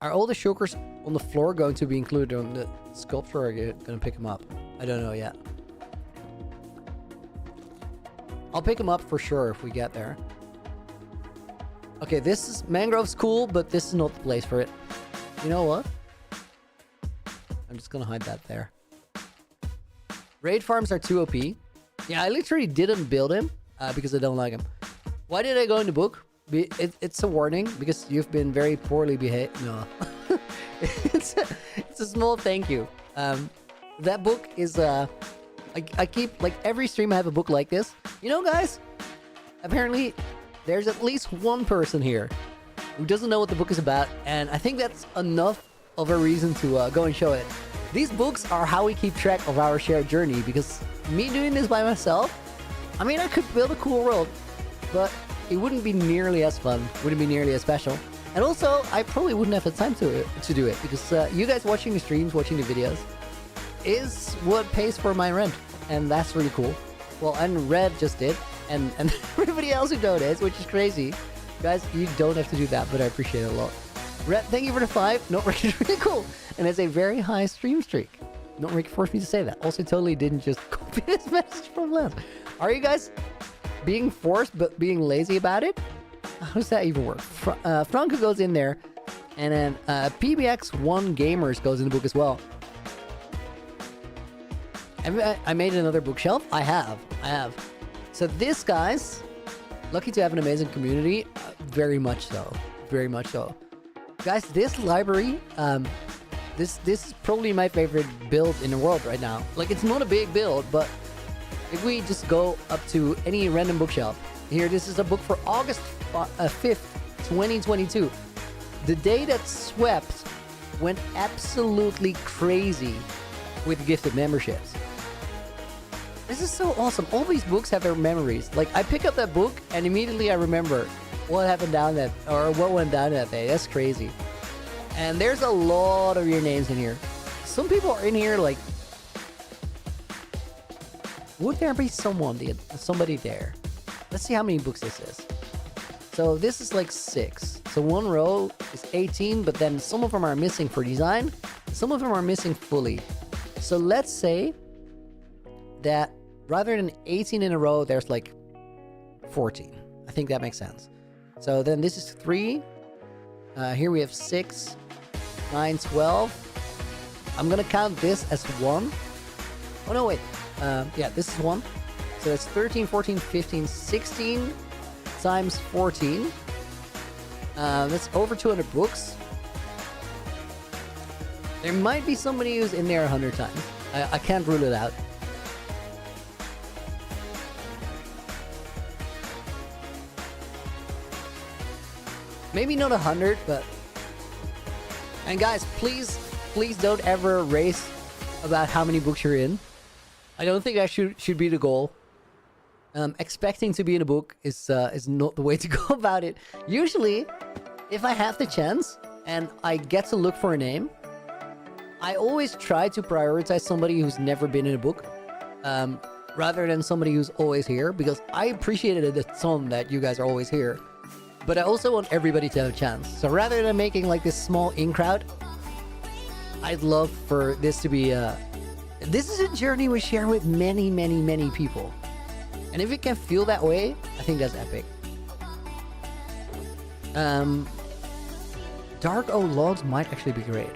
Are all the shulkers on the floor going to be included on the sculpture, or are you going to pick them up? I don't know yet. I'll pick them up for sure if we get there. Okay, this is... Mangrove's cool, but this is not the place for it. You know what? I'm just going to hide that there. Raid farms are too OP. Yeah, I literally didn't build him because I don't like him. Why did I go in the book? It's a warning because you've been very poorly behaved. No. it's a small thank you. That book is... I keep... Like, every stream I have a book like this. You know, guys? Apparently... There's at least one person here who doesn't know what the book is about, and I think that's enough of a reason to go and show it. These books are how we keep track of our shared journey, because me doing this by myself, I mean, I could build a cool world, but it wouldn't be nearly as fun, wouldn't be nearly as special. And also, I probably wouldn't have the time to do it, because you guys watching the streams, watching the videos, is what pays for my rent, and that's really cool. Well, and Red just did. And everybody else who donates, which is crazy. Guys, you don't have to do that, but I appreciate it a lot. Red, thank you for the 5. No, Rick is really cool. And it's a very high stream streak. Not Rick forced me to say that. Also, totally didn't just copy this message from Lance. Are you guys being forced, but being lazy about it? How does that even work? Franco goes in there. And then PBX1 Gamers goes in the book as well. I made another bookshelf? I have. So this, guys, lucky to have an amazing community. Very much so. Very much so. Guys, this library, this is probably my favorite build in the world right now. Like, it's not a big build, but if we just go up to any random bookshelf. Here, this is a book for August 5th, 2022. The day that Swept went absolutely crazy with gifted memberships. This is so awesome. All these books have their memories. Like, I pick up that book and immediately I remember what happened what went down that day. That's crazy. And there's a lot of your names in here. Some people are in here like... Would there be somebody there? Let's see how many books this is. So this is like 6. So one row is 18, but then some of them are missing for design. Some of them are missing fully. So let's say that rather than 18 in a row, there's like 14. I think that makes sense. So then this is 3. Here we have 6, 9, 12. I'm gonna count this as 1. Oh no, wait. Yeah, this is 1. So that's 13, 14, 15, 16 times 14. That's over 200 books. There might be somebody who's in there 100 times. I can't rule it out. Maybe not 100, but... And guys, please please don't ever race about how many books you're in. I don't think that should be the goal. Expecting to be in a book is not the way to go about it. Usually, if I have the chance and I get to look for a name, I always try to prioritize somebody who's never been in a book, rather than somebody who's always here, because I appreciated it a ton that you guys are always here. But I also want everybody to have a chance. So rather than making like this small in crowd, I'd love for this to be this is a journey we share with many, many, many people. And if it can feel that way, I think that's epic. Dark oak logs might actually be great.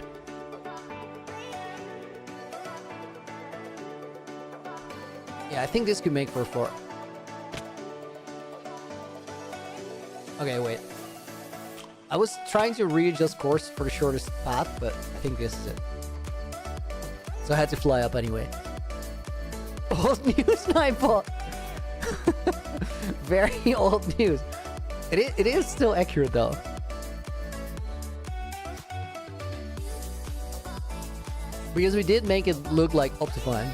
Yeah, I think this could make for a floor. Okay, wait. I was trying to readjust course for the shortest path, but I think this is it. So I had to fly up anyway. Old news, Nightbot! Very old news. It is still accurate though. Because we did make it look like Optifine.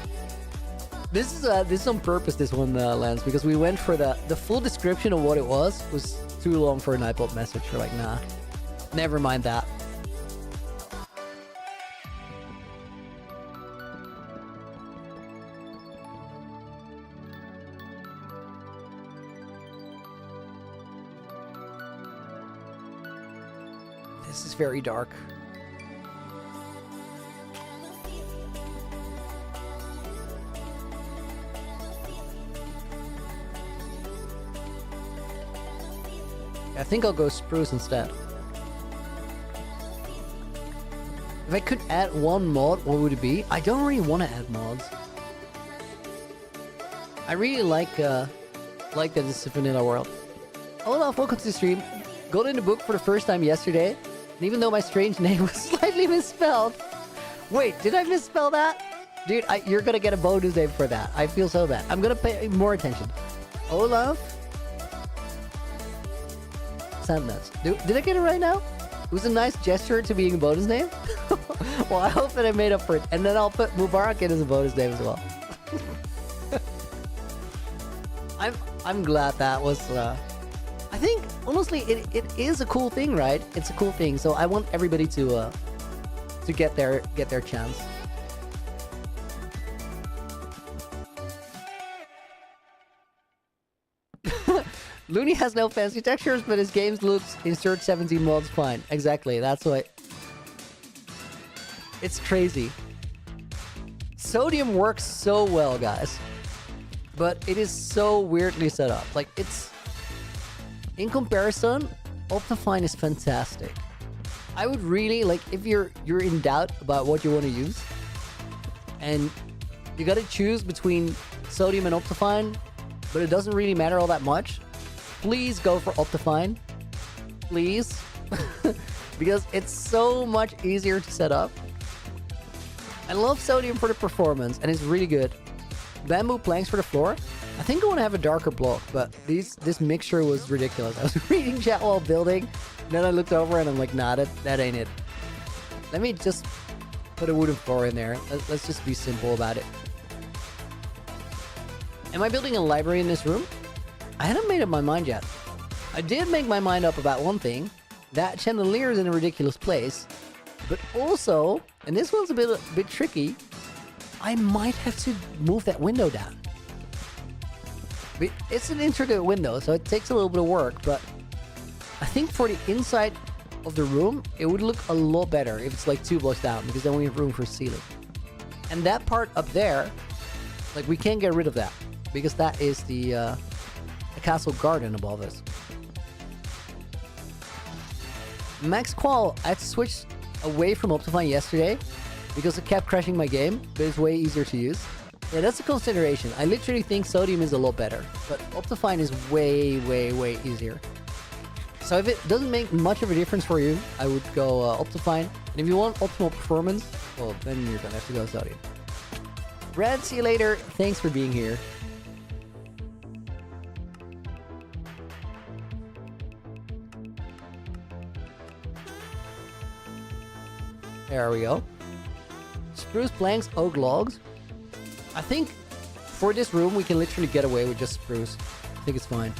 This is on purpose, this one, Lance, because we went for the full description of what it was too long for a Nightbot message. We're like, nah, never mind that. This is very dark. I think I'll go spruce instead. If I could add one mod, what would it be? I don't really want to add mods. I really like that it's a vanilla world. Olaf, welcome to the stream. Got in the book for the first time yesterday, and even though my strange name was slightly misspelled. Wait, did I misspell that? Dude, you're gonna get a bonus name for that. I feel so bad. I'm gonna pay more attention. Olaf? Sandnuts. Did I get it right now? It was a nice gesture to being a bonus name. Well, I hope that I made up for it. And then I'll put Mubarak in as a bonus name as well. I'm glad that was... I think, honestly, it is a cool thing, right? It's a cool thing. So I want everybody to get their chance. Looney has no fancy textures, but his games looks insert 17 mods fine. Exactly, that's why. It's crazy. Sodium works so well, guys. But it is so weirdly set up. Like, it's... In comparison, Optifine is fantastic. I would really, like, if you're in doubt about what you want to use, and you gotta choose between Sodium and Optifine, but it doesn't really matter all that much, please go for Optifine. Please. Because it's so much easier to set up. I love Sodium for the performance, and it's really good. Bamboo planks for the floor. I think I want to have a darker block, but this mixture was ridiculous. I was reading chat while building, then I looked over and I'm like, nah, that ain't it. Let me just put a wooden floor in there. Let's just be simple about it. Am I building a library in this room? I hadn't made up my mind yet. I did make my mind up about one thing. That chandelier is in a ridiculous place. But also, and this one's a bit tricky, I might have to move that window down. It's an intricate window, so it takes a little bit of work, but I think for the inside of the room, it would look a lot better if it's like 2 blocks down, because then we have room for ceiling. And that part up there, like, we can't get rid of that, because that is the castle garden above us. Max Qual, I switched away from Optifine yesterday because it kept crashing my game, but it's way easier to use. Yeah, that's a consideration. I literally think Sodium is a lot better, but Optifine is way, way, way easier. So if it doesn't make much of a difference for you, I would go Optifine. And if you want optimal performance, well, then you're gonna have to go Sodium. Brad, see you later. Thanks for being here. There we go. Spruce, planks, oak, logs. I think for this room, we can literally get away with just spruce. I think it's fine.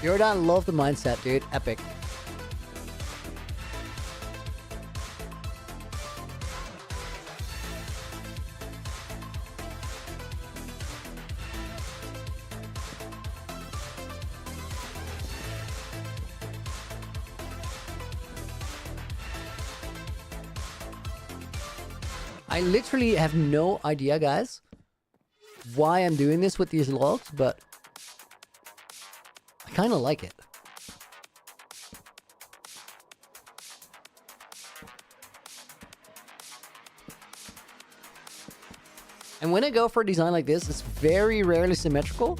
Jordan, love the mindset, dude. Epic. I literally have no idea, guys, why I'm doing this with these logs, but I kind of like it. And when I go for a design like this, it's very rarely symmetrical.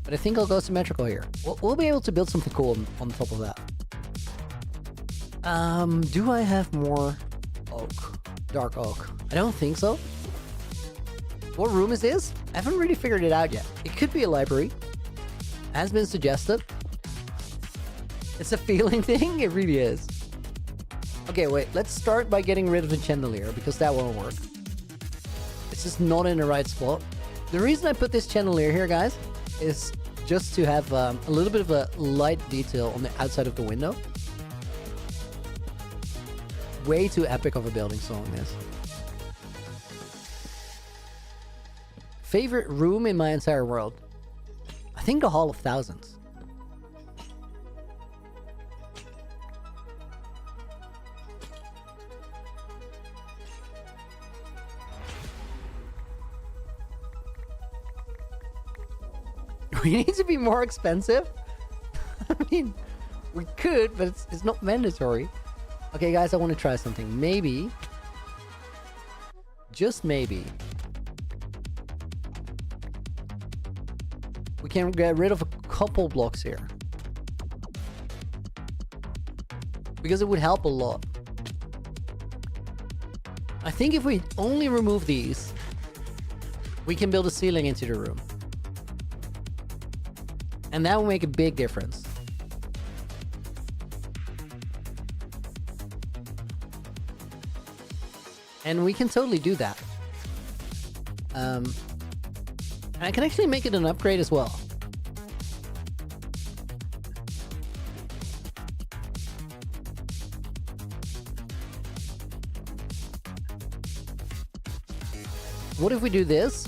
But I think I'll go symmetrical here. We'll be able to build something cool on top of that. Do I have more oak? Dark oak? I don't think so. What room is this? I haven't really figured it out yet. It could be a library. Has been suggested. It's a feeling thing? It really is. Okay, wait. Let's start by getting rid of the chandelier, because that won't work. It's just not in the right spot. The reason I put this chandelier here, guys, is just to have a little bit of a light detail on the outside of the window. Way too epic of a building song, this. Favorite room in my entire world? I think the Hall of Thousands. We need to be more expensive? I mean, we could, but it's not mandatory. Okay, guys, I want to try something. Maybe, just maybe, we can get rid of a couple blocks here. Because it would help a lot. I think if we only remove these, we can build a ceiling into the room. And that will make a big difference. And we can totally do that. And I can actually make it an upgrade as well. What if we do this?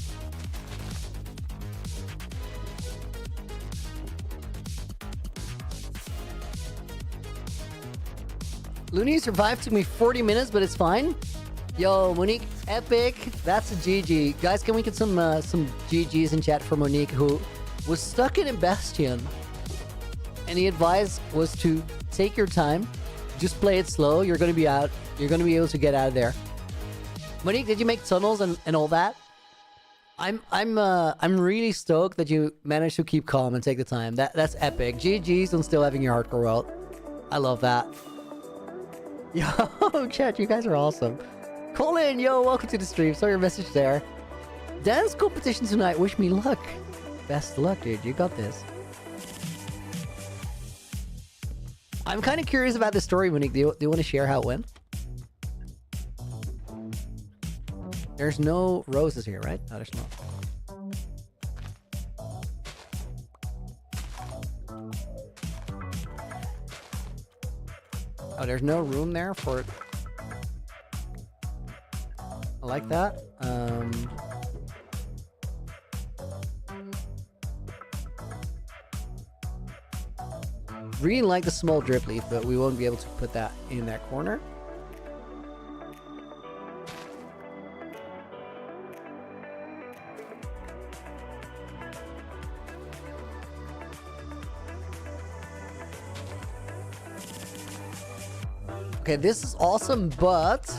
Looney survived to me 40 minutes, but it's fine. Yo, Monique, epic. That's a GG. Guys, can we get some GGs in chat for Monique, who was stuck in a bastion. And the advice was to take your time. Just play it slow. You're going to be out. You're going to be able to get out of there. Monique, did you make tunnels and all that? I'm really stoked that you managed to keep calm and take the time. That's epic. GG's on still having your hardcore world. I love that. Yo, chat, you guys are awesome. Colin, yo, welcome to the stream. Saw your message there. Dance competition tonight. Wish me luck. Best of luck, dude. You got this. I'm kind of curious about this story, Monique. Do you want to share how it went? There's no roses here, right? No, there's not. Oh, there's no room there for it. I like that. Really like the small drip leaf, but we won't be able to put that in that corner. Okay, this is awesome, but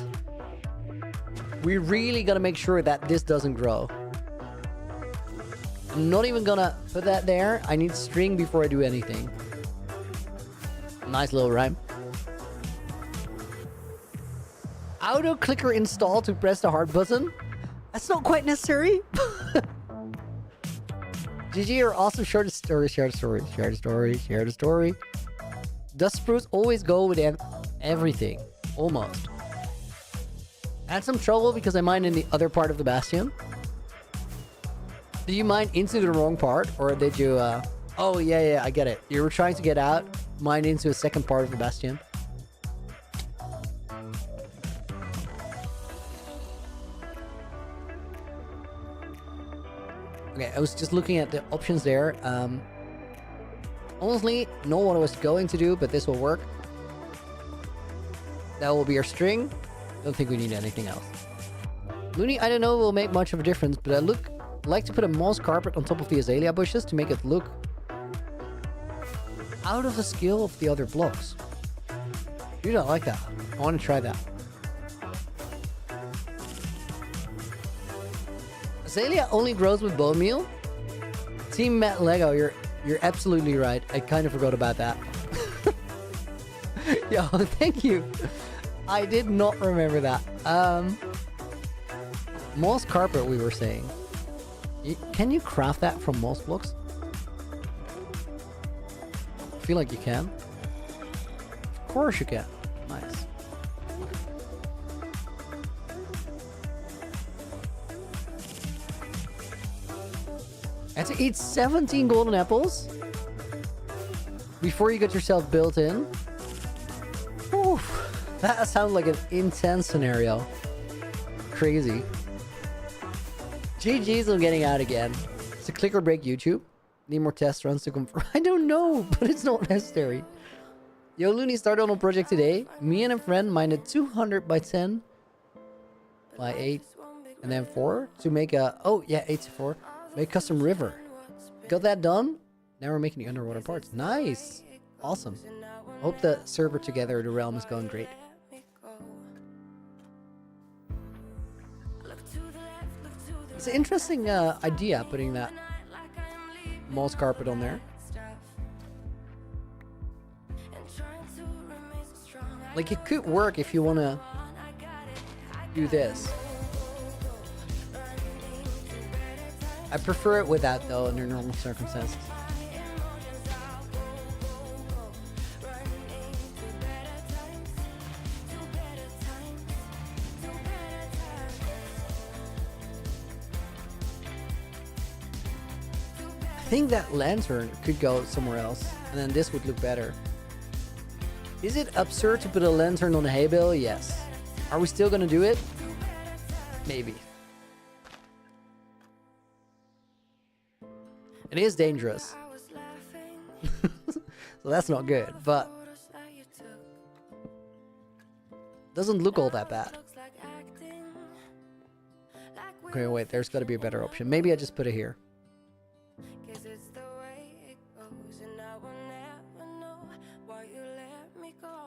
we really gotta make sure that this doesn't grow. I'm not even gonna put that there. I need string before I do anything. Nice little rhyme. Auto clicker install to press the hard button. That's not quite necessary. GG, you're awesome. Short story, share the story, share the story, share the story. Dust spruce always go with everything. Almost. I had some trouble because I mined in the other part of the bastion. Did you mine into the wrong part? Or did you... Oh, yeah, I get it. You were trying to get out, mine into a second part of the bastion. Okay, I was just looking at the options there. Honestly, know what I was going to do, but this will work. That will be our string. Don't think we need anything else. Looney, I don't know, will make much of a difference, but I like to put a moss carpet on top of the azalea bushes to make it look out of the scale of the other blocks. You don't like that. I want to try that. Azalea only grows with bone meal. Team Matt Lego, you're absolutely right. I kind of forgot about that. Yo, thank you. I did not remember that. Moss carpet, we were saying. Can you craft that from moss blocks? I feel like you can. Of course you can. Nice. And to eat 17 golden apples before you get yourself built in. Oof, that sounds like an intense scenario. Crazy. GG's on getting out again. It's a click or break YouTube. Need more test runs to confirm. I don't know, but it's not necessary. Yo, Looney started on a project today. Me and a friend mined 200 by 10 by 8 and then 4 to make a... Oh, yeah, 8 to 4. Make a custom river. Got that done. Now we're making the underwater parts. Nice. Awesome. Hope the server together, the realm is going great. It's an interesting idea, putting that moss carpet on there. Like, it could work if you want to do this. I prefer it without, though, under normal circumstances. I think that lantern could go somewhere else, and then this would look better. Is it absurd to put a lantern on a hay bale? Yes. Are we still gonna do it? Maybe. It is dangerous. So that's not good, but doesn't look all that bad. Okay, wait, there's got to be a better option. Maybe I just put it here.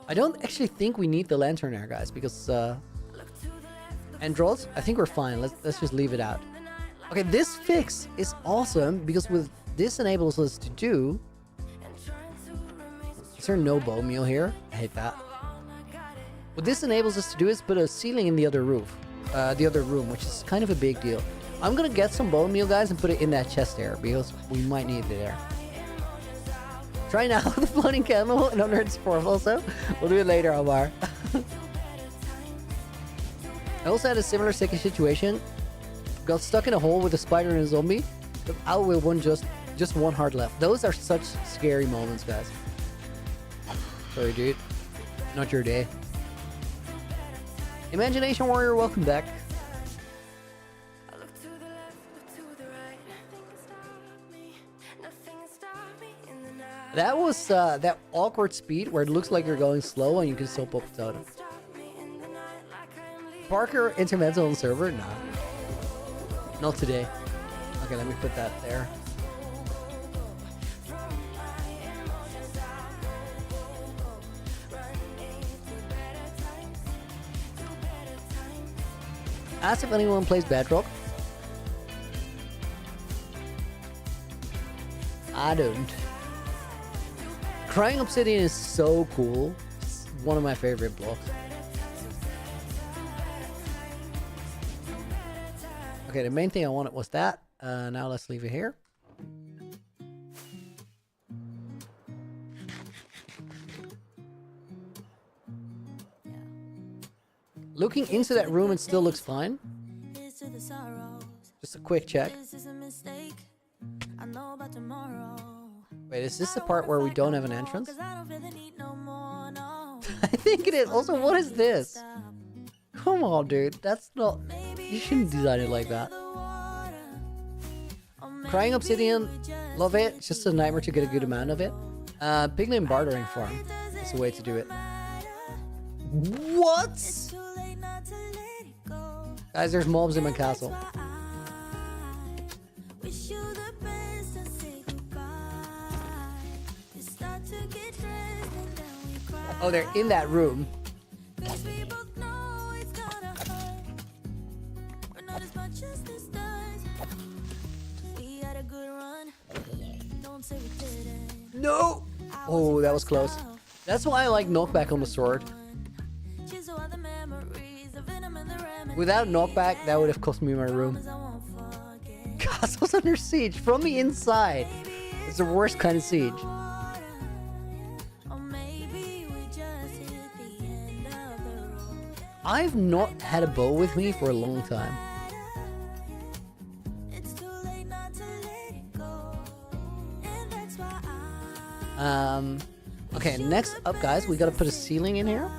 I don't actually think we need the lantern there, guys, because Androids, I think we're fine. Let's just leave it out. Okay, this fix is awesome because with this enables us to do... Is there no bone meal here? I hate that. What this enables us to do is put a ceiling in the other room, which is kind of a big deal. I'm gonna get some bone meal, guys, and put it in that chest there because we might need it there. Try now the floating candle and under its form also. We'll do it later, Omar. I also had a similar second situation. Got stuck in a hole with a spider and a zombie, but out with just one heart left. Those are such scary moments, guys. Sorry, dude. Not your day. Imagination Warrior, welcome back. That was that awkward speed where it looks like you're going slow and you can still pop the totem. Parkour intermental on server? Nah. Not today. Okay, let me put that there. Ask if anyone plays Bedrock. I don't. Crying Obsidian is so cool. It's one of my favorite blocks. Okay, the main thing I wanted was that. Now let's leave it here. Looking into that room, it still looks fine. Here's to the sorrows. Just a quick check. This is a mistake. I know about tomorrow. Wait, is this the part where we don't have an entrance? 'Cause I don't really need no more, no. I think it is. Also, what is this? Come on, dude. That's not... You shouldn't design it like that. Crying obsidian. Love it. It's just a nightmare to get a good amount of it. Piglin bartering farm. That's the way to do it. What? Guys, there's mobs in my castle. Oh, they're in that room. No! Oh, that was close. That's why I like knockback on the sword. Without knockback, that would have cost me my room. Castle's under siege from the inside. It's the worst kind of siege. I've not had a bow with me for a long time. Okay, next up, guys, we gotta put a ceiling in here.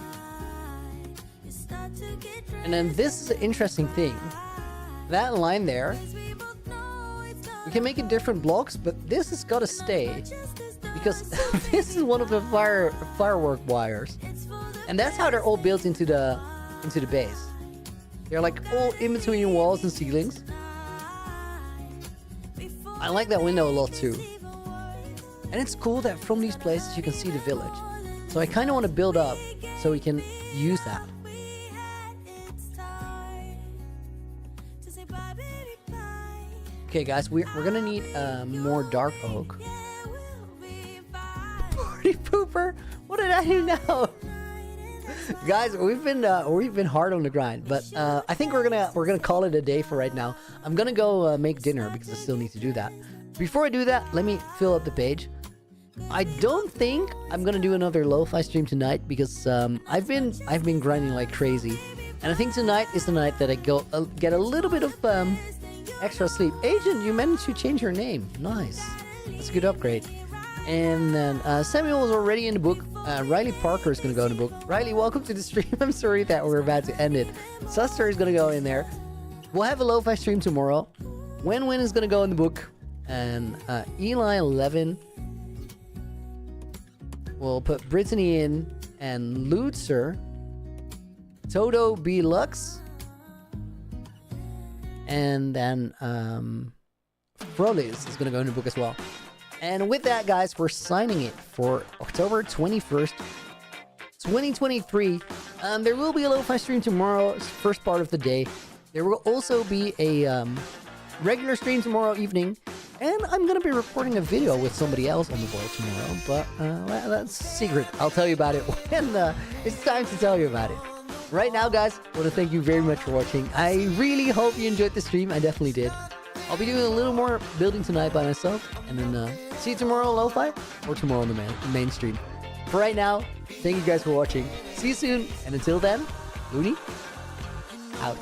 And then this is an interesting thing. That line there, we can make it different blocks, but this has gotta stay. Because this is one of the firework wires. And that's how they're all built into the base. They're like all in between walls and ceilings. I like that window a lot too. And it's cool that from these places you can see the village. So I kind of want to build up so we can use that. Okay guys, we're gonna need more dark oak. Party pooper? What did I do now? Guys, we've been hard on the grind, but I think we're gonna call it a day for right now. I'm gonna go make dinner because I still need to do that. Before I do that, let me fill up the page. I don't think I'm gonna do another lo-fi stream tonight because I've been grinding like crazy, and I think tonight is the night that I get a little bit of extra sleep. Agent, you managed to change your name. Nice, that's a good upgrade. And then Samuel was already in the book. Riley Parker is gonna go in the book. Riley, welcome to the stream. I'm sorry that we're about to end it. Suster is gonna go in there. We'll have a lo-fi stream tomorrow. Win-Win is gonna go in the book, and Eli 11. We'll put Brittany in, and Lutzer, Toto B Lux, and then Frolis is gonna go in the book as well. And with that, guys, we're signing it for October 21st, 2023. There will be a lo-fi stream tomorrow, first part of the day. There will also be a regular stream tomorrow evening. And I'm going to be recording a video with somebody else on the board tomorrow. But well, that's a secret. I'll tell you about it when it's time to tell you about it. Right now, guys, I want to thank you very much for watching. I really hope you enjoyed the stream. I definitely did. I'll be doing a little more building tonight by myself. And then see you tomorrow on Lo-Fi or tomorrow on the main stream. For right now, thank you guys for watching. See you soon. And until then, Looney, out.